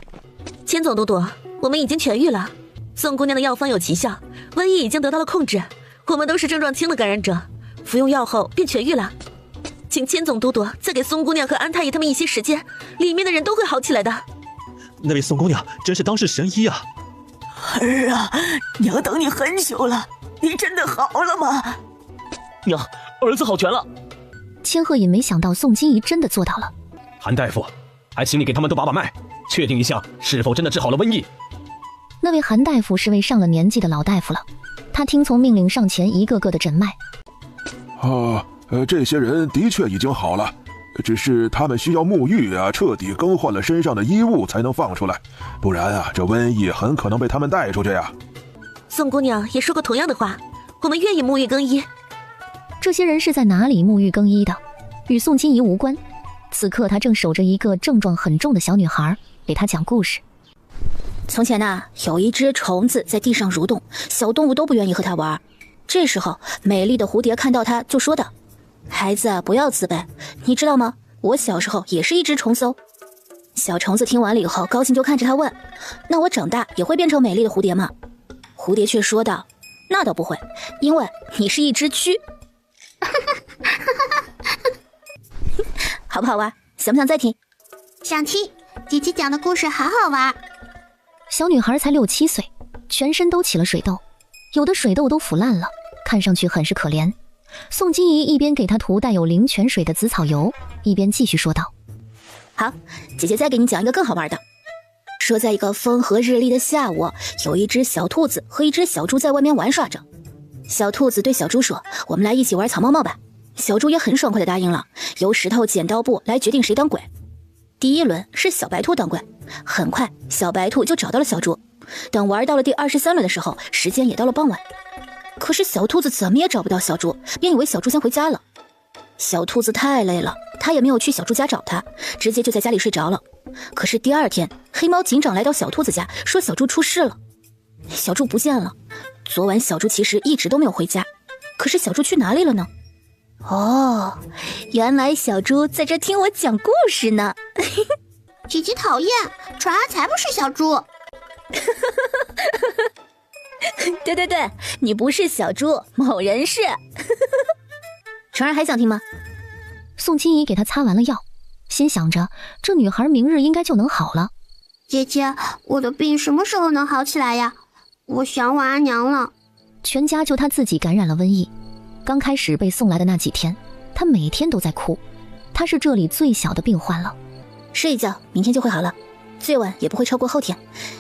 千总都督，我们已经痊愈了。宋姑娘的药方有奇效，瘟疫已经得到了控制，我们都是症状轻的感染者，服用药后便痊愈了。请千总督督再给宋姑娘和安太医他们一些时间，里面的人都会好起来的。那位宋姑娘真是当世神医啊！儿啊，娘等你很久了，你真的好了吗？娘，儿子好全了。千鹤也没想到宋金怡真的做到了。韩大夫，还请你给他们都把把脉，确定一下是否真的治好了瘟疫。那位韩大夫是位上了年纪的老大夫了，他听从命令上前一个个的诊脉。这些人的确已经好了，只是他们需要沐浴啊，彻底更换了身上的衣物才能放出来，不然啊，这瘟疫很可能被他们带出去呀。宋姑娘也说过同样的话，我们愿意沐浴更衣。这些人是在哪里沐浴更衣的？与宋金怡无关。此刻他正守着一个症状很重的小女孩，给她讲故事。从前呐，有一只虫子在地上蠕动，小动物都不愿意和它玩。这时候，美丽的蝴蝶看到它，就说道：“孩子，不要自卑，你知道吗？我小时候也是一只虫子哦。”小虫子听完了以后，高兴就看着它问：“那我长大也会变成美丽的蝴蝶吗？”蝴蝶却说道：“那倒不会，因为你是一只蛆。”好不好玩？想不想再听？想听，姐姐讲的故事好好玩。小女孩才6、7岁，全身都起了水痘，有的水痘都腐烂了，看上去很是可怜。宋金怡一边给她涂带有灵泉水的紫草油，一边继续说道：“好，姐姐再给你讲一个更好玩的。说在一个风和日丽的下午，有一只小兔子和一只小猪在外面玩耍着。小兔子对小猪说：“我们来一起玩藏猫猫吧。”小猪也很爽快地答应了，由石头剪刀布来决定谁当鬼。第一轮是小白兔当鬼，很快小白兔就找到了小猪。等玩到了第23轮的时候，时间也到了傍晚。可是小兔子怎么也找不到小猪，便以为小猪先回家了。小兔子太累了，他也没有去小猪家找他，直接就在家里睡着了。可是第2天，黑猫警长来到小兔子家，说小猪出事了，小猪不见了。昨晚小猪其实一直都没有回家，可是小猪去哪里了呢？哦，原来小猪在这听我讲故事呢。姐姐讨厌，传儿才不是小猪。对，你不是小猪，某人是。传儿还想听吗？宋金怡给她擦完了药，心想着这女孩明日应该就能好了。姐姐，我的病什么时候能好起来呀？我想我阿娘了。全家就她自己感染了瘟疫。刚开始被送来的那几天，她每天都在哭。她是这里最小的病患了。睡一觉，明天就会好了，最晚也不会超过后天。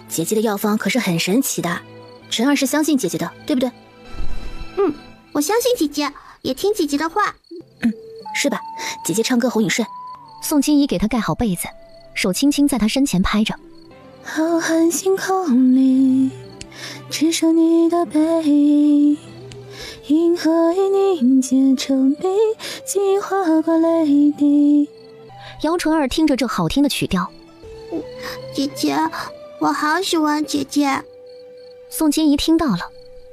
姐姐的药方可是很神奇的，陈儿是相信姐姐的，对不对？我相信姐姐，也听姐姐的话。是吧？姐姐唱歌哄你睡。宋金怡给她盖好被子，手轻轻在她身前拍着。浩瀚星空里，只剩你的背影，银河已凝结成冰，既划过泪滴。姚纯儿听着这好听的曲调，姐姐，我好喜欢姐姐。宋金怡听到了，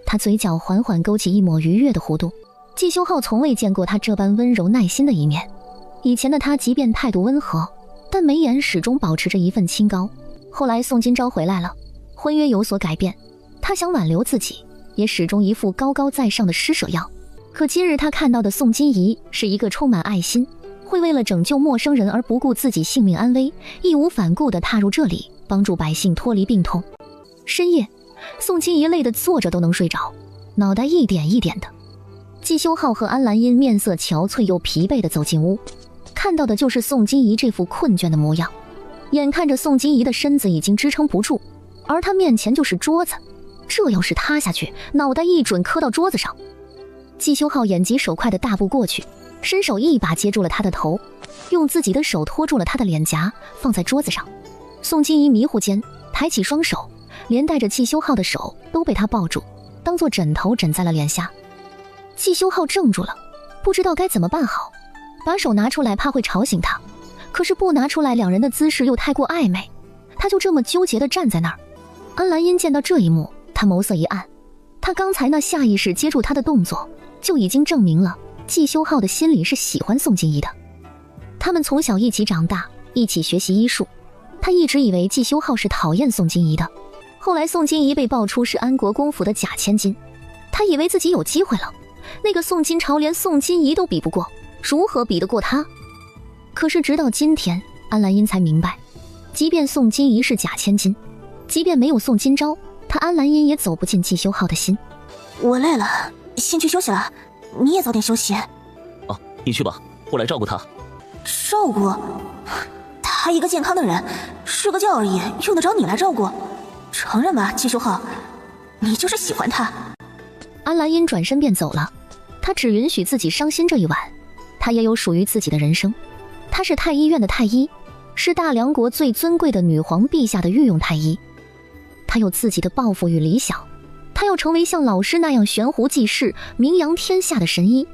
她嘴角缓缓勾起一抹愉悦的弧度。季修浩从未见过她这般温柔耐心的一面，以前的她即便态度温和，但眉眼始终保持着一份清高。后来宋金钊回来了，婚约有所改变，他想挽留自己，也始终一副高高在上的施舍样。可今日他看到的宋金怡是一个充满爱心，会为了拯救陌生人而不顾自己性命安危，义无反顾地踏入这里，帮助百姓脱离病痛。深夜，宋金怡累得坐着都能睡着，脑袋一点一点的。季修浩和安兰英面色憔悴又疲惫地走进屋，看到的就是宋金怡这副困倦的模样。眼看着宋金怡的身子已经支撑不住，而她面前就是桌子，这要是塌下去，脑袋一准磕到桌子上。季修浩眼疾手快地大步过去，伸手一把接住了她的头，用自己的手托住了她的脸颊，放在桌子上。宋金怡迷糊间抬起双手，连带着季修浩的手都被他抱住，当作枕头枕在了脸下。季修浩怔住了，不知道该怎么办好，把手拿出来怕会吵醒他，可是不拿出来两人的姿势又太过暧昧，他就这么纠结地站在那儿。安兰英见到这一幕，她眸色一暗，她刚才那下意识接住他的动作就已经证明了季修浩的心里是喜欢宋金怡的。他们从小一起长大，一起学习医术，他一直以为季修浩是讨厌宋金怡的，后来宋金仪被爆出是安国公府的假千金，他以为自己有机会了，那个宋金朝连宋金仪都比不过，如何比得过他？可是直到今天，安澜音才明白，即便宋金仪是假千金，即便没有宋金钊，他安澜音也走不进季修浩的心。我累了，先去休息了，你也早点休息。哦，你去吧，我来照顾他。照顾？他一个健康的人，睡个觉而已，用得着你来照顾？承认吧，季修浩，你就是喜欢他。安澜音转身便走了，他只允许自己伤心这一晚，他也有属于自己的人生。他是太医院的太医，是大梁国最尊贵的女皇陛下的御用太医。他有自己的抱负与理想，他要成为像老师那样悬壶济世、名扬天下的神医。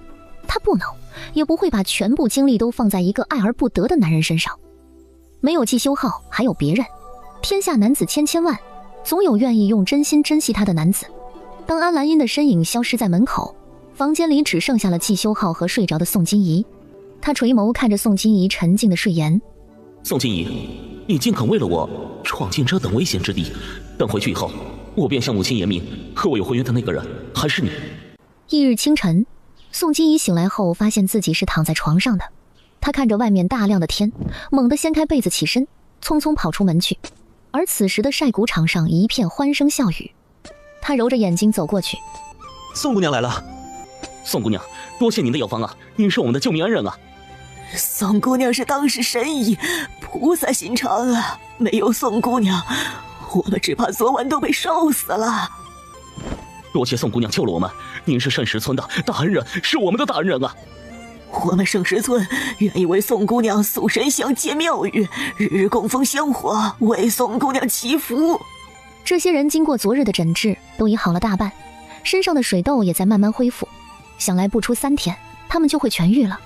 他不能，也不会把全部精力都放在一个爱而不得的男人身上。没有季修浩，还有别人。天下男子千千万，总有愿意用真心珍惜他的男子。当安澜音的身影消失在门口，房间里只剩下了季修浩和睡着的宋金仪。他垂眸看着宋金仪沉静的睡颜。宋金仪，你竟肯为了我闯进这等危险之地，等回去以后，我便向母亲言明，和我有婚约的那个人还是你。翌日清晨，宋金仪醒来后发现自己是躺在床上的。他看着外面大亮的天，猛地掀开被子起身，匆匆跑出门去。而此时的晒谷场上一片欢声笑语。他揉着眼睛走过去。宋姑娘来了。宋姑娘，多谢您的药方啊，您是我们的救命恩人啊。宋姑娘是当世神医，菩萨心肠啊！没有宋姑娘，我们只怕昨晚都被烧死了。多谢宋姑娘救了我们，您是圣石村的大恩人，是我们的大恩人啊！我们圣石村愿意为宋姑娘塑神像建庙宇，日日供奉香火，为宋姑娘祈福。这些人经过昨日的诊治，都已好了大半，身上的水痘也在慢慢恢复，想来不出3天，他们就会痊愈了。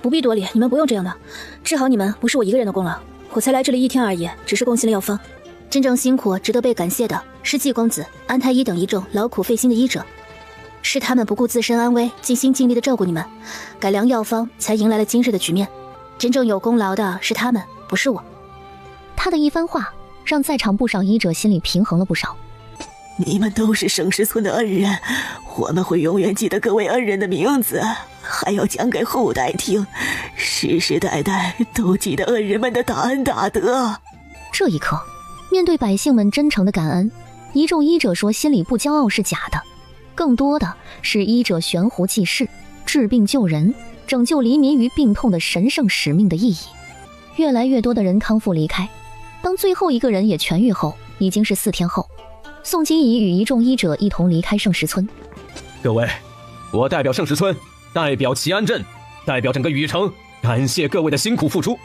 不必多礼，你们不用这样的，治好你们不是我一个人的功劳，我才来这里1天而已，只是贡献了药方。真正辛苦值得被感谢的是季公子、安太医等一众劳苦费心的医者，是他们不顾自身安危，尽心尽力的照顾你们，改良药方，才迎来了今日的局面。真正有功劳的是他们，不是我。他的一番话让在场不少医者心里平衡了不少。你们都是圣石村的恩人，我们会永远记得各位恩人的名字，还要讲给后代听，世世代代都记得恩人们的大恩大德。这一刻，面对百姓们真诚的感恩，一众医者说心里不骄傲是假的，更多的是医者悬壶济世、治病救人、拯救黎民于病痛的神圣使命的意义。越来越多的人康复离开，当最后一个人也痊愈后，已经是4天后。宋金仪与一众医者一同离开圣石村。各位，我代表圣石村，代表齐安镇，代表整个禹城，感谢各位的辛苦付出。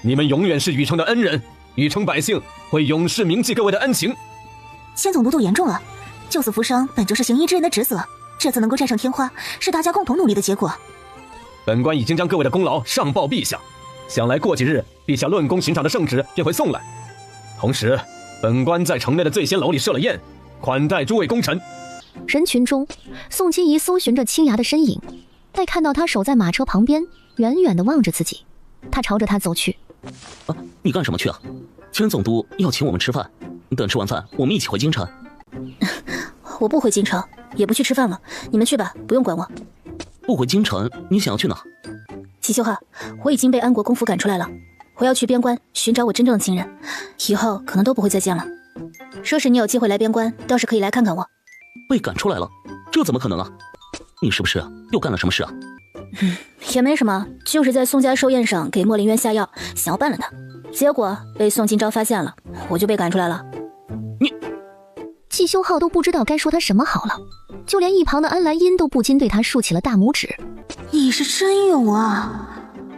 你们永远是禹城的恩人，禹城百姓会永世铭记各位的恩情。千总督度严重了，救死扶伤本就是行医之人的职责，这次能够战胜天花，是大家共同努力的结果。本官已经将各位的功劳上报陛下，想来过几日，陛下论功行赏的圣旨便会送来。同时，本官在城内的醉仙楼里设了宴，款待诸位功臣。人群中，宋金仪搜寻着青崖的身影，待看到他守在马车旁边，远远地望着自己，他朝着他走去。你干什么去啊？千总督要请我们吃饭，等吃完饭，我们一起回京城。我不回京城，也不去吃饭了，你们去吧，不用管我。不回京城，你想要去哪？齐修浩，我已经被安国公府赶出来了，我要去边关寻找我真正的亲人，以后可能都不会再见了。说是你有机会来边关，倒是可以来看看我。被赶出来了？这怎么可能啊？你是不是又干了什么事啊？也没什么，就是在宋家寿宴上给莫林渊下药，想要办了他，结果被宋金钊发现了，我就被赶出来了。季修浩都不知道该说他什么好了，就连一旁的安澜音都不禁对他竖起了大拇指。你是真勇啊！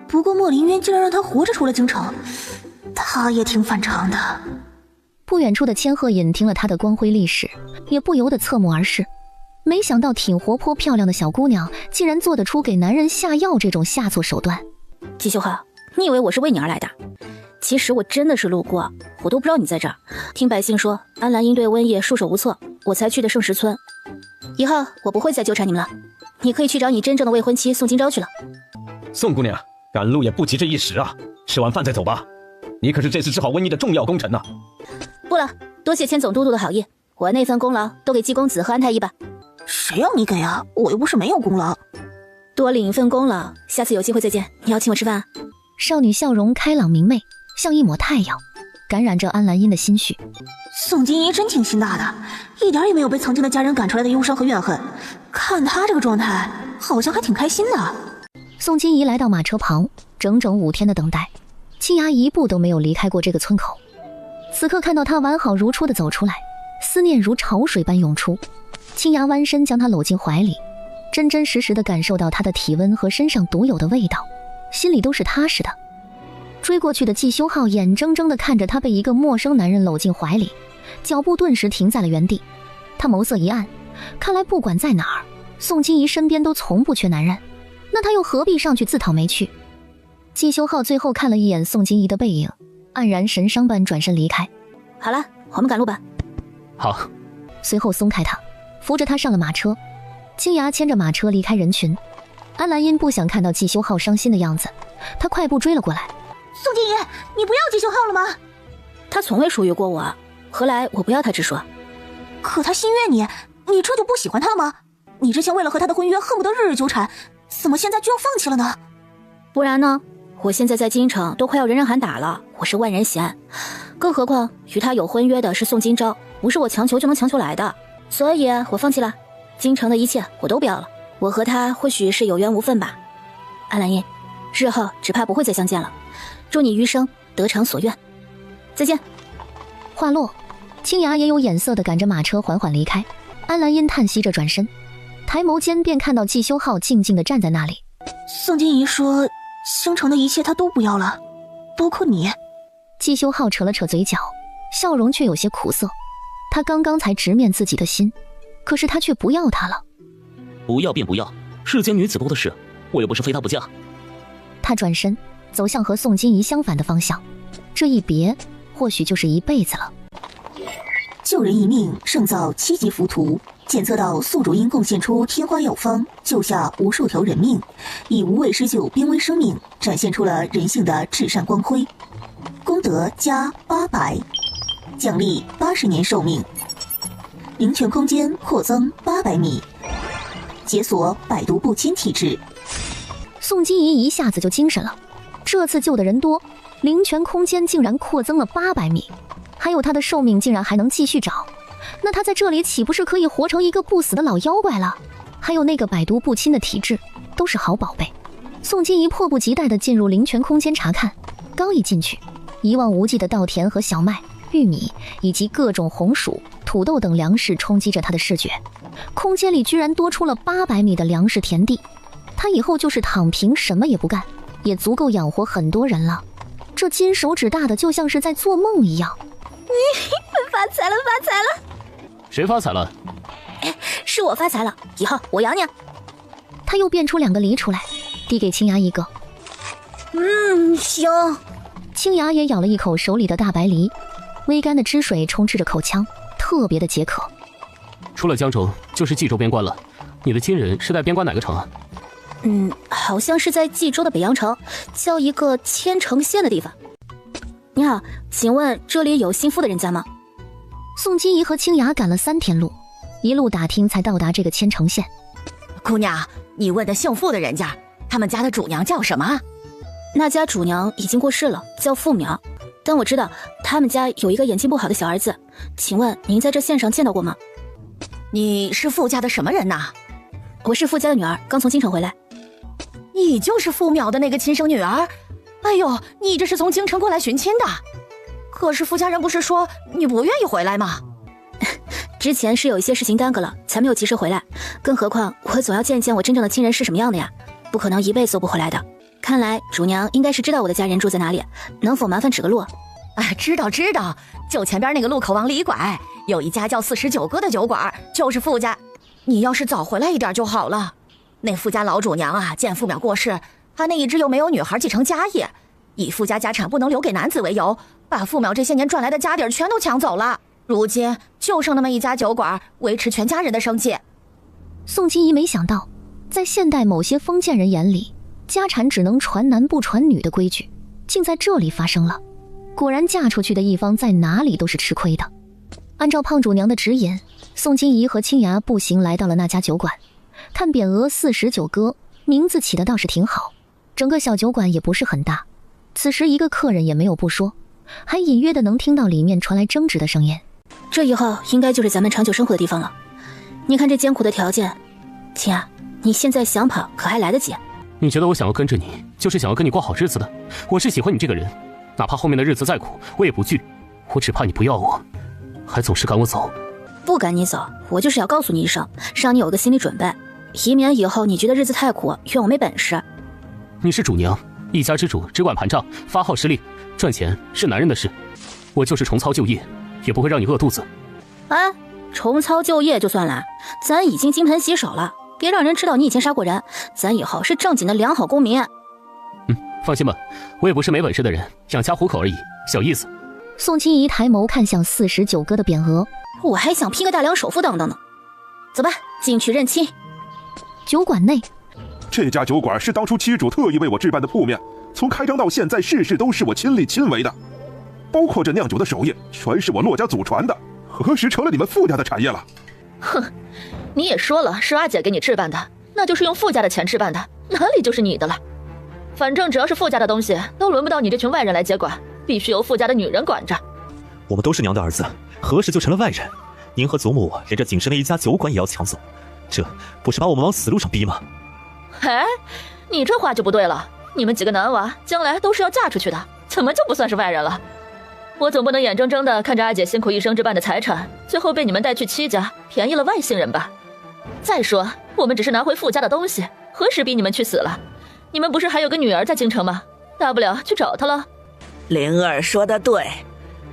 不过莫林渊竟然让他活着出了京城，他也挺反常的。不远处的千鹤隐听了他的光辉历史，也不由得侧目而视。没想到挺活泼漂亮的小姑娘竟然做得出给男人下药这种下作手段。季修浩，你以为我是为你而来的？其实我真的是路过，我都不知道你在这儿。听百姓说安澜音对瘟疫束手无策，我才去的圣石村。以后我不会再纠缠你们了，你可以去找你真正的未婚妻宋金钊去了。宋姑娘，赶路也不急这一时啊，吃完饭再走吧。你可是这次治好瘟疫的重要功臣呐。不了，多谢千总督督的好意，我那份功劳都给季公子和安太医吧。谁要你给啊？我又不是没有功劳。多领一份功劳，下次有机会再见。你要请我吃饭啊？少女笑容开朗明媚，像一抹太阳，感染着安澜音的心绪。宋金怡真挺心大的，一点也没有被曾经的家人赶出来的忧伤和怨恨。看她这个状态，好像还挺开心的。宋金怡来到马车旁，整整5天的等待，青芽一步都没有离开过这个村口。此刻看到她完好如初的走出来，思念如潮水般涌出。青芽弯身将她搂进怀里，真真实实的感受到她的体温和身上独有的味道，心里都是踏实的。追过去的季修浩眼睁睁地看着他被一个陌生男人搂进怀里，脚步顿时停在了原地。他眸色一暗，看来不管在哪儿，宋金怡身边都从不缺男人，那他又何必上去自讨没趣？季修浩最后看了一眼宋金怡的背影，黯然神伤般转身离开。好了，我们赶路吧。好。随后松开他，扶着他上了马车。青芽牵着马车离开人群。安澜音不想看到季修浩伤心的样子，他快步追了过来。宋金怡，你不要季修浩了吗？他从未疏于过我，何来我不要他之说？可他心悦你，你这就不喜欢他了吗？你之前为了和他的婚约恨不得日日纠缠，怎么现在就要放弃了呢？不然呢？我现在在京城都快要人人喊打了，我是万人喜爱，更何况与他有婚约的是宋金钊，不是我强求就能强求来的，所以我放弃了。京城的一切我都不要了，我和他或许是有缘无分吧。安澜音，日后只怕不会再相见了，祝你余生得偿所愿，再见。话落，青芽也有眼色地赶着马车缓缓离开。安澜音叹息着转身，抬眸间便看到季修浩静静地站在那里。宋金怡说京城的一切他都不要了，包括你。季修浩扯了扯嘴角，笑容却有些苦涩。他刚刚才直面自己的心，可是他却不要他了。不要便不要，世间女子多的是，我又不是非她不嫁。他转身走向和宋金怡相反的方向，这一别或许就是一辈子了。救人一命胜造7级浮屠，检测到宿主因贡献出天花药方，救下无数条人命，以无畏施救濒危生命，展现出了人性的至善光辉。功德加800，奖励80年寿命，灵泉空间扩增800米，解锁百毒不侵体质。宋金怡一下子就精神了，这次救的人多，灵泉空间竟然扩增了800米，还有他的寿命竟然还能继续长，那他在这里岂不是可以活成一个不死的老妖怪了？还有那个百毒不侵的体质，都是好宝贝。宋金怡迫不及待地进入灵泉空间查看，刚一进去，一望无际的稻田和小麦、玉米以及各种红薯、土豆等粮食冲击着他的视觉，空间里居然多出了800米的粮食田地。他以后就是躺平什么也不干，也足够养活很多人了。这金手指大的就像是在做梦一样。发财了，发财了！谁发财了？是我发财了，以后我养你。他又变出2个梨出来，递给青芽一个。香。青芽也咬了一口手里的大白梨，微甘的汁水充斥着口腔，特别的解渴。出了江州就是冀州边关了，你的亲人是在边关哪个城啊？好像是在冀州的北阳城，叫一个千城县的地方。你好，请问这里有姓傅的人家吗？宋金怡和青芽赶了3天路，一路打听才到达这个千城县。姑娘，你问的姓傅的人家，他们家的主娘叫什么？那家主娘已经过世了，叫傅苗，但我知道他们家有一个眼睛不好的小儿子，请问您在这县上见到过吗？你是傅家的什么人呐？我是傅家的女儿，刚从京城回来。你就是傅淼的那个亲生女儿？哎呦，你这是从京城过来寻亲的？可是傅家人不是说你不愿意回来吗？之前是有一些事情耽搁了，才没有及时回来。更何况我总要见见我真正的亲人是什么样的呀，不可能一辈子都不回来的。看来主娘应该是知道我的家人住在哪里，能否麻烦指个路？知道，就前边那个路口往里拐，有一家叫49哥的酒馆，就是傅家。你要是早回来一点就好了。那傅家老主娘啊，见傅淼过世，她那一直又没有女孩继承家业，以傅家家产不能留给男子为由，把傅淼这些年赚来的家底全都抢走了。如今就剩那么一家酒馆维持全家人的生计。宋金怡没想到，在现代某些封建人眼里，家产只能传男不传女的规矩，竟在这里发生了。果然嫁出去的一方在哪里都是吃亏的。按照胖主娘的指引，宋金怡和青芽步行来到了那家酒馆。看匾额49哥，名字起的倒是挺好。整个小酒馆也不是很大，此时一个客人也没有不说，还隐约的能听到里面传来争执的声音。这以后应该就是咱们长久生活的地方了。你看这艰苦的条件，青芽，你现在想跑可还来得及。你觉得我想要跟着你，就是想要跟你过好日子的？我是喜欢你这个人，哪怕后面的日子再苦，我也不惧。我只怕你不要我，还总是赶我走。不赶你走，我就是要告诉你一声，让你有个心理准备，以免以后你觉得日子太苦，怨我没本事。你是主娘，一家之主，只管盘账，发号施令，赚钱是男人的事。我就是重操旧业，也不会让你饿肚子。哎，重操旧业就算了，咱已经金盆洗手了，别让人知道你以前杀过人，咱以后是正经的良好公民。放心吧，我也不是没本事的人，养家糊口而已，小意思。宋金怡抬眸看向49哥的匾额，我还想拼个大梁首富等等呢。走吧，进去认亲。酒馆内，这家酒馆是当初七主特意为我置办的铺面，从开张到现在，事事都是我亲力亲为的，包括这酿酒的手艺，全是我骆家祖传的，何时成了你们傅家的产业了？哼，你也说了是阿姐给你置办的，那就是用傅家的钱置办的，哪里就是你的了？反正只要是傅家的东西，都轮不到你这群外人来接管，必须由傅家的女人管着。我们都是娘的儿子，何时就成了外人？您和祖母连这仅剩的一家酒馆也要抢走，这不是把我们往死路上逼吗？哎，你这话就不对了，你们几个男娃将来都是要嫁出去的，怎么就不算是外人了？我总不能眼睁睁的看着阿姐辛苦一生置办的财产，最后被你们带去戚家，便宜了外姓人吧？再说，我们只是拿回傅家的东西，何时逼你们去死了？你们不是还有个女儿在京城吗？大不了去找她了。灵儿说的对，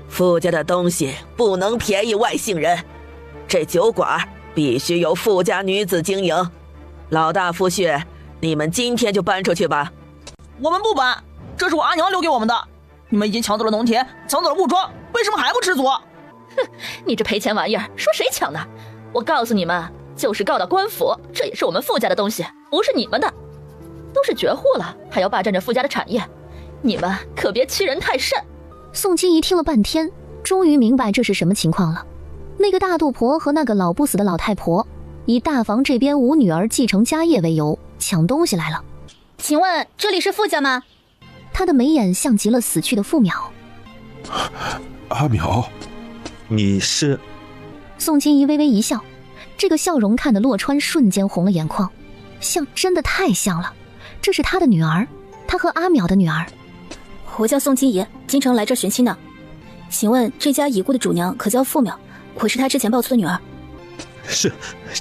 傅家的东西不能便宜外姓人，这酒馆必须由傅家女子经营。老大傅旭，你们今天就搬出去吧。我们不搬，这是我阿娘留给我们的。你们已经抢走了农田，抢走了木桩，为什么还不知足？哼，你这赔钱玩意儿，说谁抢的？我告诉你们，就是告到官府，这也是我们傅家的东西，不是你们的。都是绝户了，还要霸占着傅家的产业，你们可别欺人太甚。宋金怡听了半天，终于明白这是什么情况了。那个大肚婆和那个老不死的老太婆，以大房这边无女儿继承家业为由，抢东西来了。请问这里是傅家吗？他的眉眼像极了死去的傅淼。阿淼，你是？宋金怡微微一笑，这个笑容看得洛川瞬间红了眼眶，像，真的太像了。这是他的女儿，他和阿淼的女儿。我叫宋金怡，京城来这寻亲的。请问这家已故的主娘可叫傅淼？我是她之前抱错的女儿。是，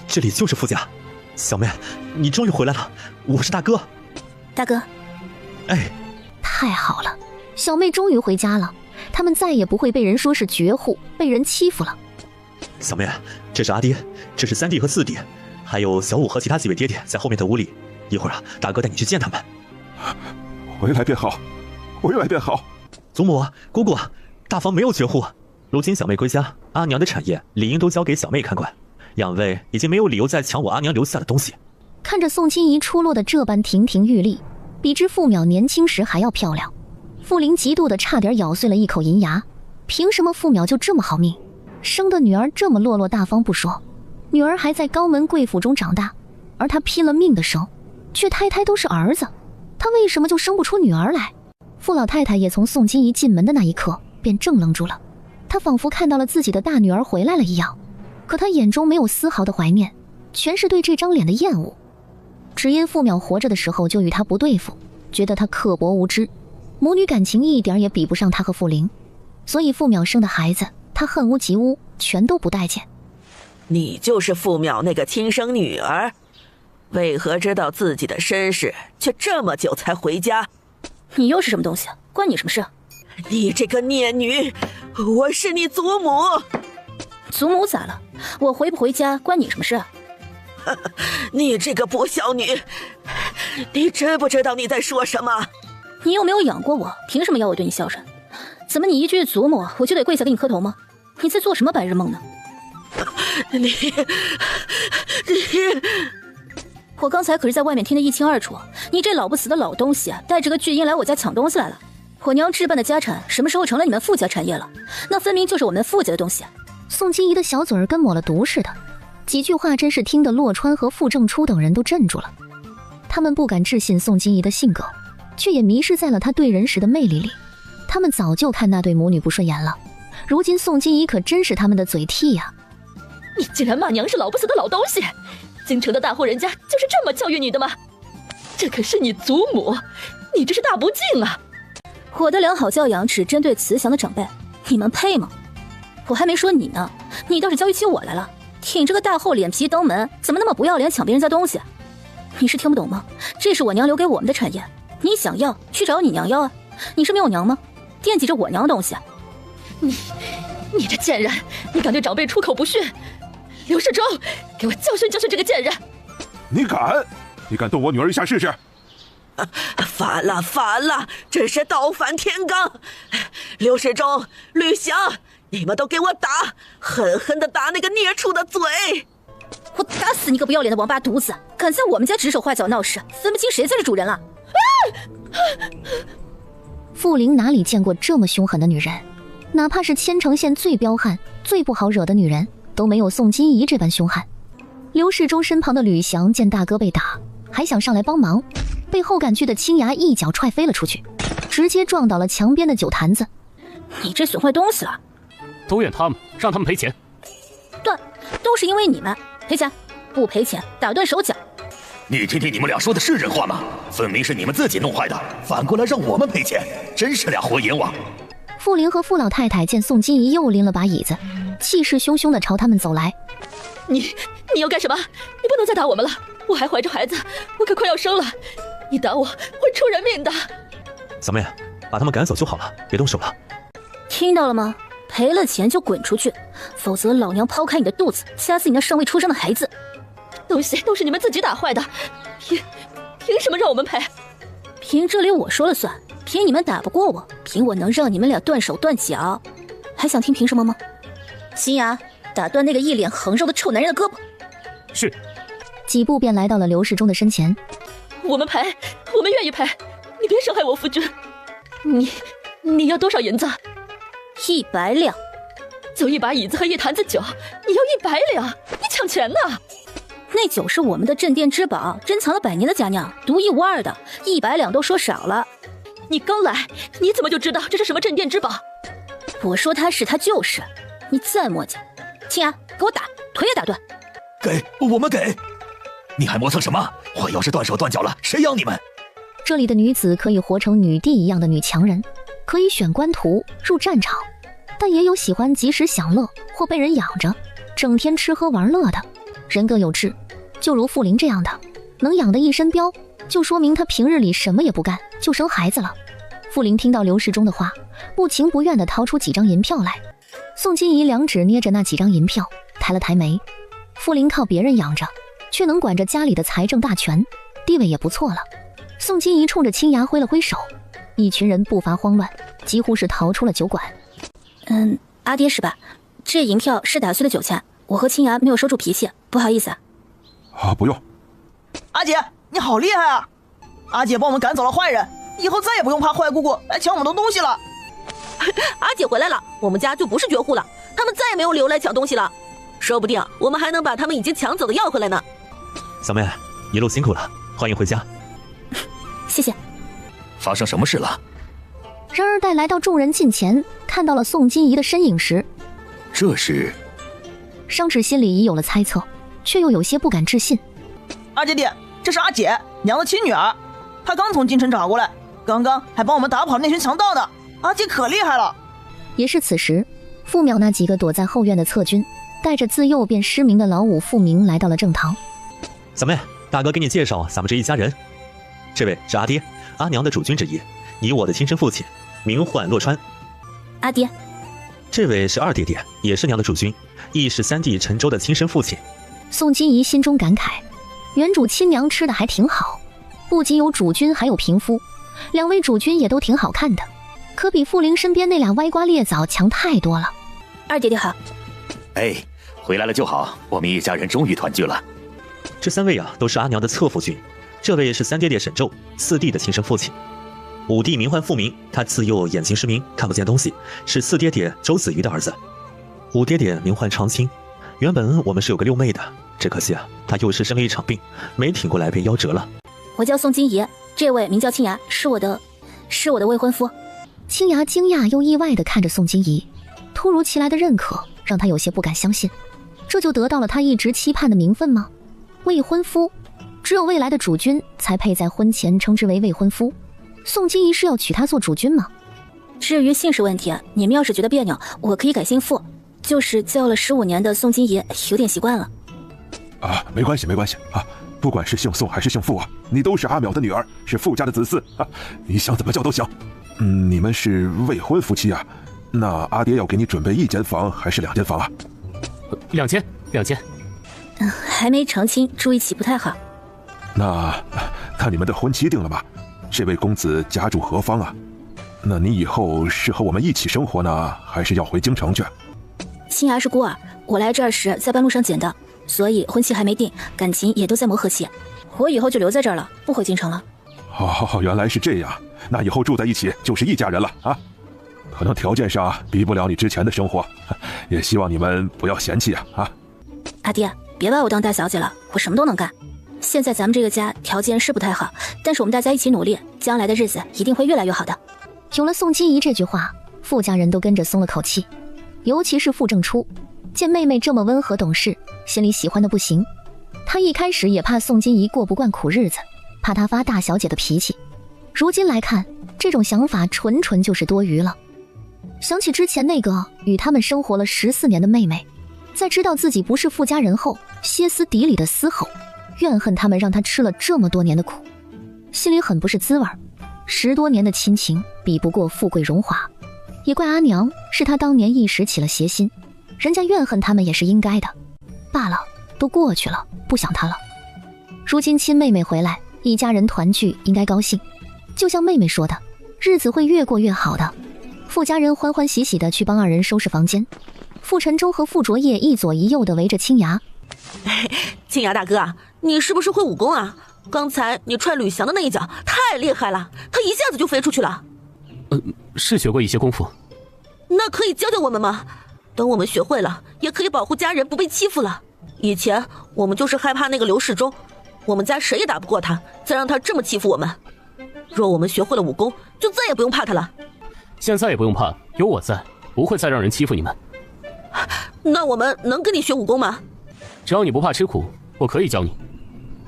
这里就是傅家。小妹，你终于回来了，我是大哥。大哥。哎，太好了，小妹终于回家了，他们再也不会被人说是绝户，被人欺负了。小妹，这是阿爹，这是三弟和四弟，还有小五和其他几位爹爹在后面的屋里。一会儿啊，大哥带你去见他们。回来便好，回来便好。祖母、姑姑，大房没有绝户，如今小妹归家，阿娘的产业理应都交给小妹看管，两位已经没有理由再抢我阿娘留下的东西。看着宋金怡出落的这般亭亭玉立，比之傅淼年轻时还要漂亮，傅林嫉妒的差点咬碎了一口银牙。凭什么傅淼就这么好命，生的女儿这么落落大方不说，女儿还在高门贵府中长大，而他拼了命的生，却胎胎都是儿子，他为什么就生不出女儿来？傅老太太也从宋金怡进门的那一刻便怔愣住了，她仿佛看到了自己的大女儿回来了一样，可她眼中没有丝毫的怀念，全是对这张脸的厌恶。只因傅淼活着的时候就与她不对付，觉得她刻薄无知，母女感情一点也比不上她和傅林，所以傅淼生的孩子她恨屋及乌，全都不待见。你就是傅淼那个亲生女儿，为何知道自己的身世，却这么久才回家？你又是什么东西？关你什么事？你这个孽女，我是你祖母。祖母咋了？我回不回家关你什么事？你这个不孝女，你知不知道你在说什么？你又没有养过我，凭什么要我对你孝顺？怎么你一句祖母我就得跪下给你磕头吗？你在做什么白日梦呢？你我刚才可是在外面听得一清二楚，你这老不死的老东西带着个巨婴来我家抢东西来了。我娘置办的家产什么时候成了你们傅家产业了？那分明就是我们傅家的东西。宋金怡的小嘴儿跟抹了毒似的，几句话真是听得洛川和傅正初等人都镇住了。他们不敢置信宋金怡的性格，却也迷失在了她对人时的魅力里。他们早就看那对母女不顺眼了，如今宋金怡可真是他们的嘴替呀！你竟然骂娘是老不死的老东西！京城的大户人家就是这么教育你的吗？这可是你祖母，你这是大不敬啊！我的良好教养只针对慈祥的长辈，你们配吗？我还没说你呢，你倒是教育起我来了，挺着个大厚脸皮登门，怎么那么不要脸，抢别人家东西？你是听不懂吗？这是我娘留给我们的产业，你想要去找你娘要啊！你是没有娘吗？惦记着我娘的东西？你这贱人，你敢对长辈出口不逊！刘世忠，给我教训教训这个贱人！你敢？你敢动我女儿一下试试？反了，反了！真是倒反天罡！刘世忠、吕翔，你们都给我打，狠狠地打那个孽畜的嘴！我打死你个不要脸的王八犊子！敢在我们家指手画脚闹事，分不清谁才是主人了！傅玲哪里见过这么凶狠的女人？哪怕是千城县最彪悍、最不好惹的女人，都没有宋金怡这般凶悍。刘世忠身旁的吕翔见大哥被打，还想上来帮忙，被后赶去的青牙一脚踹飞了出去，直接撞倒了墙边的酒坛子。你这损坏东西了！都怨他们，让他们赔钱。对，都是因为你们赔钱，不赔钱打断手脚。你听听你们俩说的是人话吗？分明是你们自己弄坏的，反过来让我们赔钱，真是俩活阎王！傅玲和傅老太太见宋金怡又拎了把椅子，气势汹汹地朝他们走来。你要干什么？你不能再打我们了，我还怀着孩子，我可快要生了，你打我会出人命的。小妹，把他们赶走就好了，别动手了。听到了吗？赔了钱就滚出去，否则老娘抛开你的肚子，掐死你那尚未出生的孩子！东西都是你们自己打坏的，凭什么让我们赔？凭这里我说了算，凭你们打不过我，凭我能让你们俩断手断脚，还想听凭什么吗？新芽，打断那个一脸横肉的臭男人的胳膊。是。几步便来到了刘世忠的身前。我们赔，我们愿意赔，你别伤害我夫君。你要多少银子？100两。就一把椅子和一坛子酒，你要100两？你抢钱呢？那酒是我们的镇店之宝，珍藏了100年的佳酿，独一无二的，100两都说少了。你刚来，你怎么就知道这是什么镇店之宝？我说他是，他就是。你再磨叽，青芽，给我打，腿也打断。给，我们给。你还磨蹭什么？我要是断手断脚了，谁养你们？这里的女子可以活成女帝一样的女强人，可以选官途入战场，但也有喜欢及时享乐或被人养着，整天吃喝玩乐的。人各有志，就如傅玲这样的，能养得一身膘，就说明她平日里什么也不干，就生孩子了。傅玲听到刘世忠的话，不情不愿地掏出几张银票来。宋金怡两指捏着那几张银票，抬了抬眉。傅玲靠别人养着，却能管着家里的财政大权，地位也不错了。宋金怡冲着青牙挥了挥手，一群人步伐慌乱，几乎是逃出了酒馆。阿爹是吧？这银票是打碎的酒钱，我和青牙没有收住脾气，不好意思。不用。阿姐，你好厉害啊！阿姐帮我们赶走了坏人，以后再也不用怕坏姑姑来抢我们的东西了。阿姐回来了，我们家就不是绝户了，他们再也没有理由来抢东西了，说不定我们还能把他们已经抢走的要回来呢。小妹，一路辛苦了，欢迎回家。谢谢。发生什么事了？然而待来到众人近前，看到了宋金怡的身影时，这是商芷心里已有了猜测，却又有些不敢置信。二姐姐，这是阿姐娘的亲女儿，她刚从京城找过来，刚刚还帮我们打跑那群强盗呢。阿姐可厉害了。也是此时，傅淼那几个躲在后院的侧军，带着自幼便失明的老五傅明来到了正堂。小妹，大哥给你介绍咱们这一家人，这位是阿爹，阿娘的主君之一，你我的亲生父亲，名唤洛川。阿爹。这位是二爹爹，也是娘的主君，亦是三弟陈州的亲生父亲。宋金怡心中感慨，原主亲娘吃的还挺好，不仅有主君，还有平夫，两位主君也都挺好看的，可比傅玲身边那俩歪瓜裂枣强太多了。二爹爹好。哎，回来了就好，我们一家人终于团聚了。这三位啊，都是阿娘的侧父君，这位是三爹爹沈宙，四弟的亲生父亲。五弟名唤傅明，他自幼眼睛失明，看不见东西，是四爹爹周子瑜的儿子。五爹爹名唤长青，原本我们是有个六妹的，只可惜啊，她又是生了一场病，没挺过来便夭折了。我叫宋金怡，这位名叫青芽，是我的未婚夫。青芽惊讶又意外地看着宋金怡，突如其来的认可让她有些不敢相信，这就得到了她一直期盼的名分吗？未婚夫，只有未来的主君才配在婚前称之为未婚夫。宋金怡是要娶她做主君吗？至于姓氏问题，你们要是觉得别扭，我可以改姓傅，就是叫了15年的宋金怡，有点习惯了。啊，没关系啊，不管是姓宋还是姓傅啊，你都是阿淼的女儿，是傅家的子嗣啊，你想怎么叫都行。你们是未婚夫妻啊？那阿爹要给你准备1间房还是2间房啊？2间。还没成亲，住一起不太好。那你们的婚期定了吗？这位公子家住何方啊？那你以后是和我们一起生活呢，还是要回京城去？青芽是孤儿，我来这儿时在半路上捡的，所以婚期还没定，感情也都在磨合期。我以后就留在这儿了，不回京城了。哦，原来是这样，那以后住在一起就是一家人了啊。可能条件上比不了你之前的生活，也希望你们不要嫌弃啊。阿爹，别把我当大小姐了，我什么都能干。现在咱们这个家条件是不太好，但是我们大家一起努力，将来的日子一定会越来越好的。有了宋金怡这句话，傅家人都跟着松了口气，尤其是傅正初，见妹妹这么温和懂事，心里喜欢的不行。他一开始也怕宋金怡过不惯苦日子，怕她发大小姐的脾气，如今来看，这种想法纯就是多余了。想起之前那个与他们生活了14年的妹妹，在知道自己不是傅家人后，歇斯底里的嘶吼，怨恨他们让她吃了这么多年的苦，心里很不是滋味。10多年的亲情比不过富贵荣华，也怪阿娘是她当年一时起了邪心，人家怨恨他们也是应该的。罢了，都过去了，不想她了。如今亲妹妹回来，一家人团聚应该高兴，就像妹妹说的，日子会越过越好的。傅家人欢欢喜喜地去帮2人收拾房间，傅晨舟和傅卓业一左一右地围着青芽。青芽大哥，你是不是会武功啊？刚才你踹吕翔的那一脚太厉害了，他一下子就飞出去了。是学过一些功夫。那可以教教我们吗？等我们学会了，也可以保护家人不被欺负了。以前我们就是害怕那个刘世忠，我们家谁也打不过他，才让他这么欺负我们。若我们学会了武功，就再也不用怕他了。现在也不用怕，有我在，不会再让人欺负你们。那我们能跟你学武功吗？只要你不怕吃苦，我可以教你。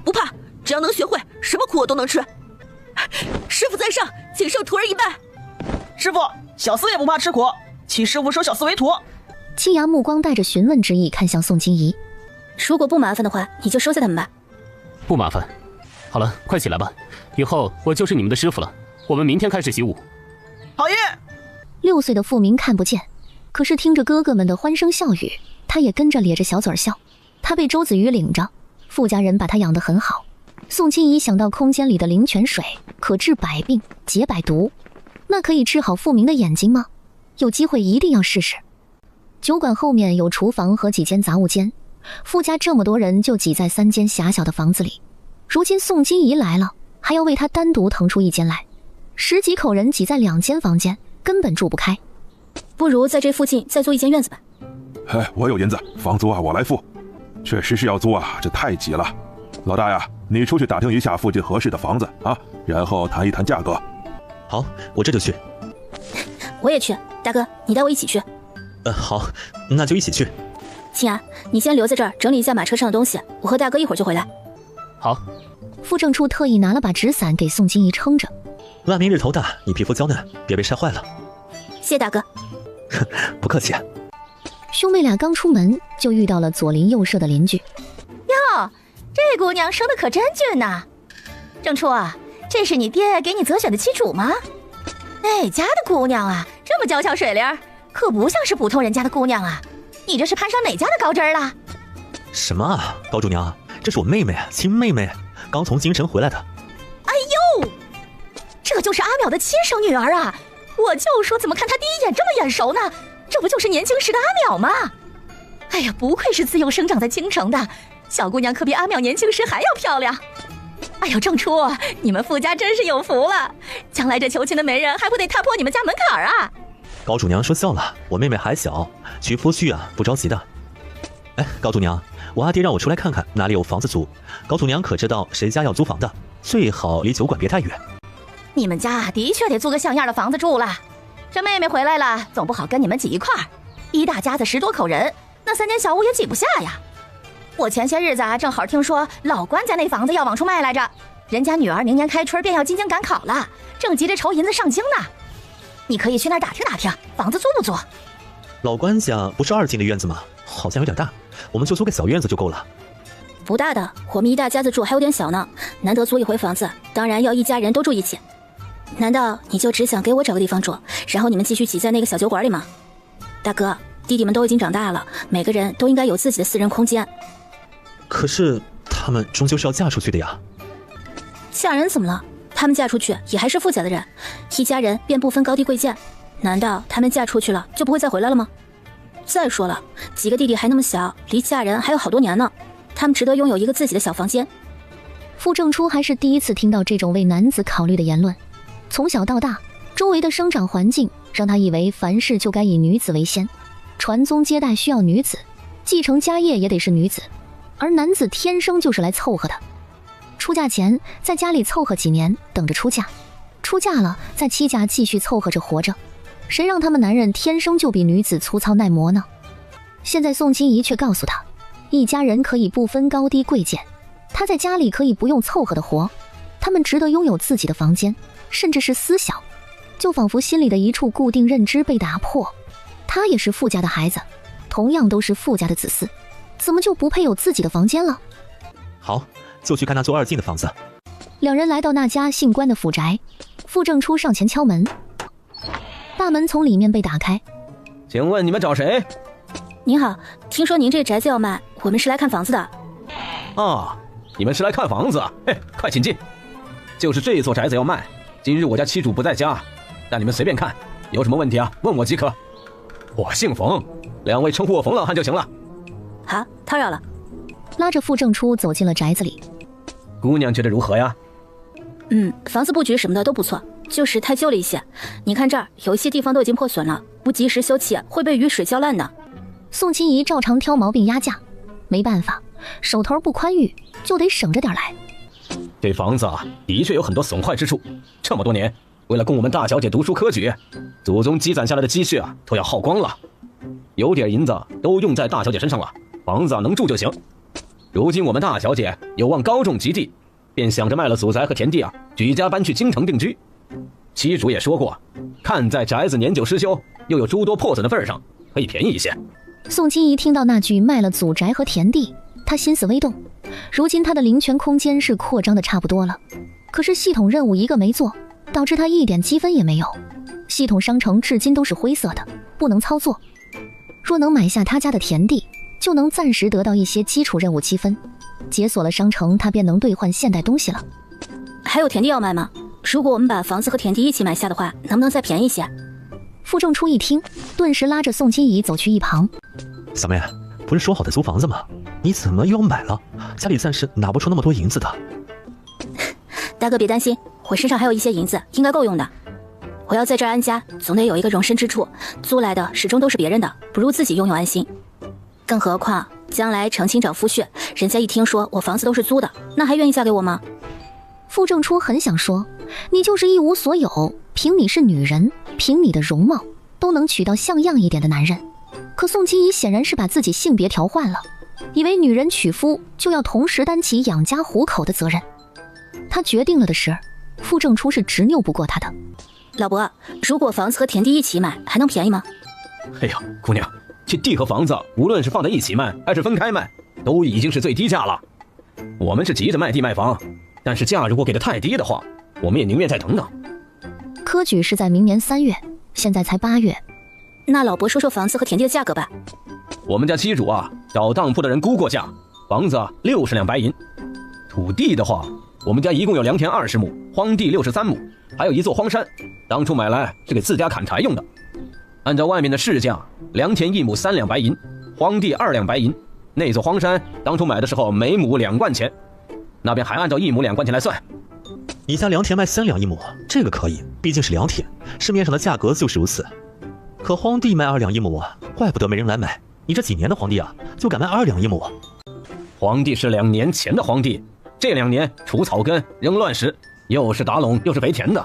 不怕，只要能学会，什么苦我都能吃。师傅在上，请受徒儿一拜。师傅，小厮也不怕吃苦，请师傅收小厮为徒。青芽目光带着询问之意看向宋金怡。如果不麻烦的话，你就收下他们吧。不麻烦。好了，快起来吧，以后我就是你们的师傅了。我们明天开始习武。好耶！6岁的傅明看不见，可是听着哥哥们的欢声笑语，他也跟着咧着小嘴笑。他被周子瑜领着，傅家人把他养得很好。宋金怡想到空间里的灵泉水可治百病解百毒，那可以治好傅明的眼睛吗？有机会一定要试试。酒馆后面有厨房和几间杂物间，傅家这么多人就挤在3间狭小的房子里。如今宋金怡来了，还要为他单独腾出1间来，10几口人挤在2间房间，根本住不开。不如在这附近再租1间院子吧。我有银子，房租啊我来付。确实是要租啊，这太挤了。老大呀，你出去打听一下附近合适的房子啊，然后谈一谈价格。好，我这就去。我也去，大哥，你带我一起去。好，那就一起去。青芽，你先留在这儿整理一下马车上的东西，我和大哥一会儿就回来。好。傅正初特意拿了把纸伞给宋金怡撑着。外面日头大，你皮肤娇嫩，别被晒坏了。谢大哥。不客气。兄妹俩刚出门就遇到了左邻右舍的邻居。哟，这姑娘生得可真俊呐！正初啊，这是你爹给你择选的妻主吗？哪家的姑娘啊，这么娇俏水灵，可不像是普通人家的姑娘啊！你这是攀上哪家的高枝了？什么啊，高主娘，这是我妹妹，亲妹妹，刚从京城回来的。哎呦，这就是阿淼的亲生女儿啊！我就说怎么看她第一眼这么眼熟呢？这不就是年轻时的阿淼吗？哎呀，不愧是自幼生长在京城的小姑娘，可比阿淼年轻时还要漂亮。哎呦，正初，你们傅家真是有福了，将来这求亲的媒人还不得踏破你们家门槛啊？高主娘说笑了，我妹妹还小，娶夫婿啊不着急的。哎，高主娘，我阿爹让我出来看看哪里有房子租，高主娘可知道谁家要租房的？最好离酒馆别太远。你们家的确得租个像样的房子住了。这妹妹回来了，总不好跟你们挤一块儿，一大家子10多口人，那3间小屋也挤不下呀。我前些日子啊，正好听说老关家那房子要往出卖来着，人家女儿明年开春便要进京赶考了，正急着筹银子上京呢。你可以去那儿打听打听，房子租不租？老关家不是2进的院子吗？好像有点大，我们就租个小院子就够了。不大的，我们一大家子住还有点小呢，难得租一回房子，当然要一家人都住一起。难道你就只想给我找个地方住，然后你们继续挤在那个小酒馆里吗？大哥，弟弟们都已经长大了，每个人都应该有自己的私人空间。可是他们终究是要嫁出去的呀。嫁人怎么了？他们嫁出去也还是富家的人，一家人便不分高低贵贱。难道他们嫁出去了就不会再回来了吗？再说了，几个弟弟还那么小，离嫁人还有好多年呢，他们值得拥有一个自己的小房间。傅正初还是第一次听到这种为男子考虑的言论。从小到大，周围的生长环境让他以为凡事就该以女子为先，传宗接代需要女子，继承家业也得是女子，而男子天生就是来凑合的。出嫁前在家里凑合几年，等着出嫁，出嫁了在妻家继续凑合着活着。谁让他们男人天生就比女子粗糙耐磨呢？现在宋金怡却告诉他，一家人可以不分高低贵贱，他在家里可以不用凑合的活，他们值得拥有自己的房间，甚至是思想。就仿佛心里的一处固定认知被打破。他也是富家的孩子，同样都是富家的子嗣，怎么就不配有自己的房间了？好，就去看那座2进的房子。两人来到那家姓关的府宅，傅正初上前敲门，大门从里面被打开。请问你们找谁？您好，听说您这宅子要卖，我们是来看房子的。啊，你们是来看房子？嘿，快请进。就是这座宅子要卖，今日我家妻主不在家，但你们随便看，有什么问题啊，问我即可。我姓冯，两位称呼我冯老汉就行了。好，叨扰了。拉着傅正初走进了宅子里。姑娘觉得如何呀？房子布局什么的都不错，就是太旧了一些。你看这儿有一些地方都已经破损了，不及时修葺会被雨水浇烂的。宋清怡照常挑毛病压价，没办法，手头不宽裕，就得省着点来。这房子啊，的确有很多损坏之处。这么多年，为了供我们大小姐读书科举，祖宗积攒下来的积蓄啊，都要耗光了。有点银子都用在大小姐身上了，房子能住就行。如今我们大小姐有望高中及第，便想着卖了祖宅和田地啊，举家搬去京城定居。妻主也说过，看在宅子年久失修，又有诸多破损的份上，可以便宜一些。宋清怡听到那句卖了祖宅和田地，她心思微动。如今她的灵泉空间是扩张的差不多了，可是系统任务一个没做，导致她一点积分也没有。系统商城至今都是灰色的，不能操作。若能买下他家的田地，就能暂时得到一些基础任务积分，解锁了商城，他便能兑换现代东西了。还有田地要卖吗？如果我们把房子和田地一起买下的话，能不能再便宜些？傅正初一听，顿时拉着宋金怡走去一旁。小妹，不是说好的租房子吗？你怎么又要买了？家里暂时拿不出那么多银子的。大哥别担心，我身上还有一些银子，应该够用的。我要在这儿安家，总得有一个容身之处，租来的始终都是别人的，不如自己拥有安心。更何况将来成亲找夫婿，人家一听说我房子都是租的，那还愿意嫁给我吗？傅正初很想说，你就是一无所有，凭你是女人，凭你的容貌，都能娶到像样一点的男人。可宋清怡显然是把自己性别调换了，以为女人娶夫就要同时担起养家糊口的责任。她决定了的是，傅正初是执拗不过她的。老伯，如果房子和田地一起买，还能便宜吗？哎呀，姑娘，这地和房子无论是放在一起卖还是分开卖，都已经是最低价了。我们是急着卖地卖房，但是价如果给的太低的话，我们也宁愿再等等。科举是在明年3月，现在才8月。那老伯说说房子和田地的价格吧。我们家妻主啊，找当铺的人估过价，房子60两白银，土地的话，我们家一共有2田20亩，荒地63亩，还有一座荒山，当初买来是给自家砍柴用的。按照外面的市价，2田1亩3两白银，荒地2两白银，那座荒山当初买的时候每亩2贯钱，那边还按照1亩2贯钱来算。你家2田卖3两1亩，这个可以，毕竟是2田，市面上的价格就是如此。可荒地卖2两1亩啊，怪不得没人来买。你这几年的荒地啊，就敢卖2两1亩？荒地是2年前的荒地，这2年除草根、扔乱石，又是打垄又是肥田的，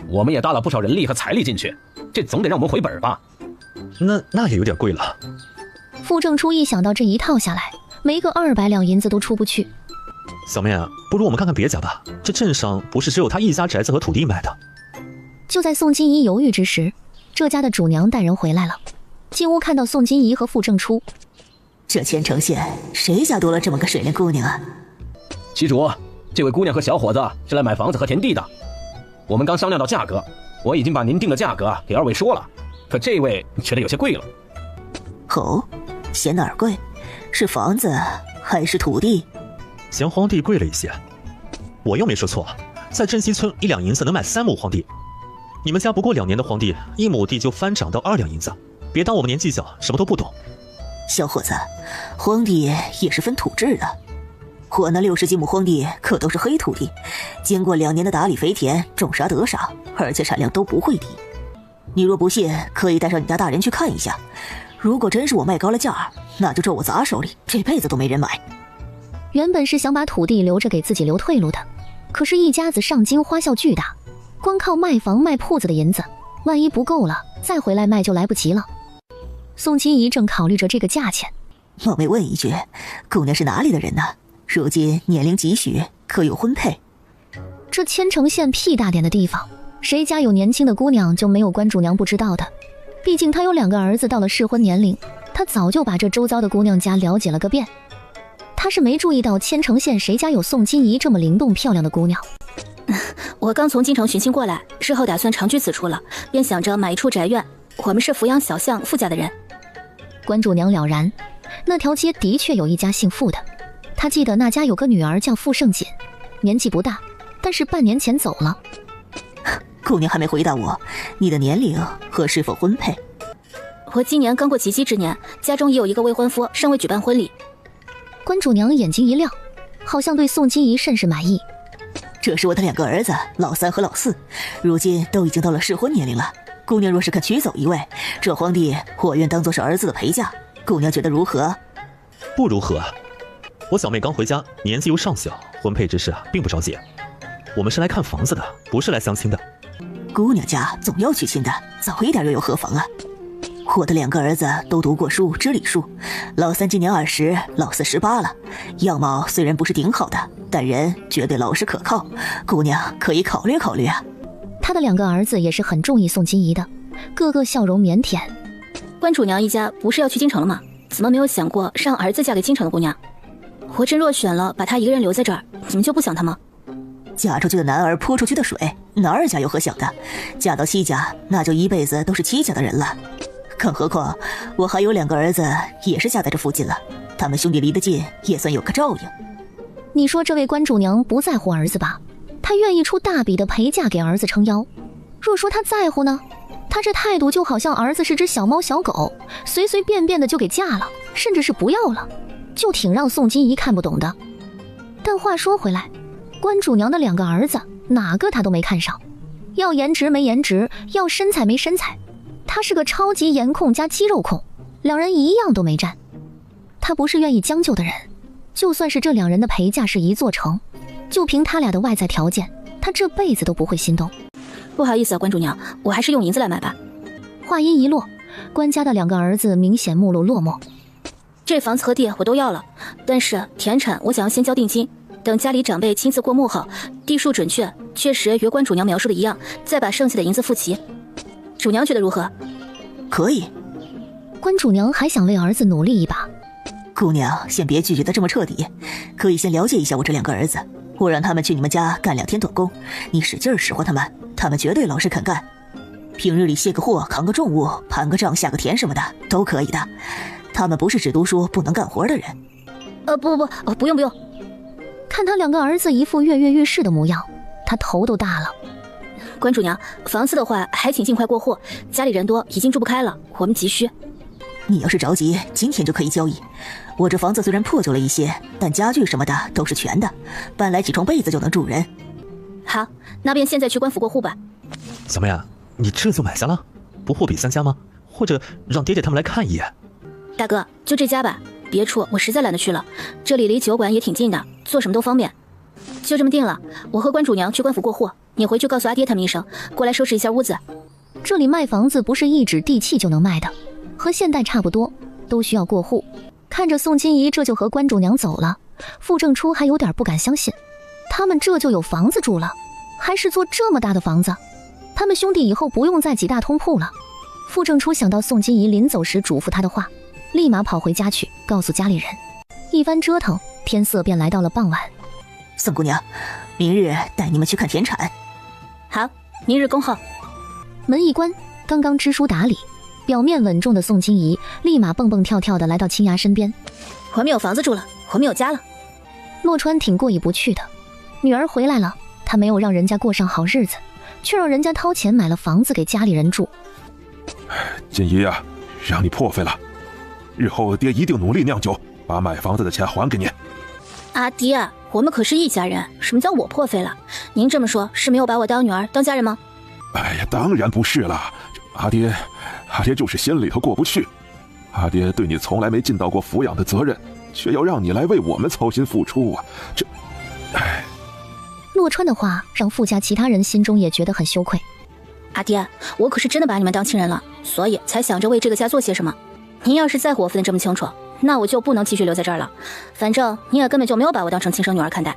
我们也搭了不少人力和财力进去，这总得让我们回本吧？那也有点贵了。傅正初一想到这一套下来，没个200两银子都出不去。小妹啊，不如我们看看别家吧，这镇上不是只有他一家宅子和土地卖的。就在宋金怡犹豫之时，这家的主娘带人回来了。进屋看到宋金怡和傅正初，这千城县谁家多了这么个水灵姑娘啊？旗主，这位姑娘和小伙子是来买房子和田地的，我们刚商量到价格，我已经把您定的价格给2位说了，可这位觉得有些贵了。哦，嫌哪儿贵？是房子还是土地？嫌荒地贵了一些。我又没说错，在镇西村1两银子能买3亩荒地，你们家不过2年的荒地，1亩地就翻涨到2两银子。别当我们年纪小，什么都不懂。小伙子，荒地也是分土质的，我那60几亩荒地可都是黑土地，经过2年的打理肥田，种啥得啥，而且产量都不会低。你若不信，可以带上你家大人去看一下。如果真是我卖高了价，那就咒我砸手里，这辈子都没人买。原本是想把土地留着给自己留退路的，可是一家子上京花销巨大，光靠卖房卖铺子的银子，万一不够了，再回来卖就来不及了。宋金怡正考虑着这个价钱。冒昧问一句，姑娘是哪里的人呢？如今年龄几许，可有婚配？这千城县屁大点的地方，谁家有年轻的姑娘就没有关主娘不知道的。毕竟他有2个儿子到了适婚年龄，他早就把这周遭的姑娘家了解了个遍。他是没注意到千城县谁家有宋金怡这么灵动漂亮的姑娘。我刚从京城寻亲过来，日后打算长居此处了，便想着买一处宅院。我们是扶阳小巷傅家的人。关主娘了然，那条街的确有一家姓傅的。她记得那家有个女儿叫傅盛锦，年纪不大，但是半年前走了。姑娘还没回答我，你的年龄和是否婚配？我今年刚过及笄之年，家中也有一个未婚夫，尚未举办婚礼。关主娘眼睛一亮，好像对宋金怡甚是满意。这是我的2个儿子，老3和老4，如今都已经到了适婚年龄了。姑娘若是肯娶走一位，这荒地我愿当作是儿子的陪嫁。姑娘觉得如何？不如何。我小妹刚回家，年纪又尚小，婚配之事并不着急。我们是来看房子的，不是来相亲的。姑娘家总要娶亲的，早一点又有何妨啊？我的2个儿子都读过书，知礼数。老3今年20，老4 18了。样貌虽然不是顶好的，但人绝对老实可靠。姑娘可以考虑考虑啊。他的2个儿子也是很中意宋金怡的，个个笑容腼腆。关主娘一家不是要去京城了吗？怎么没有想过让儿子嫁给京城的姑娘？我真若选了把他一个人留在这儿，你们就不想他吗？嫁出去的男儿泼出去的水，哪儿家有何想的？嫁到戚家，那就一辈子都是戚家的人了。更何况我还有2个儿子也是嫁在这附近了，他们兄弟离得近，也算有个照应。你说这位关主娘不在乎儿子吧？她愿意出大笔的陪嫁给儿子撑腰。若说她在乎呢，她这态度就好像儿子是只小猫小狗，随随便便的就给嫁了，甚至是不要了，就挺让宋金怡看不懂的。但话说回来，关主娘的2个儿子哪个她都没看上，要颜值没颜值，要身材没身材，她是个超级颜控加肌肉控，2人一样都没占。她不是愿意将就的人，就算是这2人的陪嫁是一座城，就凭他俩的外在条件，他这辈子都不会心动。不好意思啊，关主娘，我还是用银子来买吧。话音一落，关家的2个儿子明显目露落寞。这房子和地我都要了，但是田产我想要先交定金，等家里长辈亲自过目后，地数准确，确实与关主娘描述的一样，再把剩下的银子付齐。主娘觉得如何？可以。关主娘还想为儿子努力一把。姑娘先别拒绝的这么彻底，可以先了解一下我这2个儿子，我让他们去你们家干2天短工，你使劲使唤他们，他们绝对老实肯干。平日里卸个货，扛个重物，盘个账，下个田什么的都可以的。他们不是只读书不能干活的人。不用。看他2个儿子一副跃跃欲试的模样，他头都大了。关主娘，房子的话还请尽快过户，家里人多，已经住不开了，我们急需。你要是着急，今天就可以交易。我这房子虽然破旧了一些，但家具什么的都是全的，搬来几床被子就能住人。好，那便现在去官府过户吧。小妹啊，你这就买下了？不货比三家吗？或者让爹爹他们来看一眼。大哥，就这家吧，别处我实在懒得去了，这里离酒馆也挺近的，做什么都方便。就这么定了，我和关主娘去官府过户，你回去告诉阿爹他们一声，过来收拾一下屋子。这里卖房子不是一纸地契就能卖的，和现代差不多，都需要过户。看着宋金怡这就和关主娘走了，傅正初还有点不敢相信，他们这就有房子住了，还是做这么大的房子。他们兄弟以后不用再挤大通铺了。傅正初想到宋金怡临走时嘱咐他的话，立马跑回家去告诉家里人。一番折腾，天色便来到了傍晚。宋姑娘，明日带你们去看田产。好，明日恭候。门一关，刚刚知书达理表面稳重的宋金怡立马蹦蹦跳跳的来到青崖身边。我们有房子住了，我们有家了。洛川挺过意不去的，女儿回来了，他没有让人家过上好日子，却让人家掏钱买了房子给家里人住。金怡啊，让你破费了，日后爹一定努力酿酒，把买房子的钱还给你。阿爹，我们可是一家人，什么叫我破费了？您这么说是没有把我当女儿当家人吗？哎呀，当然不是了，阿爹就是心里头过不去。阿爹对你从来没尽到过抚养的责任，却要让你来为我们操心付出啊！这，哎。洛川的话让傅家其他人心中也觉得很羞愧。阿爹，我可是真的把你们当亲人了，所以才想着为这个家做些什么。您要是再和我分得这么清楚，那我就不能继续留在这儿了。反正你也根本就没有把我当成亲生女儿看待。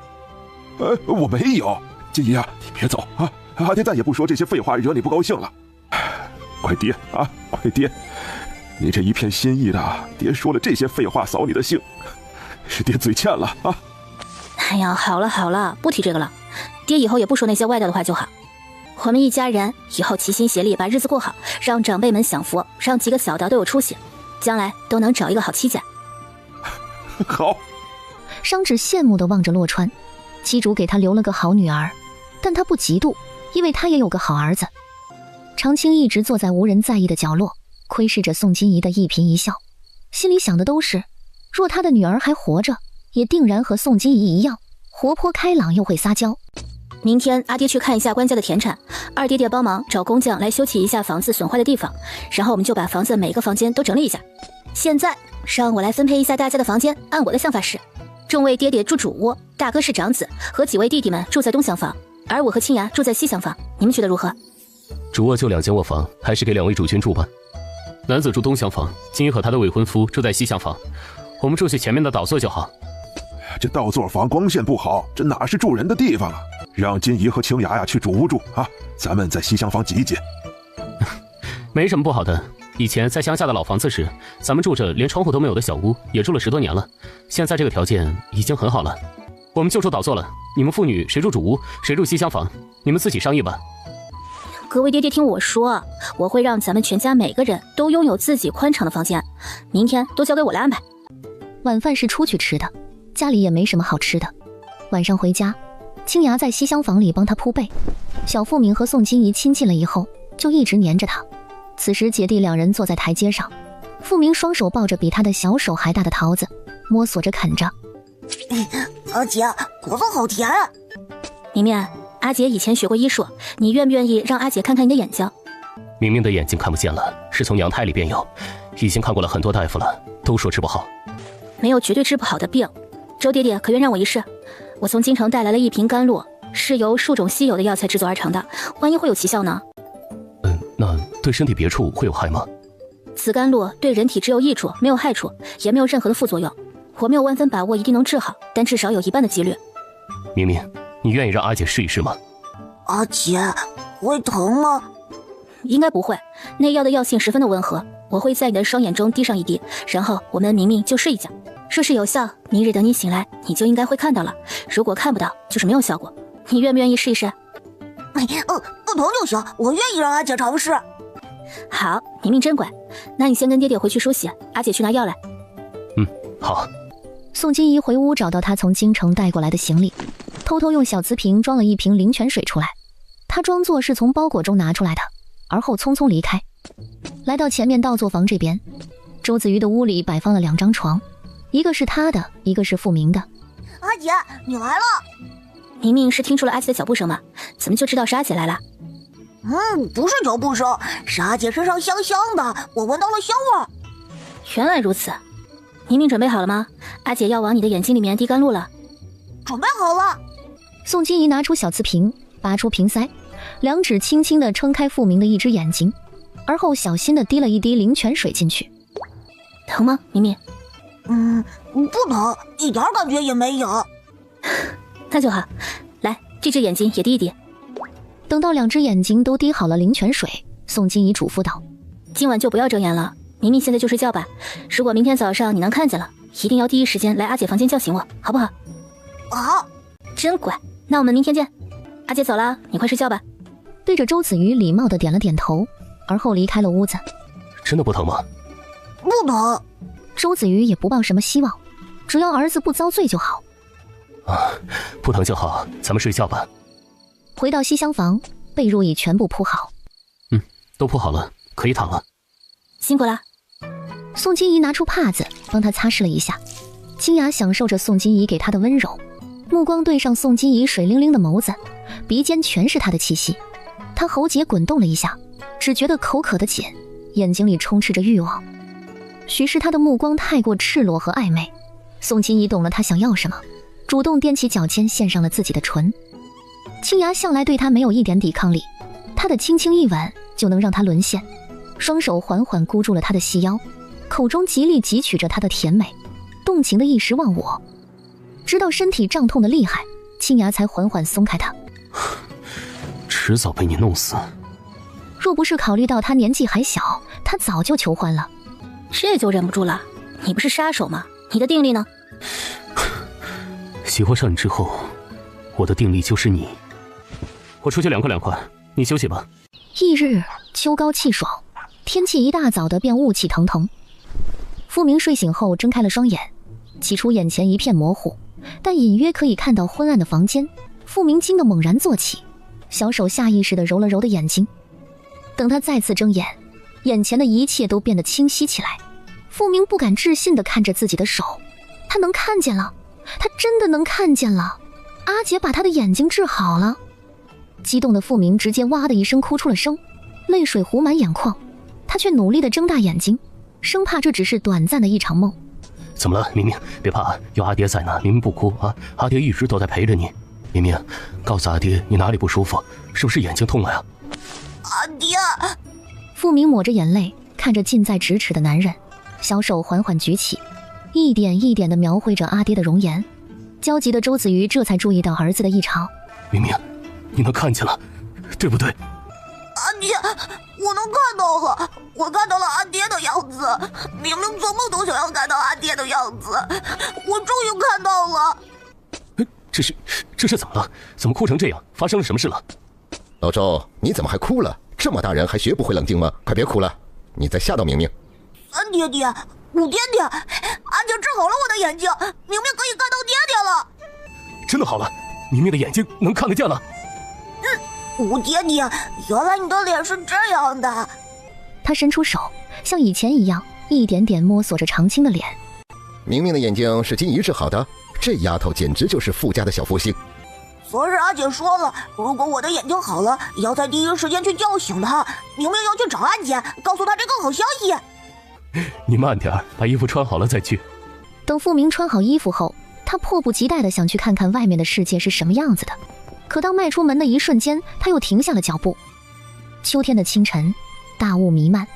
我没有。金怡啊，你别走啊！阿爹再也不说这些废话惹你不高兴了。快爹啊，快爹！你这一片心意的，爹说了这些废话扫你的兴，是爹嘴欠了啊！哎呀，好了好了，不提这个了。爹以后也不说那些外道的话就好。我们一家人以后齐心协力把日子过好，让长辈们享福，让几个小的都有出息，将来都能找一个好妻家。好。商芷羡慕地望着洛川，妻主给他留了个好女儿，但他不嫉妒，因为他也有个好儿子。常青一直坐在无人在意的角落，窥视着宋金怡的一颦一笑，心里想的都是，若他的女儿还活着，也定然和宋金怡一样活泼开朗又会撒娇。明天阿爹去看一下官家的田产，二爹爹帮忙找工匠来修葺一下房子损坏的地方，然后我们就把房子每个房间都整理一下。现在让我来分配一下大家的房间，按我的想法是，众位爹爹住主屋，大哥是长子，和几位弟弟们住在东厢房，而我和青芽住在西厢房，你们觉得如何？主卧就2间卧房，还是给2位主君住吧。男子住东厢房，金鱼和他的未婚夫住在西厢房，我们住去前面的倒座就好。这倒座房光线不好，这哪是住人的地方啊？让金怡和青芽呀去主屋住啊，咱们在西厢房挤一挤。没什么不好的，以前在乡下的老房子时，咱们住着连窗户都没有的小屋，也住了10多年了。现在这个条件已经很好了，我们就住倒座了。你们父女谁住主屋，谁住西厢房，你们自己商议吧。各位爹爹听我说，我会让咱们全家每个人都拥有自己宽敞的房间，明天都交给我来安排。晚饭是出去吃的，家里也没什么好吃的。晚上回家，青芽在西厢房里帮他铺被，小富明和宋金怡亲近了以后，就一直黏着他。此时姐弟2人坐在台阶上，富明双手抱着比他的小手还大的桃子，摸索着啃着。阿姐，果子好甜啊！明明，阿姐以前学过医术，你愿不愿意让阿姐看看你的眼睛？明明的眼睛看不见了，是从娘胎里便有，已经看过了很多大夫了，都说治不好。没有绝对治不好的病，周爹爹可愿让我一试？我从京城带来了一瓶甘露，是由数种稀有的药材制作而成的，万一会有奇效呢？那对身体别处会有害吗？此甘露对人体只有益处，没有害处，也没有任何的副作用。我没有万分把握一定能治好，但至少有1半的几率。明明，你愿意让阿姐试一试吗？阿姐，会疼吗？应该不会，那药的药性十分的温和，我会在你的双眼中滴上1滴，然后我们明明就睡一觉。若是有效，明日等你醒来，你就应该会看到了。如果看不到，就是没有效果。你愿不愿意试一试？不疼就行，我愿意让阿姐尝试。好，明明真乖。那你先跟爹爹回去梳洗，阿姐去拿药来。好。宋金怡回屋找到她从京城带过来的行李，偷偷用小瓷瓶装了1瓶灵泉水出来。她装作是从包裹中拿出来的，而后匆匆离开。来到前面倒座房这边，周子瑜的屋里摆放了2张床，一个是他的，一个是富明的。阿姐，你来了！明明是听出了阿姐的脚步声吗？怎么就知道是阿姐来了？不是脚步声，是阿姐身上香香的，我闻到了香味。原来如此，明明准备好了吗？阿姐要往你的眼睛里面滴甘露了。准备好了。宋金怡拿出小瓷瓶，拔出瓶塞，两指轻轻地撑开傅明的一只眼睛，而后小心地滴了一滴灵泉水进去。疼吗，明明？不疼，一点感觉也没有。那就好，来，这只眼睛也滴一滴。等到两只眼睛都滴好了灵泉水，宋金怡嘱咐道：今晚就不要睁眼了，明明现在就睡觉吧。如果明天早上你能看见了，一定要第一时间来阿姐房间叫醒我，好不好？好。真乖，那我们明天见。阿姐走了，你快睡觉吧。对着周子瑜礼貌地点了点头，而后离开了屋子。真的不疼吗？不疼。周子瑜也不抱什么希望，只要儿子不遭罪就好。不疼就好，咱们睡觉吧。回到西厢房，被褥已全部铺好。都铺好了，可以躺了。辛苦了。宋金怡拿出帕子帮他擦拭了一下，清雅享受着宋金怡给她的温柔，目光对上宋金怡水灵灵的眸子，鼻尖全是她的气息。她喉结滚动了一下，只觉得口渴得紧，眼睛里充斥着欲望。许是她的目光太过赤裸和暧昧，宋金怡懂了她想要什么，主动踮起脚尖献上了自己的唇。清雅向来对她没有一点抵抗力，她的轻轻一吻就能让她沦陷，双手缓缓箍住了她的细腰，口中极力汲取着她的甜美，动情的一时忘我。直到身体胀痛的厉害，清雅才缓缓松开他。迟早被你弄死。若不是考虑到他年纪还小，他早就求欢了。这就忍不住了，你不是杀手吗？你的定力呢？喜欢上你之后，我的定力就是你。我出去凉快，你休息吧。翌日秋高气爽，天气一大早的便雾气腾腾。傅明睡醒后睁开了双眼，起初眼前一片模糊，但隐约可以看到昏暗的房间。傅明惊得猛然坐起，小手下意识地揉了揉的眼睛。等他再次睁眼，眼前的一切都变得清晰起来。傅明不敢置信地看着自己的手，他能看见了，他真的能看见了。阿姐把他的眼睛治好了。激动的傅明直接哇的一声哭出了声，泪水糊满眼眶，他却努力地睁大眼睛，生怕这只是短暂的一场梦。怎么了，明明？别怕，有阿爹在呢，明明不哭啊！阿爹一直都在陪着你。明明，告诉阿爹你哪里不舒服，是不是眼睛痛了呀？阿爹！傅明抹着眼泪，看着近在咫尺的男人，小手缓缓举起，一点一点地描绘着阿爹的容颜。焦急的周子瑜这才注意到儿子的异常。明明，你能看见了，对不对？阿爹，我能看到了，我看到了阿爹的样子，明明做梦都想要看到阿爹的样子，我终于看到了。这是怎么了？怎么哭成这样？发生了什么事了？老周，你怎么还哭了？这么大人还学不会冷静吗？快别哭了，你在吓到明明。爹爹，五爹爹，阿姐治好了我的眼睛，明明可以看到爹爹了。真的好了，明明的眼睛能看得见了。五爹爹，原来你的脸是这样的。他伸出手，像以前一样，一点点摸索着常青的脸。明明的眼睛是金怡治好的，这丫头简直就是傅家的小福星。昨日阿姐说了，如果我的眼睛好了，要在第一时间去叫醒她。明明要去找阿姐，告诉她这个好消息。你慢点，把衣服穿好了再去。等傅明穿好衣服后，他迫不及待地想去看看外面的世界是什么样子的。可当迈出门的一瞬间，他又停下了脚步。秋天的清晨，大雾弥漫，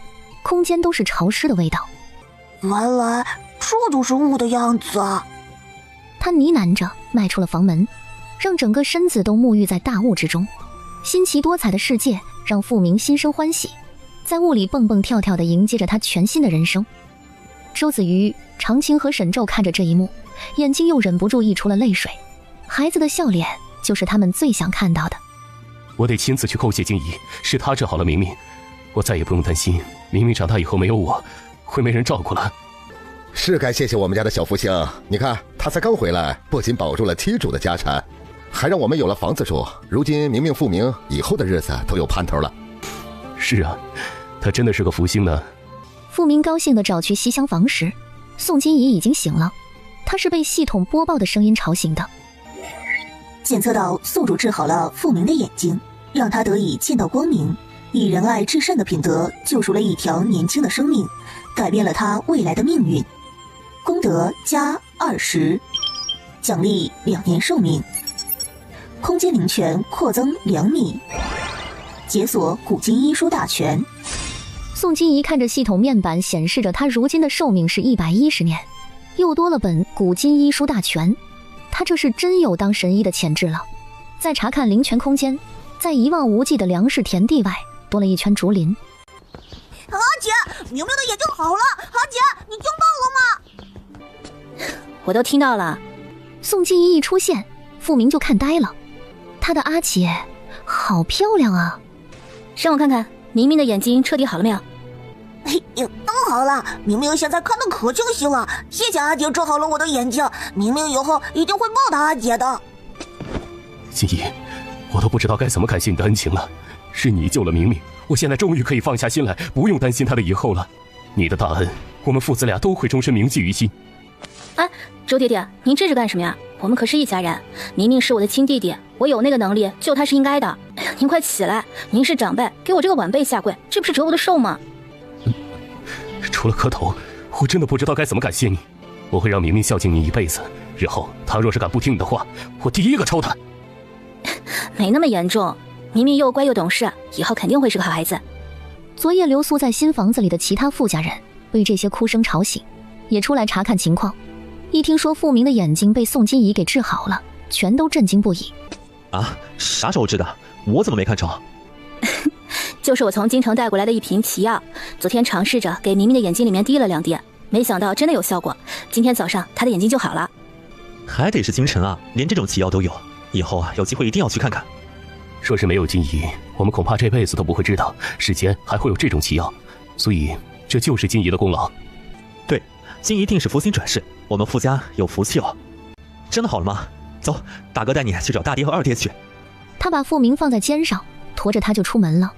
空间都是潮湿的味道。原来这就是雾的样子啊！他呢喃着迈出了房门，让整个身子都沐浴在大雾之中。新奇多彩的世界让傅明心生欢喜，在雾里蹦蹦跳跳地迎接着他全新的人生。周子瑜、常青和沈昼看着这一幕，眼睛又忍不住溢出了泪水。孩子的笑脸就是他们最想看到的。我得亲自去叩谢金怡，是她治好了明明，我再也不用担心明明长大以后没有我会没人照顾了。是该谢谢我们家的小福星，你看他才刚回来，不仅保住了妻主的家产，还让我们有了房子住。如今明明复明，以后的日子都有盼头了。是啊，他真的是个福星呢。傅明高兴地找去西厢房时，宋金怡已经醒了，她是被系统播报的声音吵醒的。检测到宿主治好了傅明的眼睛，让他得以见到光明，以仁爱至善的品德救赎了一条年轻的生命，改变了他未来的命运。功德加20，奖励2年寿命，空间灵权扩增2米，解锁古今医书大全。宋金怡看着系统面板显示着他如今的寿命是110年，又多了本古今医书大全，他这是真有当神医的潜质了。再查看灵泉空间，在一望无际的粮食田地外多了一圈竹林。阿姐，明明的眼睛好了，阿姐，你听到了吗？我都听到了。宋金怡一出现，傅明就看呆了。他的阿姐好漂亮啊！让我看看明明的眼睛彻底好了没有？哎呀，当好了，明明现在看得可清晰了，谢谢阿姐治好了我的眼睛，明明以后一定会报答阿姐的。金怡，我都不知道该怎么感谢你的恩情了，是你救了明明，我现在终于可以放下心来，不用担心他的以后了。你的大恩，我们父子俩都会终身铭记于心。哎，周爹爹，您这是干什么呀？我们可是一家人，明明是我的亲弟弟，我有那个能力救他是应该的。哎呀，您快起来，您是长辈，给我这个晚辈下跪，这不是折我的寿吗？除了磕头，我真的不知道该怎么感谢你。我会让明明孝敬你一辈子，日后他若是敢不听你的话，我第一个抽他。没那么严重，明明又乖又懂事，以后肯定会是个好孩子。昨夜留宿在新房子里的其他傅家人被这些哭声吵醒，也出来查看情况。一听说傅明的眼睛被宋金怡给治好了，全都震惊不已。啊，啥时候治的？我怎么没看着？就是我从京城带过来的一瓶奇药，昨天尝试着给明明的眼睛里面滴了2滴，没想到真的有效果。今天早上他的眼睛就好了。还得是京城啊，连这种奇药都有。以后啊，有机会一定要去看看。若是没有金怡，我们恐怕这辈子都不会知道世间还会有这种奇药，所以这就是金怡的功劳。对，金怡定是福星转世，我们傅家有福气了。真的好了吗？走，大哥带你去找大爹和二爹去。他把傅明放在肩上，驮着他就出门了。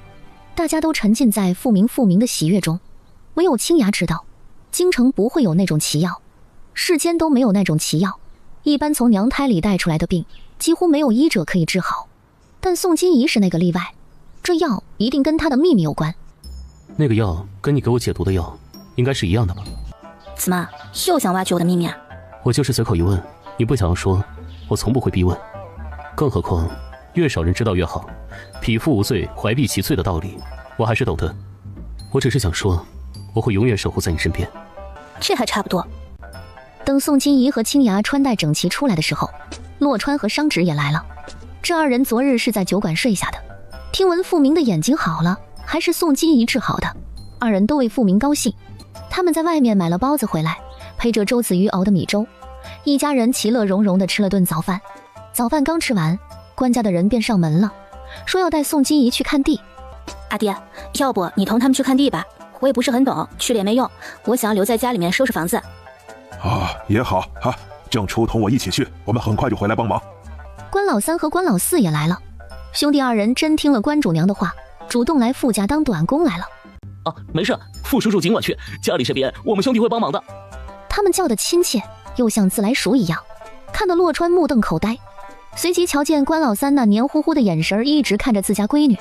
大家都沉浸在傅明的喜悦中，唯有青芽知道，京城不会有那种奇药，世间都没有那种奇药。一般从娘胎里带出来的病，几乎没有医者可以治好。但宋金怡是那个例外，这药一定跟他的秘密有关。那个药跟你给我解毒的药，应该是一样的吧？怎么又想挖掘我的秘密啊？我就是随口一问，你不想要说，我从不会逼问。更何况，越少人知道越好。匹夫无罪，怀璧其罪的道理，我还是懂得。我只是想说，我会永远守护在你身边。这还差不多。等宋金怡和青芽穿戴整齐出来的时候，洛川和商芷也来了。这二人昨日是在酒馆睡下的，听闻傅明的眼睛好了，还是宋金怡治好的，二人都为傅明高兴。他们在外面买了包子回来，配着周子瑜熬的米粥，一家人其乐融融地吃了顿早饭。早饭刚吃完，关家的人便上门了，说要带宋金怡去看地。阿爹，要不你同他们去看地吧，我也不是很懂，去了也没用，我想要留在家里面收拾房子。啊，也好啊，郑初同我一起去，我们很快就回来帮忙。关老三和关老四也来了，兄弟二人真听了关主娘的话，主动来傅家当短工来了。啊，没事，傅叔叔尽管去，家里这边我们兄弟会帮忙的。他们叫的亲切，又像自来熟一样，看得洛川目瞪口呆。随即瞧见关老三那黏糊糊的眼神一直看着自家闺女，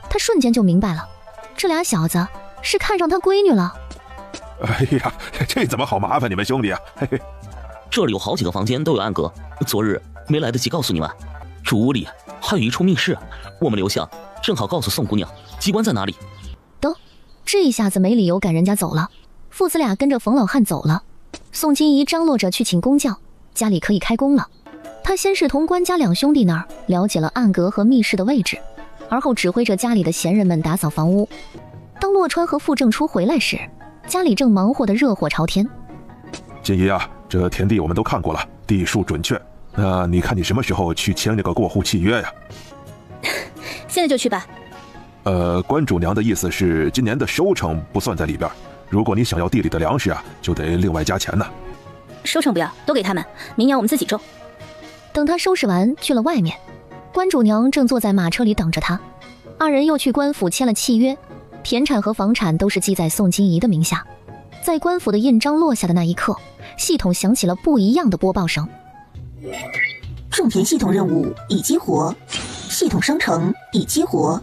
他瞬间就明白了，这俩小子是看上他闺女了。哎呀，这怎么好麻烦你们兄弟啊！嘿嘿，这里有好几个房间都有暗格，昨日没来得及告诉你们。主屋里还有一处密室，我们留下正好告诉宋姑娘机关在哪里。得，这一下子没理由赶人家走了。父子俩跟着冯老汉走了。宋金怡张罗着去请工匠，家里可以开工了。他先是同关家两兄弟那儿了解了暗格和密室的位置，而后指挥着家里的闲人们打扫房屋。当洛川和傅正初回来时，家里正忙活得热火朝天。金怡啊，这田地我们都看过了，地数准确，那你看你什么时候去签那个过户契约呀？现在就去吧。关主娘的意思是今年的收成不算在里边，如果你想要地里的粮食啊，就得另外加钱呢。收成不要，都给他们，明年我们自己种。等他收拾完去了外面，关主娘正坐在马车里等着他。二人又去官府签了契约，田产和房产都是记在宋金怡的名下。在官府的印章落下的那一刻，系统响起了不一样的播报声。种田系统任务已激活，系统生成已激活，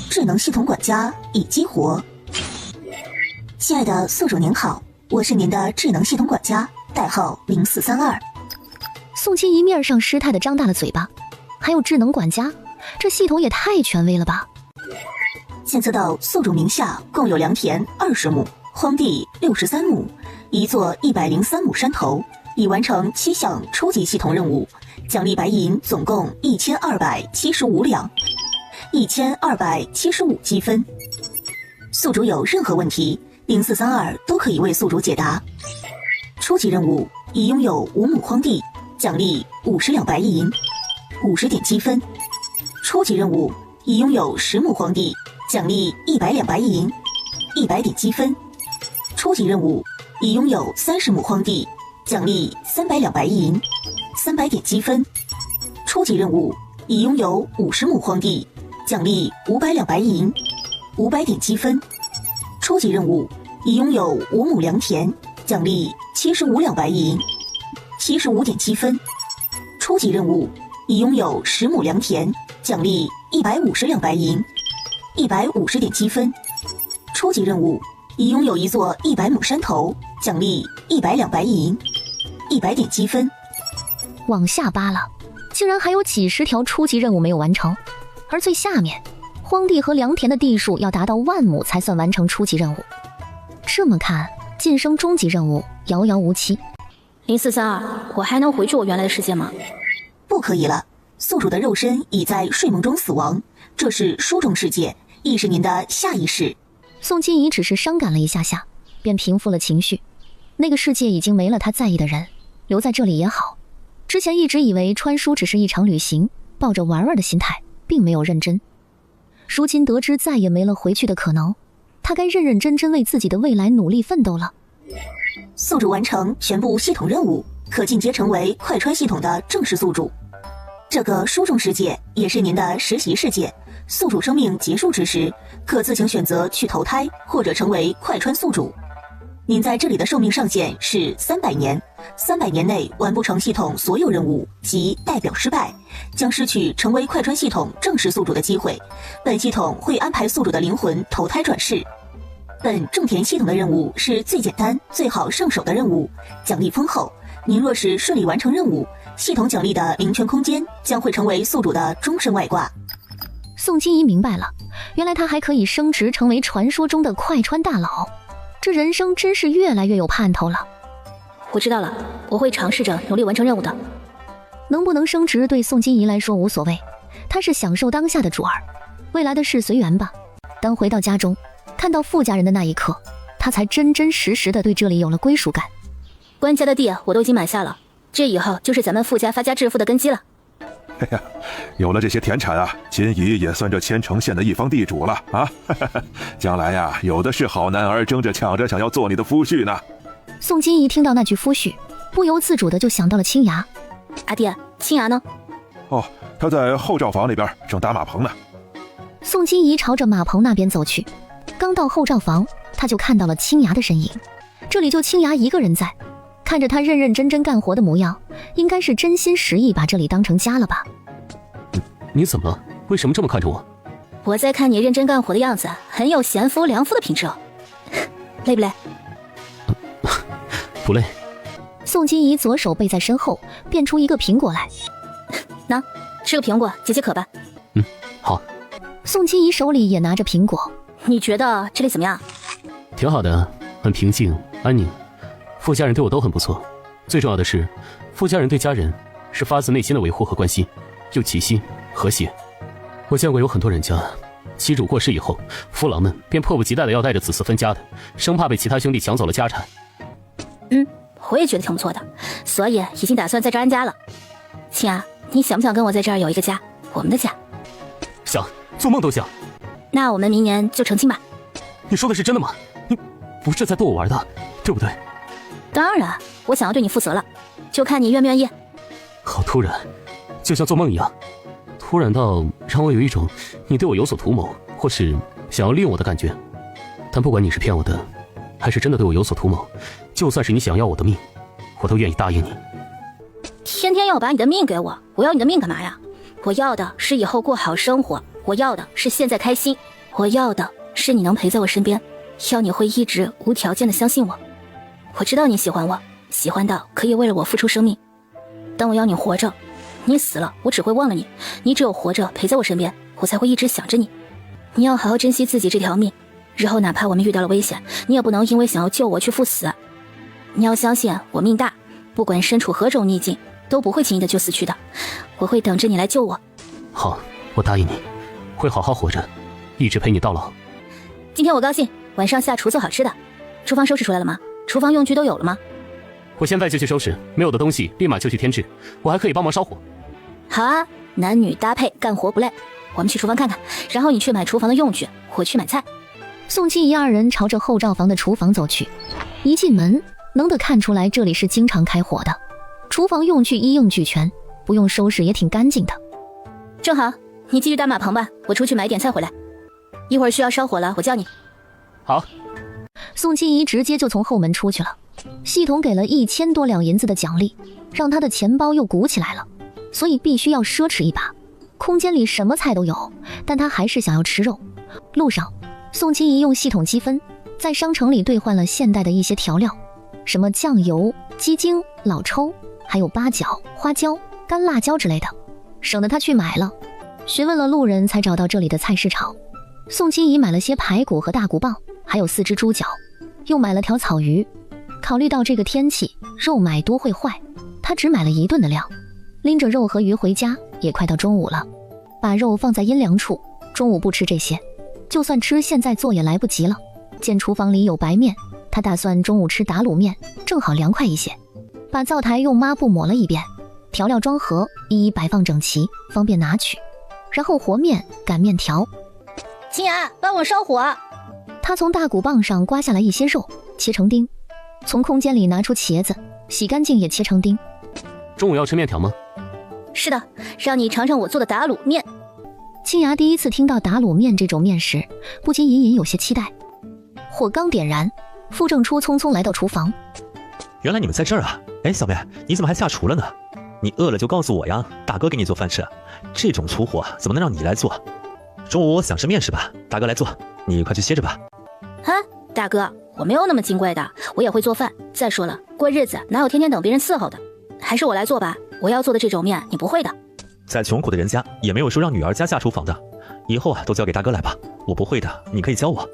智能系统管家已激活。亲爱的宿主您好，我是您的智能系统管家，代号0432。宋金怡面上失态的张大了嘴巴，还有智能管家，这系统也太权威了吧！检测到宿主名下共有良田20亩，荒地63亩，一座103亩山头，已完成7项初级系统任务，奖励白银总共1275两，1275积分。宿主有任何问题，0432都可以为宿主解答。初级任务已拥有5亩荒地，奖励50两白银，50点积分。初级任务已拥有10亩荒地，奖励100两白银，100点积分。初级任务已拥有30亩荒地，奖励300两白银，300点积分。初级任务已拥有50亩荒地，奖励500两白银，500点积分。初级任务已拥有5亩良田，奖励75两白银，75点积分。初级任务已拥有10亩良田，奖励150两白银，150点积分。初级任务已拥有一座100亩山头，奖励100两白银，100点积分。往下扒了，竟然还有几十条初级任务没有完成，而最下面，荒地和良田的地数要达到10000亩才算完成初级任务。这么看，晋升中级任务遥遥无期。0432，我还能回去我原来的世界吗？不可以了，宿主的肉身已在睡梦中死亡，这是书中世界，亦是您的下一世。宋金怡只是伤感了一下下，便平复了情绪。那个世界已经没了他在意的人，留在这里也好。之前一直以为穿书只是一场旅行，抱着玩玩的心态，并没有认真。如今得知再也没了回去的可能，他该认认真真为自己的未来努力奋斗了。宿主完成全部系统任务，可进阶成为快穿系统的正式宿主。这个书中世界也是您的实习世界，宿主生命结束之时，可自行选择去投胎或者成为快穿宿主。您在这里的寿命上限是300年，300年内完不成系统所有任务即代表失败，将失去成为快穿系统正式宿主的机会。本系统会安排宿主的灵魂投胎转世。本种田系统的任务是最简单、最好上手的任务，奖励丰厚。您若是顺利完成任务，系统奖励的灵圈空间将会成为宿主的终身外挂。宋金怡明白了，原来他还可以升职成为传说中的快穿大佬，这人生真是越来越有盼头了。我知道了，我会尝试着努力完成任务的。能不能升职对宋金怡来说无所谓，他是享受当下的主儿，未来的事随缘吧。当回到家中，看到傅家人的那一刻，他才真真实实的对这里有了归属感。官家的地我都已经买下了，这以后就是咱们傅家发家致富的根基了。哎呀，有了这些田产啊，金怡也算这千城县的一方地主了啊！将来呀，有的是好男儿争着抢着想要做你的夫婿呢。宋金怡听到那句夫婿，不由自主的就想到了青芽。阿爹，青芽呢？哦，他在后罩房那边正搭马棚呢。宋金怡朝着马棚那边走去，刚到后罩房，他就看到了青芽的身影。这里就青芽一个人在，看着他认认真真干活的模样，应该是真心实意把这里当成家了吧。你怎么了？为什么这么看着我？我在看你认真干活的样子，很有贤夫良夫的品质哦。累不累？不累。宋金怡左手背在身后，变出一个苹果来。喏，吃个苹果解解渴吧。好。宋金怡手里也拿着苹果。你觉得这里怎么样？挺好的，很平静安宁。傅家人对我都很不错，最重要的是，傅家人对家人是发自内心的维护和关心，又齐心和谐。我见过有很多人家，妻主过世以后，夫郎们便迫不及待的要带着子嗣分家的，生怕被其他兄弟抢走了家产。我也觉得挺不错的，所以已经打算在这安家了。青芽，你想不想跟我在这儿有一个家，我们的家？想，做梦都想。那我们明年就成亲吧。你说的是真的吗？你不是在逗我玩的，对不对？当然，我想要对你负责了，就看你愿不愿意。好突然，就像做梦一样，突然到让我有一种你对我有所图谋，或是想要利用我的感觉。但不管你是骗我的，还是真的对我有所图谋，就算是你想要我的命，我都愿意答应你。天天要把你的命给我，我要你的命干嘛呀？我要的是以后过好生活，我要的是现在开心，我要的是你能陪在我身边，要你会一直无条件的相信我。我知道你喜欢我，喜欢到可以为了我付出生命，但我要你活着，你死了我只会忘了你，你只有活着陪在我身边，我才会一直想着你。你要好好珍惜自己这条命，日后哪怕我们遇到了危险，你也不能因为想要救我去赴死。你要相信我命大，不管身处何种逆境，都不会轻易的就死去的，我会等着你来救我。好，我答应你，会好好活着，一直陪你到老。今天我高兴，晚上下厨做好吃的。厨房收拾出来了吗？厨房用具都有了吗？我现在就去收拾，没有的东西立马就去添置，我还可以帮忙烧火。好啊，男女搭配，干活不累。我们去厨房看看，然后你去买厨房的用具，我去买菜。宋清怡二人朝着后灶房的厨房走去，一进门能得看出来这里是经常开火的，厨房用具一应俱全，不用收拾也挺干净的。正好，你继续搭马棚吧，我出去买点菜回来。一会儿需要烧火了，我叫你。好。宋清怡直接就从后门出去了，系统给了1000多两银子的奖励，让他的钱包又鼓起来了，所以必须要奢侈一把。空间里什么菜都有，但他还是想要吃肉。路上，宋清怡用系统积分在商城里兑换了现代的一些调料，什么酱油、鸡精、老抽，还有八角、花椒、干辣椒之类的，省得他去买了。询问了路人才找到这里的菜市场。宋清怡买了些排骨和大骨棒，还有4只猪脚，又买了条草鱼。考虑到这个天气，肉买多会坏，他只买了1顿的量。拎着肉和鱼回家，也快到中午了，把肉放在阴凉处，中午不吃这些，就算吃现在做也来不及了。见厨房里有白面，他打算中午吃打卤面，正好凉快一些。把灶台用抹布抹了一遍，调料装盒一一摆放整齐，方便拿取。然后和面、擀面条。青雅，帮我烧火。他从大骨棒上刮下来一些肉，切成丁，从空间里拿出茄子，洗干净也切成丁。中午要吃面条吗？是的，让你尝尝我做的打卤面。青芽第一次听到打卤面这种面食，不禁隐隐有些期待。火刚点燃，傅正初匆匆来到厨房。原来你们在这儿啊！哎，小妹，你怎么还下厨了呢？你饿了就告诉我呀，大哥给你做饭吃。这种粗活怎么能让你来做？中午想吃面是吧？大哥来做，你快去歇着吧。啊，大哥，我没有那么金贵的，我也会做饭。再说了，过日子哪有天天等别人伺候的？还是我来做吧，我要做的这种面你不会的。在穷苦的人家也没有说让女儿家下厨房的，以后啊都交给大哥来吧，我不会的，你可以教我。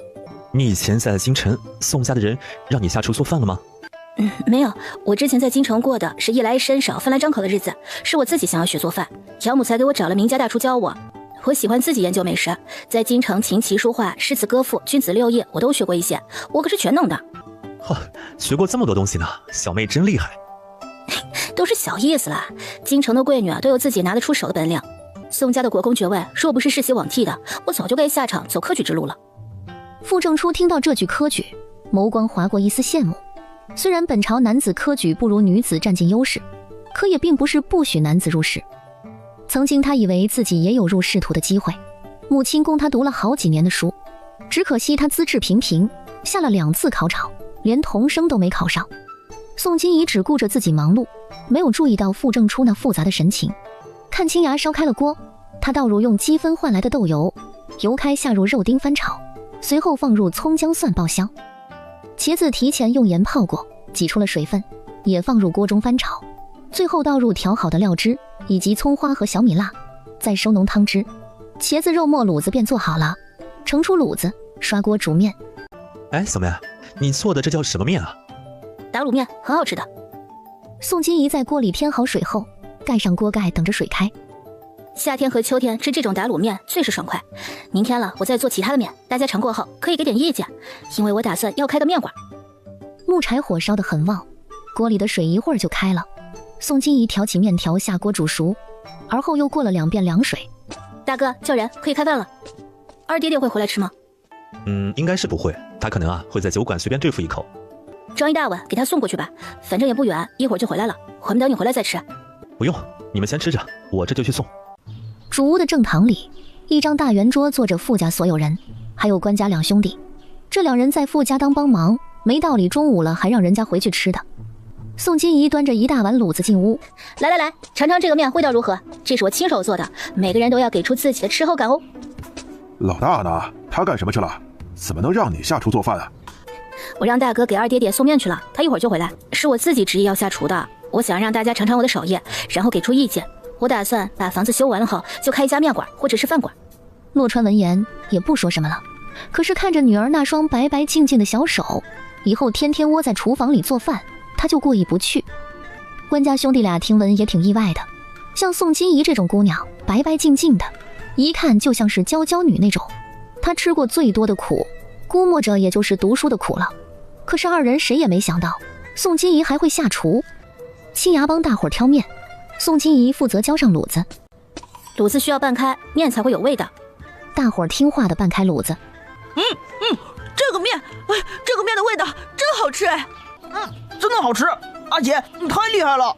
你以前在京城，宋家的人让你下厨做饭了吗？没有，我之前在京城过的是衣来伸手饭来张口的日子，是我自己想要学做饭，养母才给我找了名家大厨教我。我喜欢自己研究美食，在京城琴棋书画、诗词歌赋、君子六艺我都学过一些，我可是全能的。学过这么多东西呢，小妹真厉害。都是小意思啦，京城的贵女都有自己拿得出手的本领。宋家的国公爵位若不是世袭罔替的，我早就该下场走科举之路了。傅正初听到这句科举，眸光划过一丝羡慕。虽然本朝男子科举不如女子占尽优势，可也并不是不许男子入仕。曾经他以为自己也有入仕途的机会，母亲供他读了好几年的书，只可惜他资质平平，下了2次考场，连童生都没考上。宋金怡只顾着自己忙碌，没有注意到傅正初那复杂的神情。看青芽烧开了锅，他倒入用积分换来的豆油，油开下入肉丁翻炒，随后放入葱姜蒜爆香。茄子提前用盐泡过，挤出了水分，也放入锅中翻炒，最后倒入调好的料汁以及葱花和小米辣，再收浓汤汁，茄子肉末卤子便做好了。盛出卤子，刷锅煮面。哎，小妹，你做的这叫什么面啊？打卤面，很好吃的。宋金怡在锅里添好水后，盖上锅盖等着水开。夏天和秋天吃这种打卤面最是爽快。明天了，我再做其他的面，大家尝过后可以给点意见，因为我打算要开个面馆。木柴火烧得很旺，锅里的水一会儿就开了。宋金怡挑起面条下锅煮熟，而后又过了2遍凉水。大哥，叫人可以开饭了。二爹爹会回来吃吗？应该是不会，他可能会在酒馆随便对付一口。装一大碗给他送过去吧，反正也不远，一会儿就回来了，我们等你回来再吃。不用，你们先吃着，我这就去送。主屋的正堂里，一张大圆桌坐着傅家所有人，还有关家2兄弟。这2人在傅家当帮忙，没道理中午了还让人家回去吃的。宋金怡端着一大碗卤子进屋，来来来，尝尝这个面，味道如何？这是我亲手做的，每个人都要给出自己的吃后感哦。老大呢？他干什么去了？怎么能让你下厨做饭啊？我让大哥给二爹爹送面去了，他一会儿就回来。是我自己执意要下厨的，我想让大家尝尝我的手艺，然后给出意见。我打算把房子修完了后，就开一家面馆或者是饭馆。洛川闻言也不说什么了，可是看着女儿那双白白净净的小手，以后天天窝在厨房里做饭，他就过意不去。关家兄弟俩听闻也挺意外的，像宋金怡这种姑娘，白白净净的，一看就像是娇娇女那种。她吃过最多的苦，估摸着也就是读书的苦了。可是二人谁也没想到，宋金怡还会下厨。青芽帮大伙挑面，宋金怡负责浇上卤子。卤子需要拌开，面才会有味道。大伙听话的拌开卤子。这个面，这个面的味道真好吃哎！真的好吃，阿姐你太厉害了。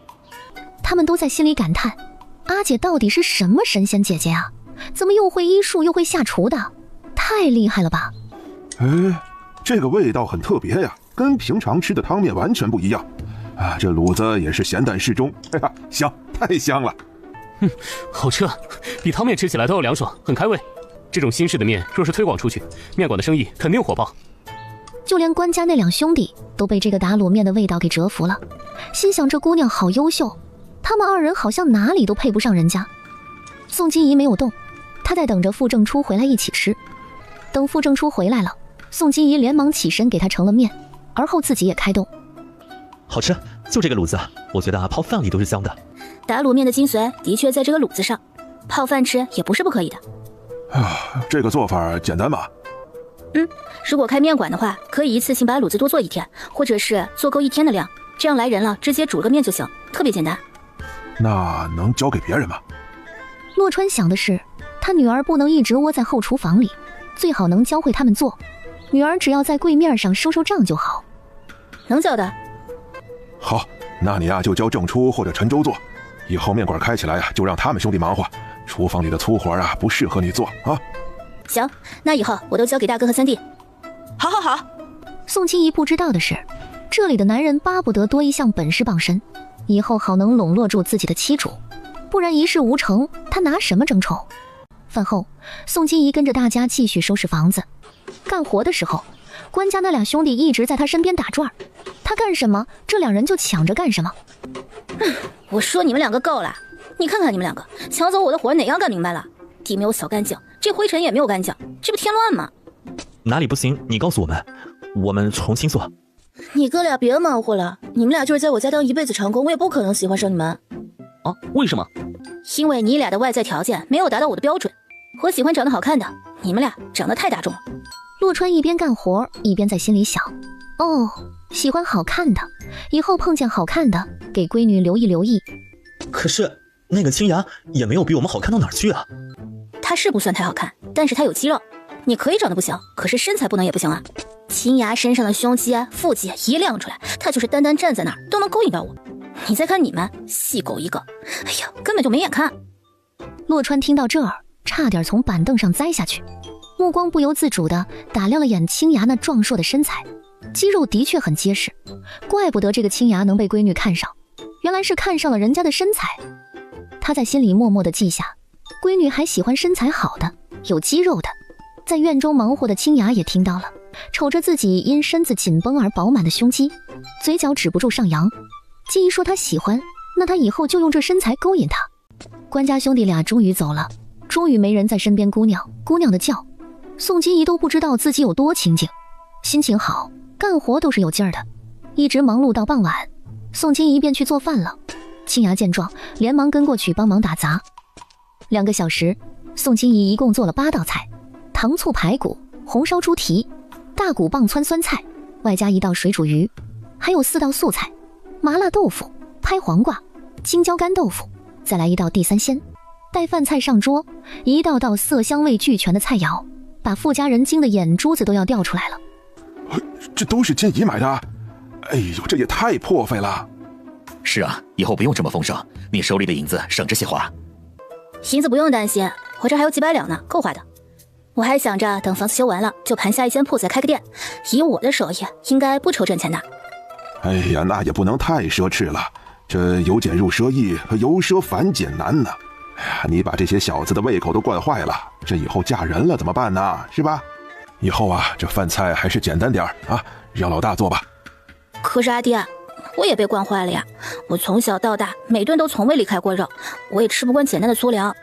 他们都在心里感叹，阿姐到底是什么神仙姐姐啊？怎么又会医术又会下厨的？太厉害了吧！这个味道很特别呀，跟平常吃的汤面完全不一样啊！这卤子也是咸淡适中，哎呀，香，太香了。好吃啊，比汤面吃起来都要凉爽，很开胃。这种新式的面若是推广出去，面馆的生意肯定火爆。就连关家那两兄弟都被这个打卤面的味道给折服了，心想这姑娘好优秀，他们二人好像哪里都配不上人家。宋金怡没有动，她在等着傅正初回来一起吃。等傅正初回来了，宋金怡连忙起身给他盛了面，而后自己也开动。好吃，就这个卤子，我觉得泡饭里都是香的。打卤面的精髓的确在这个卤子上，泡饭吃也不是不可以的。这个做法简单吧？如果开面馆的话，可以一次性把卤子多做一天，或者是做够1天的量，这样来人了直接煮个面就行，特别简单。那能交给别人吗？洛川想的是，他女儿不能一直窝在后厨房里，最好能教会他们做，女儿只要在柜面上收收账就好。能教的。好，那你就教郑初或者陈周做，以后面馆开起来就让他们兄弟忙活，厨房里的粗活不适合你做啊。行，那以后我都交给大哥和三弟。好。宋金怡不知道的是，这里的男人巴不得多一项本事傍身，以后好能笼络住自己的妻主，不然一事无成，他拿什么争宠？饭后，宋金怡跟着大家继续收拾房子。干活的时候，关家那俩兄弟一直在他身边打转，他干什么，这两人就抢着干什么。我说你们两个够了，你看看你们两个抢走我的活哪样干明白了？地没有扫干净，这灰尘也没有干净，这不添乱吗？哪里不行你告诉我们，我们重新做。你哥俩别忙活了，你们俩就是在我家当一辈子长工，我也不可能喜欢上你们。为什么？因为你俩的外在条件没有达到我的标准，我喜欢长得好看的，你们俩长得太大众了。洛川一边干活一边在心里想，喜欢好看的，以后碰见好看的给闺女留意留意。可是那个青芽也没有比我们好看到哪儿去啊。她是不算太好看，但是她有肌肉。你可以长得不行，可是身材不能也不行啊。青芽身上的胸肌腹肌一亮出来，她就是单单站在那儿都能勾引到我。你再看你们细狗一个，哎呀，根本就没眼看。洛川听到这儿，差点从板凳上栽下去，目光不由自主地打量了眼青芽那壮硕的身材，肌肉的确很结实，怪不得这个青芽能被闺女看上，原来是看上了人家的身材。他在心里默默地记下，闺女还喜欢身材好的，有肌肉的。在院中忙活的青芽也听到了，瞅着自己因身子紧绷而饱满的胸肌，嘴角止不住上扬。既一说他喜欢，那他以后就用这身材勾引他。关家兄弟俩终于走了，终于没人在身边姑娘的叫。宋金怡都不知道自己有多清静，心情好，干活都是有劲儿的，一直忙碌到傍晚，宋金怡便去做饭了。青芽见状，连忙跟过去帮忙打杂。2个小时，宋金怡一共做了8道菜：糖醋排骨、红烧猪蹄、大骨棒汆酸菜，外加1道水煮鱼，还有4道素菜：麻辣豆腐、拍黄瓜、青椒干豆腐，再来1道地三鲜。待饭菜上桌，一道道色香味俱全的菜肴，把富家人惊的眼珠子都要掉出来了。这都是金怡买的？哎呦，这也太破费了。是啊，以后不用这么丰盛，你手里的银子省着些花。银子不用担心，我这还有几百两呢，够花的。我还想着等房子修完了，就盘下一间铺子开个店，以我的手艺，应该不愁挣钱的。哎呀，那也不能太奢侈了，这由俭入奢易，由奢反俭难呢。哎呀，你把这些小子的胃口都惯坏了，这以后嫁人了怎么办呢？是吧？以后啊，这饭菜还是简单点啊，让老大做吧。可是阿爹，我也被惯坏了呀！我从小到大每顿都从未离开过肉，我也吃不惯简单的粗粮。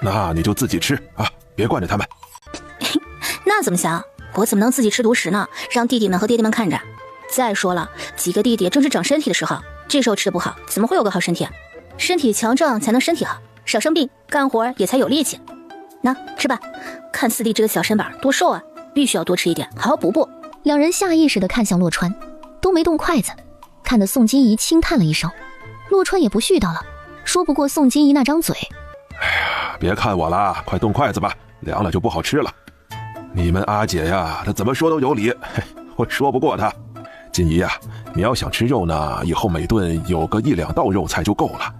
那你就自己吃啊，别惯着他们。那怎么想？我怎么能自己吃独食呢？让弟弟们和爹爹们看着。再说了，几个弟弟正是长身体的时候，这时候吃得不好，怎么会有个好身体啊？身体强壮才能身体好，少生病，干活也才有力气。那吃吧，看四弟这个小身板多瘦啊，必须要多吃一点，好好补补。两人下意识地看向洛川，都没动筷子，看得宋金怡轻叹了一声。洛川也不絮叨了，说不过宋金怡那张嘴。哎呀，别看我了，快动筷子吧，凉了就不好吃了。你们阿姐呀，她怎么说都有理，我说不过她。金怡呀，你要想吃肉呢，以后每顿有个1-2道肉菜就够了。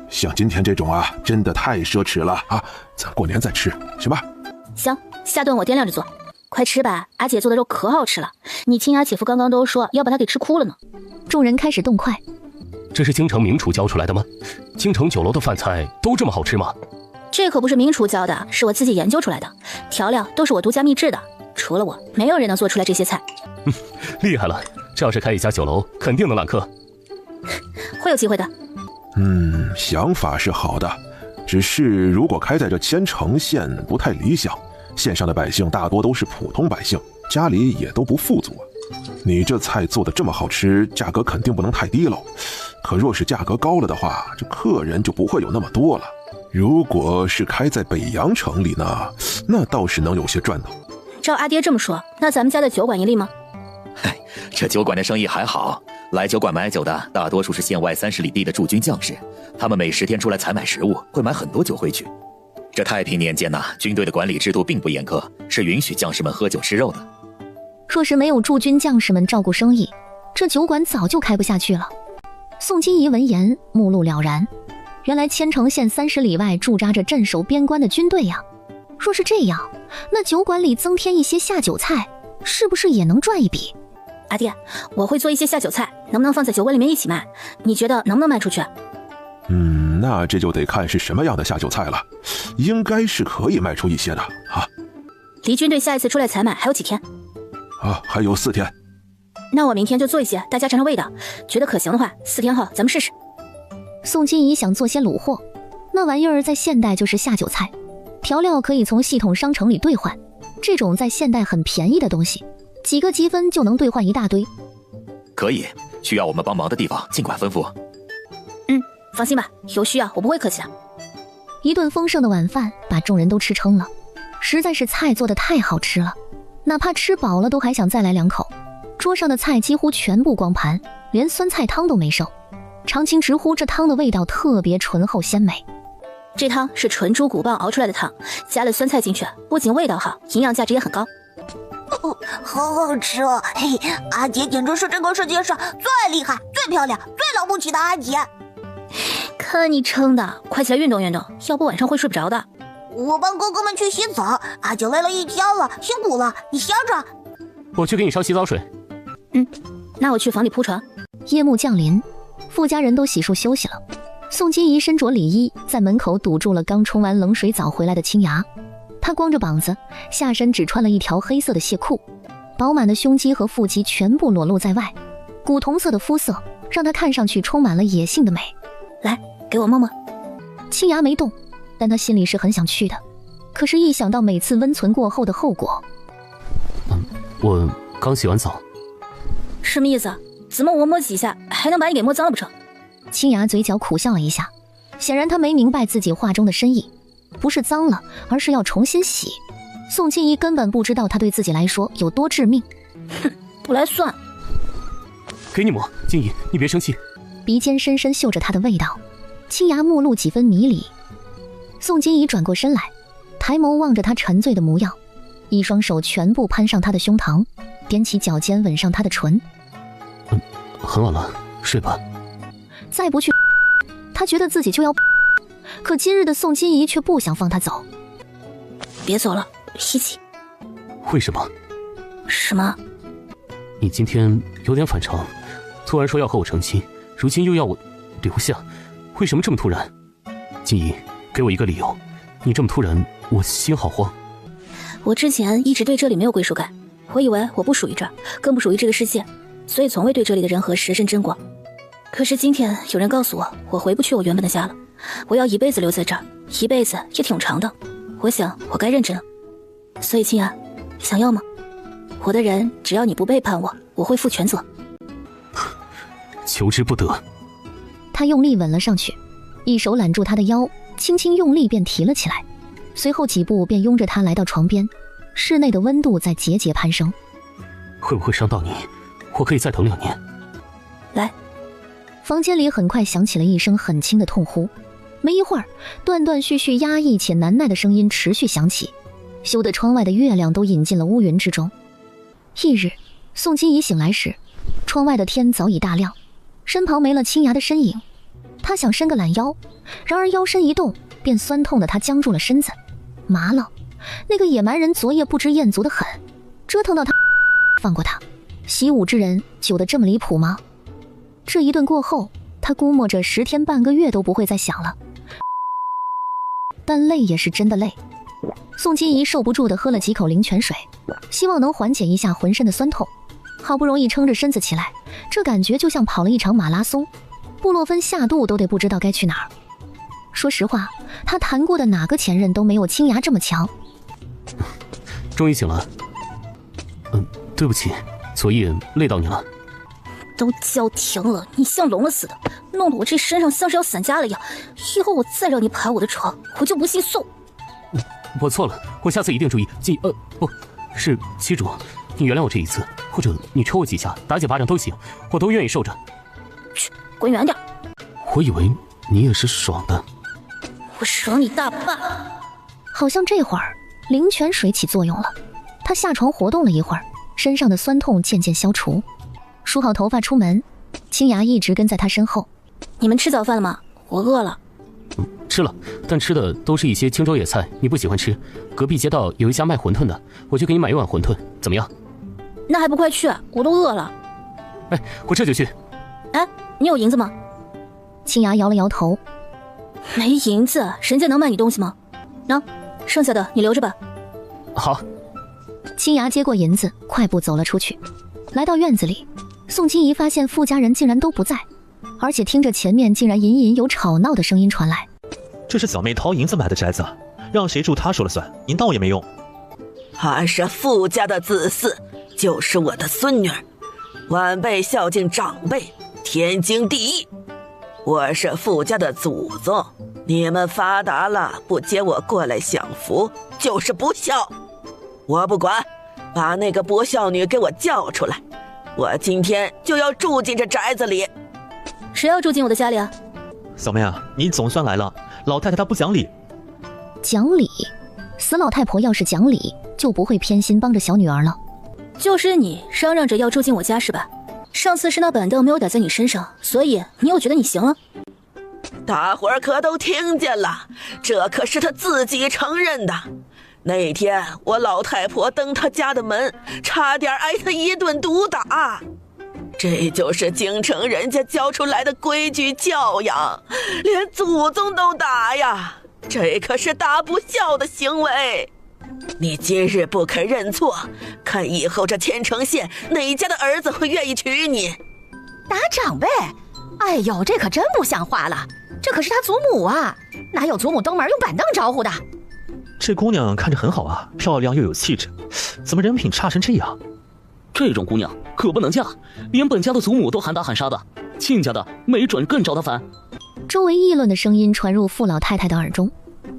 像今天这种啊，真的太奢侈了啊！咱过年再吃，行吧？行，下顿我掂量着做。快吃吧，阿姐做的肉可好吃了，你亲家姐夫刚刚都说要把它给吃哭了呢。众人开始动筷。这是京城名厨教出来的吗？京城酒楼的饭菜都这么好吃吗？这可不是名厨教的，是我自己研究出来的，调料都是我独家秘制的，除了我，没有人能做出来这些菜。厉害了，这要是开一家酒楼，肯定能揽客。会有机会的。想法是好的，只是如果开在这千城县不太理想，县上的百姓大多都是普通百姓，家里也都不富足啊。你这菜做的这么好吃，价格肯定不能太低喽。可若是价格高了的话，这客人就不会有那么多了。如果是开在北阳城里呢，那倒是能有些赚头。照阿爹这么说，那咱们家的酒馆盈利吗？这酒馆的生意还好，来酒馆买酒的大多数是县外30里地的驻军将士，他们每10天出来采买食物，会买很多酒回去。这太平年间军队的管理制度并不严苛，是允许将士们喝酒吃肉的。若是没有驻军将士们照顾生意，这酒馆早就开不下去了。宋金怡闻言目露了然，原来千城县30里外驻扎着镇守边关的军队呀。若是这样，那酒馆里增添一些下酒菜，是不是也能赚一笔？阿爹，我会做一些下酒菜，能不能放在酒馆里面一起卖？你觉得能不能卖出去？那这就得看是什么样的下酒菜了，应该是可以卖出一些的啊。离军队下一次出来采买还有几天？还有4天。那我明天就做一些，大家尝尝味道，觉得可行的话，4天后咱们试试。宋金怡想做些卤货，那玩意儿在现代就是下酒菜，调料可以从系统商城里兑换，这种在现代很便宜的东西，几个积分就能兑换一大堆。可以，需要我们帮忙的地方尽管吩咐。放心吧，有需要我不会客气的。一顿丰盛的晚饭把众人都吃撑了，实在是菜做得太好吃了，哪怕吃饱了都还想再来2口。桌上的菜几乎全部光盘，连酸菜汤都没剩。常青直呼这汤的味道特别醇厚鲜美。这汤是纯猪骨棒熬出来的汤，加了酸菜进去，不仅味道好，营养价值也很高。好好吃哦！阿姐简直是这个世界上最厉害、最漂亮、最了不起的阿姐。看你撑的，快起来运动运动，要不晚上会睡不着的。我帮哥哥们去洗澡，阿姐累了一天了，辛苦了，你歇着。我去给你烧洗澡水。那我去房里铺床。夜幕降临，傅家人都洗漱休息了。宋金怡身着里衣，在门口堵住了刚冲完冷水澡回来的青芽。她光着膀子，下身只穿了一条黑色的蟹裤，饱满的胸肌和腹肌全部裸露在外，古铜色的肤色让她看上去充满了野性的美。来，给我摸摸。青芽没动，但她心里是很想去的，可是一想到每次温存过后的后果。我刚洗完澡。什么意思？怎么我摸几下还能把你给摸脏了不成？青芽嘴角苦笑了一下，显然她没明白自己话中的深意，不是脏了，而是要重新洗。宋金怡根本不知道她对自己来说有多致命。不来算。给你摸，金怡，你别生气。鼻尖深深嗅着她的味道，青芽目露几分迷离。宋金怡转过身来，抬眸望着她沉醉的模样，一双手全部攀上她的胸膛，踮起脚尖吻上她的唇。很晚了，睡吧。再不去，她觉得自己就要。可今日的宋金怡却不想放她走。别走了，一起。为什么？什么？你今天有点反常，突然说要和我成亲，如今又要我留下，为什么这么突然？静怡，给我一个理由。你这么突然，我心好慌。我之前一直对这里没有归属感，我以为我不属于这儿，更不属于这个世界，所以从未对这里的人和事认真过。可是今天有人告诉我，我回不去我原本的家了，我要一辈子留在这儿，一辈子也挺长的。我想我该认真了。所以青雅，想要吗？我的人，只要你不背叛我，我会负全责。求之不得。他用力吻了上去，一手揽住她的腰，轻轻用力便提了起来，随后几步便拥着她来到床边。室内的温度在节节攀升。会不会伤到你？我可以再等2年。来。房间里很快响起了一声很轻的痛呼，没一会儿，断断续续、压抑且难耐的声音持续响起，羞得窗外的月亮都隐进了乌云之中。翌日，宋金怡醒来时，窗外的天早已大亮，身旁没了青芽的身影。她想伸个懒腰，然而腰身一动，便酸痛的她僵住了身子，麻了。那个野蛮人昨夜不知厌足的很，折腾到他放过他。习武之人久得这么离谱吗？这一顿过后，他估摸着10天半个月都不会再想了。但累也是真的累。宋金怡受不住地喝了几口灵泉水，希望能缓解一下浑身的酸痛。好不容易撑着身子起来，这感觉就像跑了一场马拉松，布洛芬下肚都得不知道该去哪儿。说实话，他谈过的哪个前任都没有青芽这么强。终于醒了。对不起，昨夜累到你了。都叫停了，你像聋了似的，弄得我这身上像是要散架了一样。以后我再让你爬我的床，我就不信送。我错了，我下次一定注意。不是七主，你原谅我这一次，或者你抽我几下，打几巴掌都行，我都愿意受着。去，滚远点！我以为你也是爽的。我爽你大爸！好像这会儿灵泉水起作用了，他下床活动了一会儿，身上的酸痛渐渐消除。梳好头发出门，青芽一直跟在他身后。你们吃早饭了吗？我饿了。吃了，但吃的都是一些清粥野菜，你不喜欢吃。隔壁街道有一家卖馄饨的，我去给你买一碗馄饨，怎么样？那还不快去，我都饿了。哎，我这就去。哎，你有银子吗？青芽摇了摇头。没银子，人家能卖你东西吗？喏，剩下的你留着吧。好。青芽接过银子，快步走了出去。来到院子里，宋金怡发现傅家人竟然都不在，而且听着前面竟然隐隐有吵闹的声音传来。这是小妹掏银子买的宅子，让谁住她说了算，您闹也没用。她是傅家的子嗣，就是我的孙女儿，晚辈孝敬长辈，天经地义。我是傅家的祖宗，你们发达了不接我过来享福，就是不孝。我不管，把那个不孝女给我叫出来，我今天就要住进这宅子里。谁要住进我的家里啊？小妹啊，你总算来了，老太太她不讲理。讲理？死老太婆要是讲理，就不会偏心帮着小女儿了。就是你嚷嚷着要住进我家是吧？上次是那板凳没有打在你身上，所以你又觉得你行了？大伙儿可都听见了，这可是他自己承认的。那天我老太婆登他家的门，差点挨他一顿毒打。这就是京城人家教出来的规矩教养，连祖宗都打呀，这可是大不孝的行为。你今日不肯认错，看以后这千城县哪家的儿子会愿意娶你？打长辈？哎呦，这可真不像话了，这可是他祖母啊，哪有祖母登门用板凳招呼的？这姑娘看着很好啊，漂亮又有气质，怎么人品差成这样？这种姑娘可不能嫁，连本家的祖母都喊打喊杀的，亲家的没准更招她烦。周围议论的声音传入傅老太太的耳中，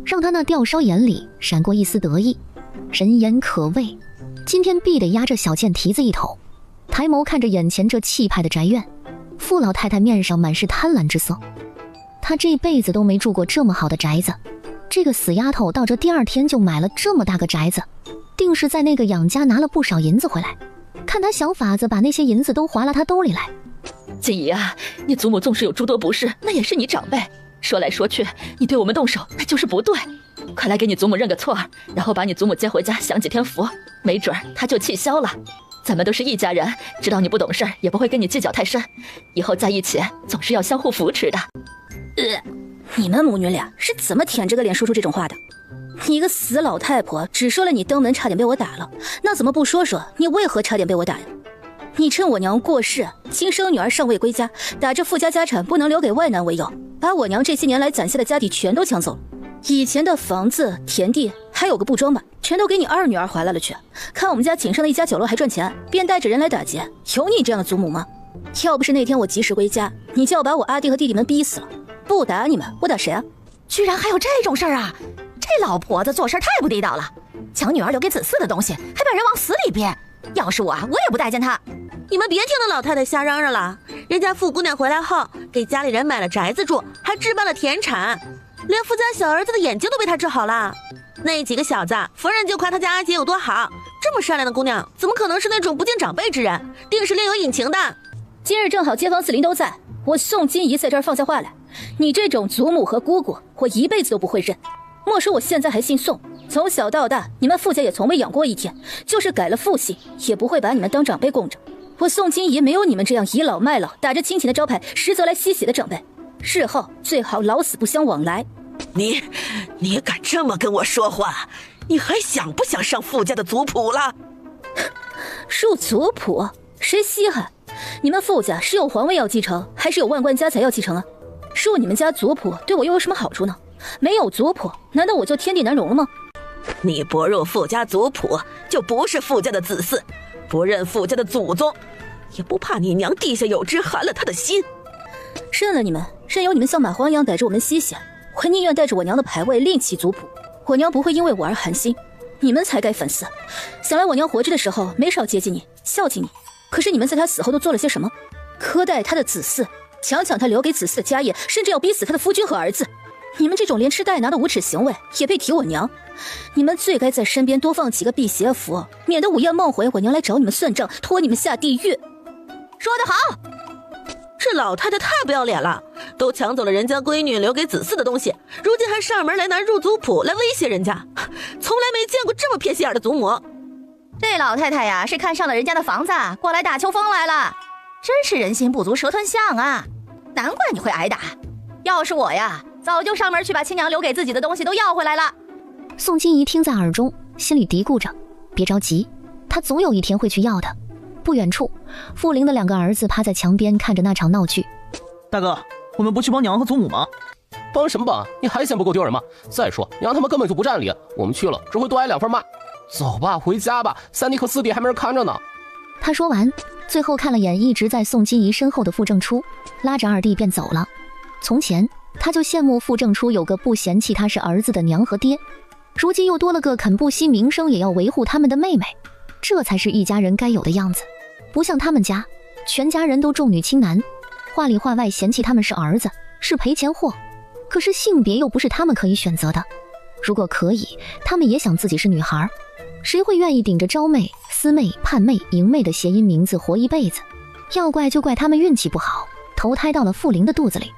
让她那吊梢眼里闪过一丝得意。人言可畏，今天必得压这小贱蹄子一头。抬眸看着眼前这气派的宅院，傅老太太面上满是贪婪之色。她这辈子都没住过这么好的宅子，这个死丫头到这第2天就买了这么大个宅子，定是在那个养家拿了不少银子回来。看她想法子把那些银子都划拉她兜里来。锦怡啊，你祖母纵使有诸多不是，那也是你长辈，说来说去，你对我们动手那就是不对。快来给你祖母认个错，然后把你祖母接回家享几天福，没准她就气消了。咱们都是一家人，知道你不懂事儿，也不会跟你计较太深。以后在一起总是要相互扶持的。你们母女俩是怎么舔着个脸说出这种话的？你个死老太婆，只说了你登门差点被我打了，那怎么不说说你为何差点被我打呀？你趁我娘过世，亲生女儿尚未归家，打着富家家产不能留给外男为由，把我娘这些年来攒下的家底全都抢走了。以前的房子、田地，还有个布庄吧，全都给你二女儿划拉了去。看我们家井上的一家酒楼还赚钱，便带着人来打劫。有你这样的祖母吗？要不是那天我及时归家，你就要把我阿弟和弟弟们逼死了。不打你们，我打谁啊？居然还有这种事儿啊！这老婆子做事太不地道了，抢女儿留给子嗣的东西，还把人往死里逼。要是我啊，我也不待见她。你们别听那老太太瞎嚷嚷了，人家富姑娘回来后，给家里人买了宅子住，还置办了田产，连富家小儿子的眼睛都被她治好了。那几个小子，逢人就夸他家阿姐有多好，这么善良的姑娘，怎么可能是那种不敬长辈之人？定是另有隐情的。今日正好街坊四邻都在，我宋金姨在这儿放下话来，你这种祖母和姑姑，我一辈子都不会认。莫说我现在还姓宋，从小到大，你们傅家也从未养过一天，就是改了父姓，也不会把你们当长辈供着。我宋金姨没有你们这样倚老卖老、打着亲情的招牌，实则来吸血的长辈，日后最好老死不相往来。你敢这么跟我说话？你还想不想上傅家的族谱了？入族谱？谁稀罕？你们傅家是有皇位要继承，还是有万贯家财要继承啊？入你们家族谱对我又有什么好处呢？没有族谱，难道我就天地难容了吗？你不入傅家族谱，就不是傅家的子嗣，不认傅家的祖宗，也不怕你娘地下有知寒了他的心。认了你们，任由你们像蚂蟥一样逮着我们吸血，我宁愿带着我娘的牌位另起族谱。我娘不会因为我而寒心，你们才该反思。想来我娘活着的时候没少接近你，孝敬你，可是你们在她死后都做了些什么？苛待她的子嗣，强抢她留给子嗣的家业，甚至要逼死她的夫君和儿子。你们这种连吃带拿的无耻行为也配提我娘？你们最该在身边多放几个辟邪符，免得午夜梦回我娘来找你们算账，拖你们下地狱。说得好，这老太太太不要脸了，都抢走了人家闺女留给子嗣的东西，如今还上门来拿入族谱来威胁人家，从来没见过这么偏心眼的祖母。这老太太呀，是看上了人家的房子，过来打秋风来了，真是人心不足蛇吞象啊！难怪你会挨打。要是我呀，早就上门去把亲娘留给自己的东西都要回来了。宋金怡听在耳中，心里嘀咕着：别着急，她总有一天会去要的。不远处，傅林的两个儿子趴在墙边看着那场闹剧。大哥，我们不去帮娘和祖母吗？帮什么帮？你还嫌不够丢人吗？再说娘他们根本就不占理，我们去了只会多挨2份骂。走吧，回家吧，三弟和四弟还没人看着呢。他说完，最后看了眼一直在宋金怡身后的傅正初，拉着二弟便走了。从前他就羡慕傅正初有个不嫌弃他是儿子的娘和爹，如今又多了个肯不惜名声也要维护他们的妹妹，这才是一家人该有的样子。不像他们家，全家人都重女轻男，话里话外嫌弃他们是儿子，是赔钱货。可是性别又不是他们可以选择的，如果可以，他们也想自己是女孩。谁会愿意顶着招妹、私妹、盼妹、迎妹的谐音名字活一辈子？要怪就怪他们运气不好，投胎到了傅林的肚子里。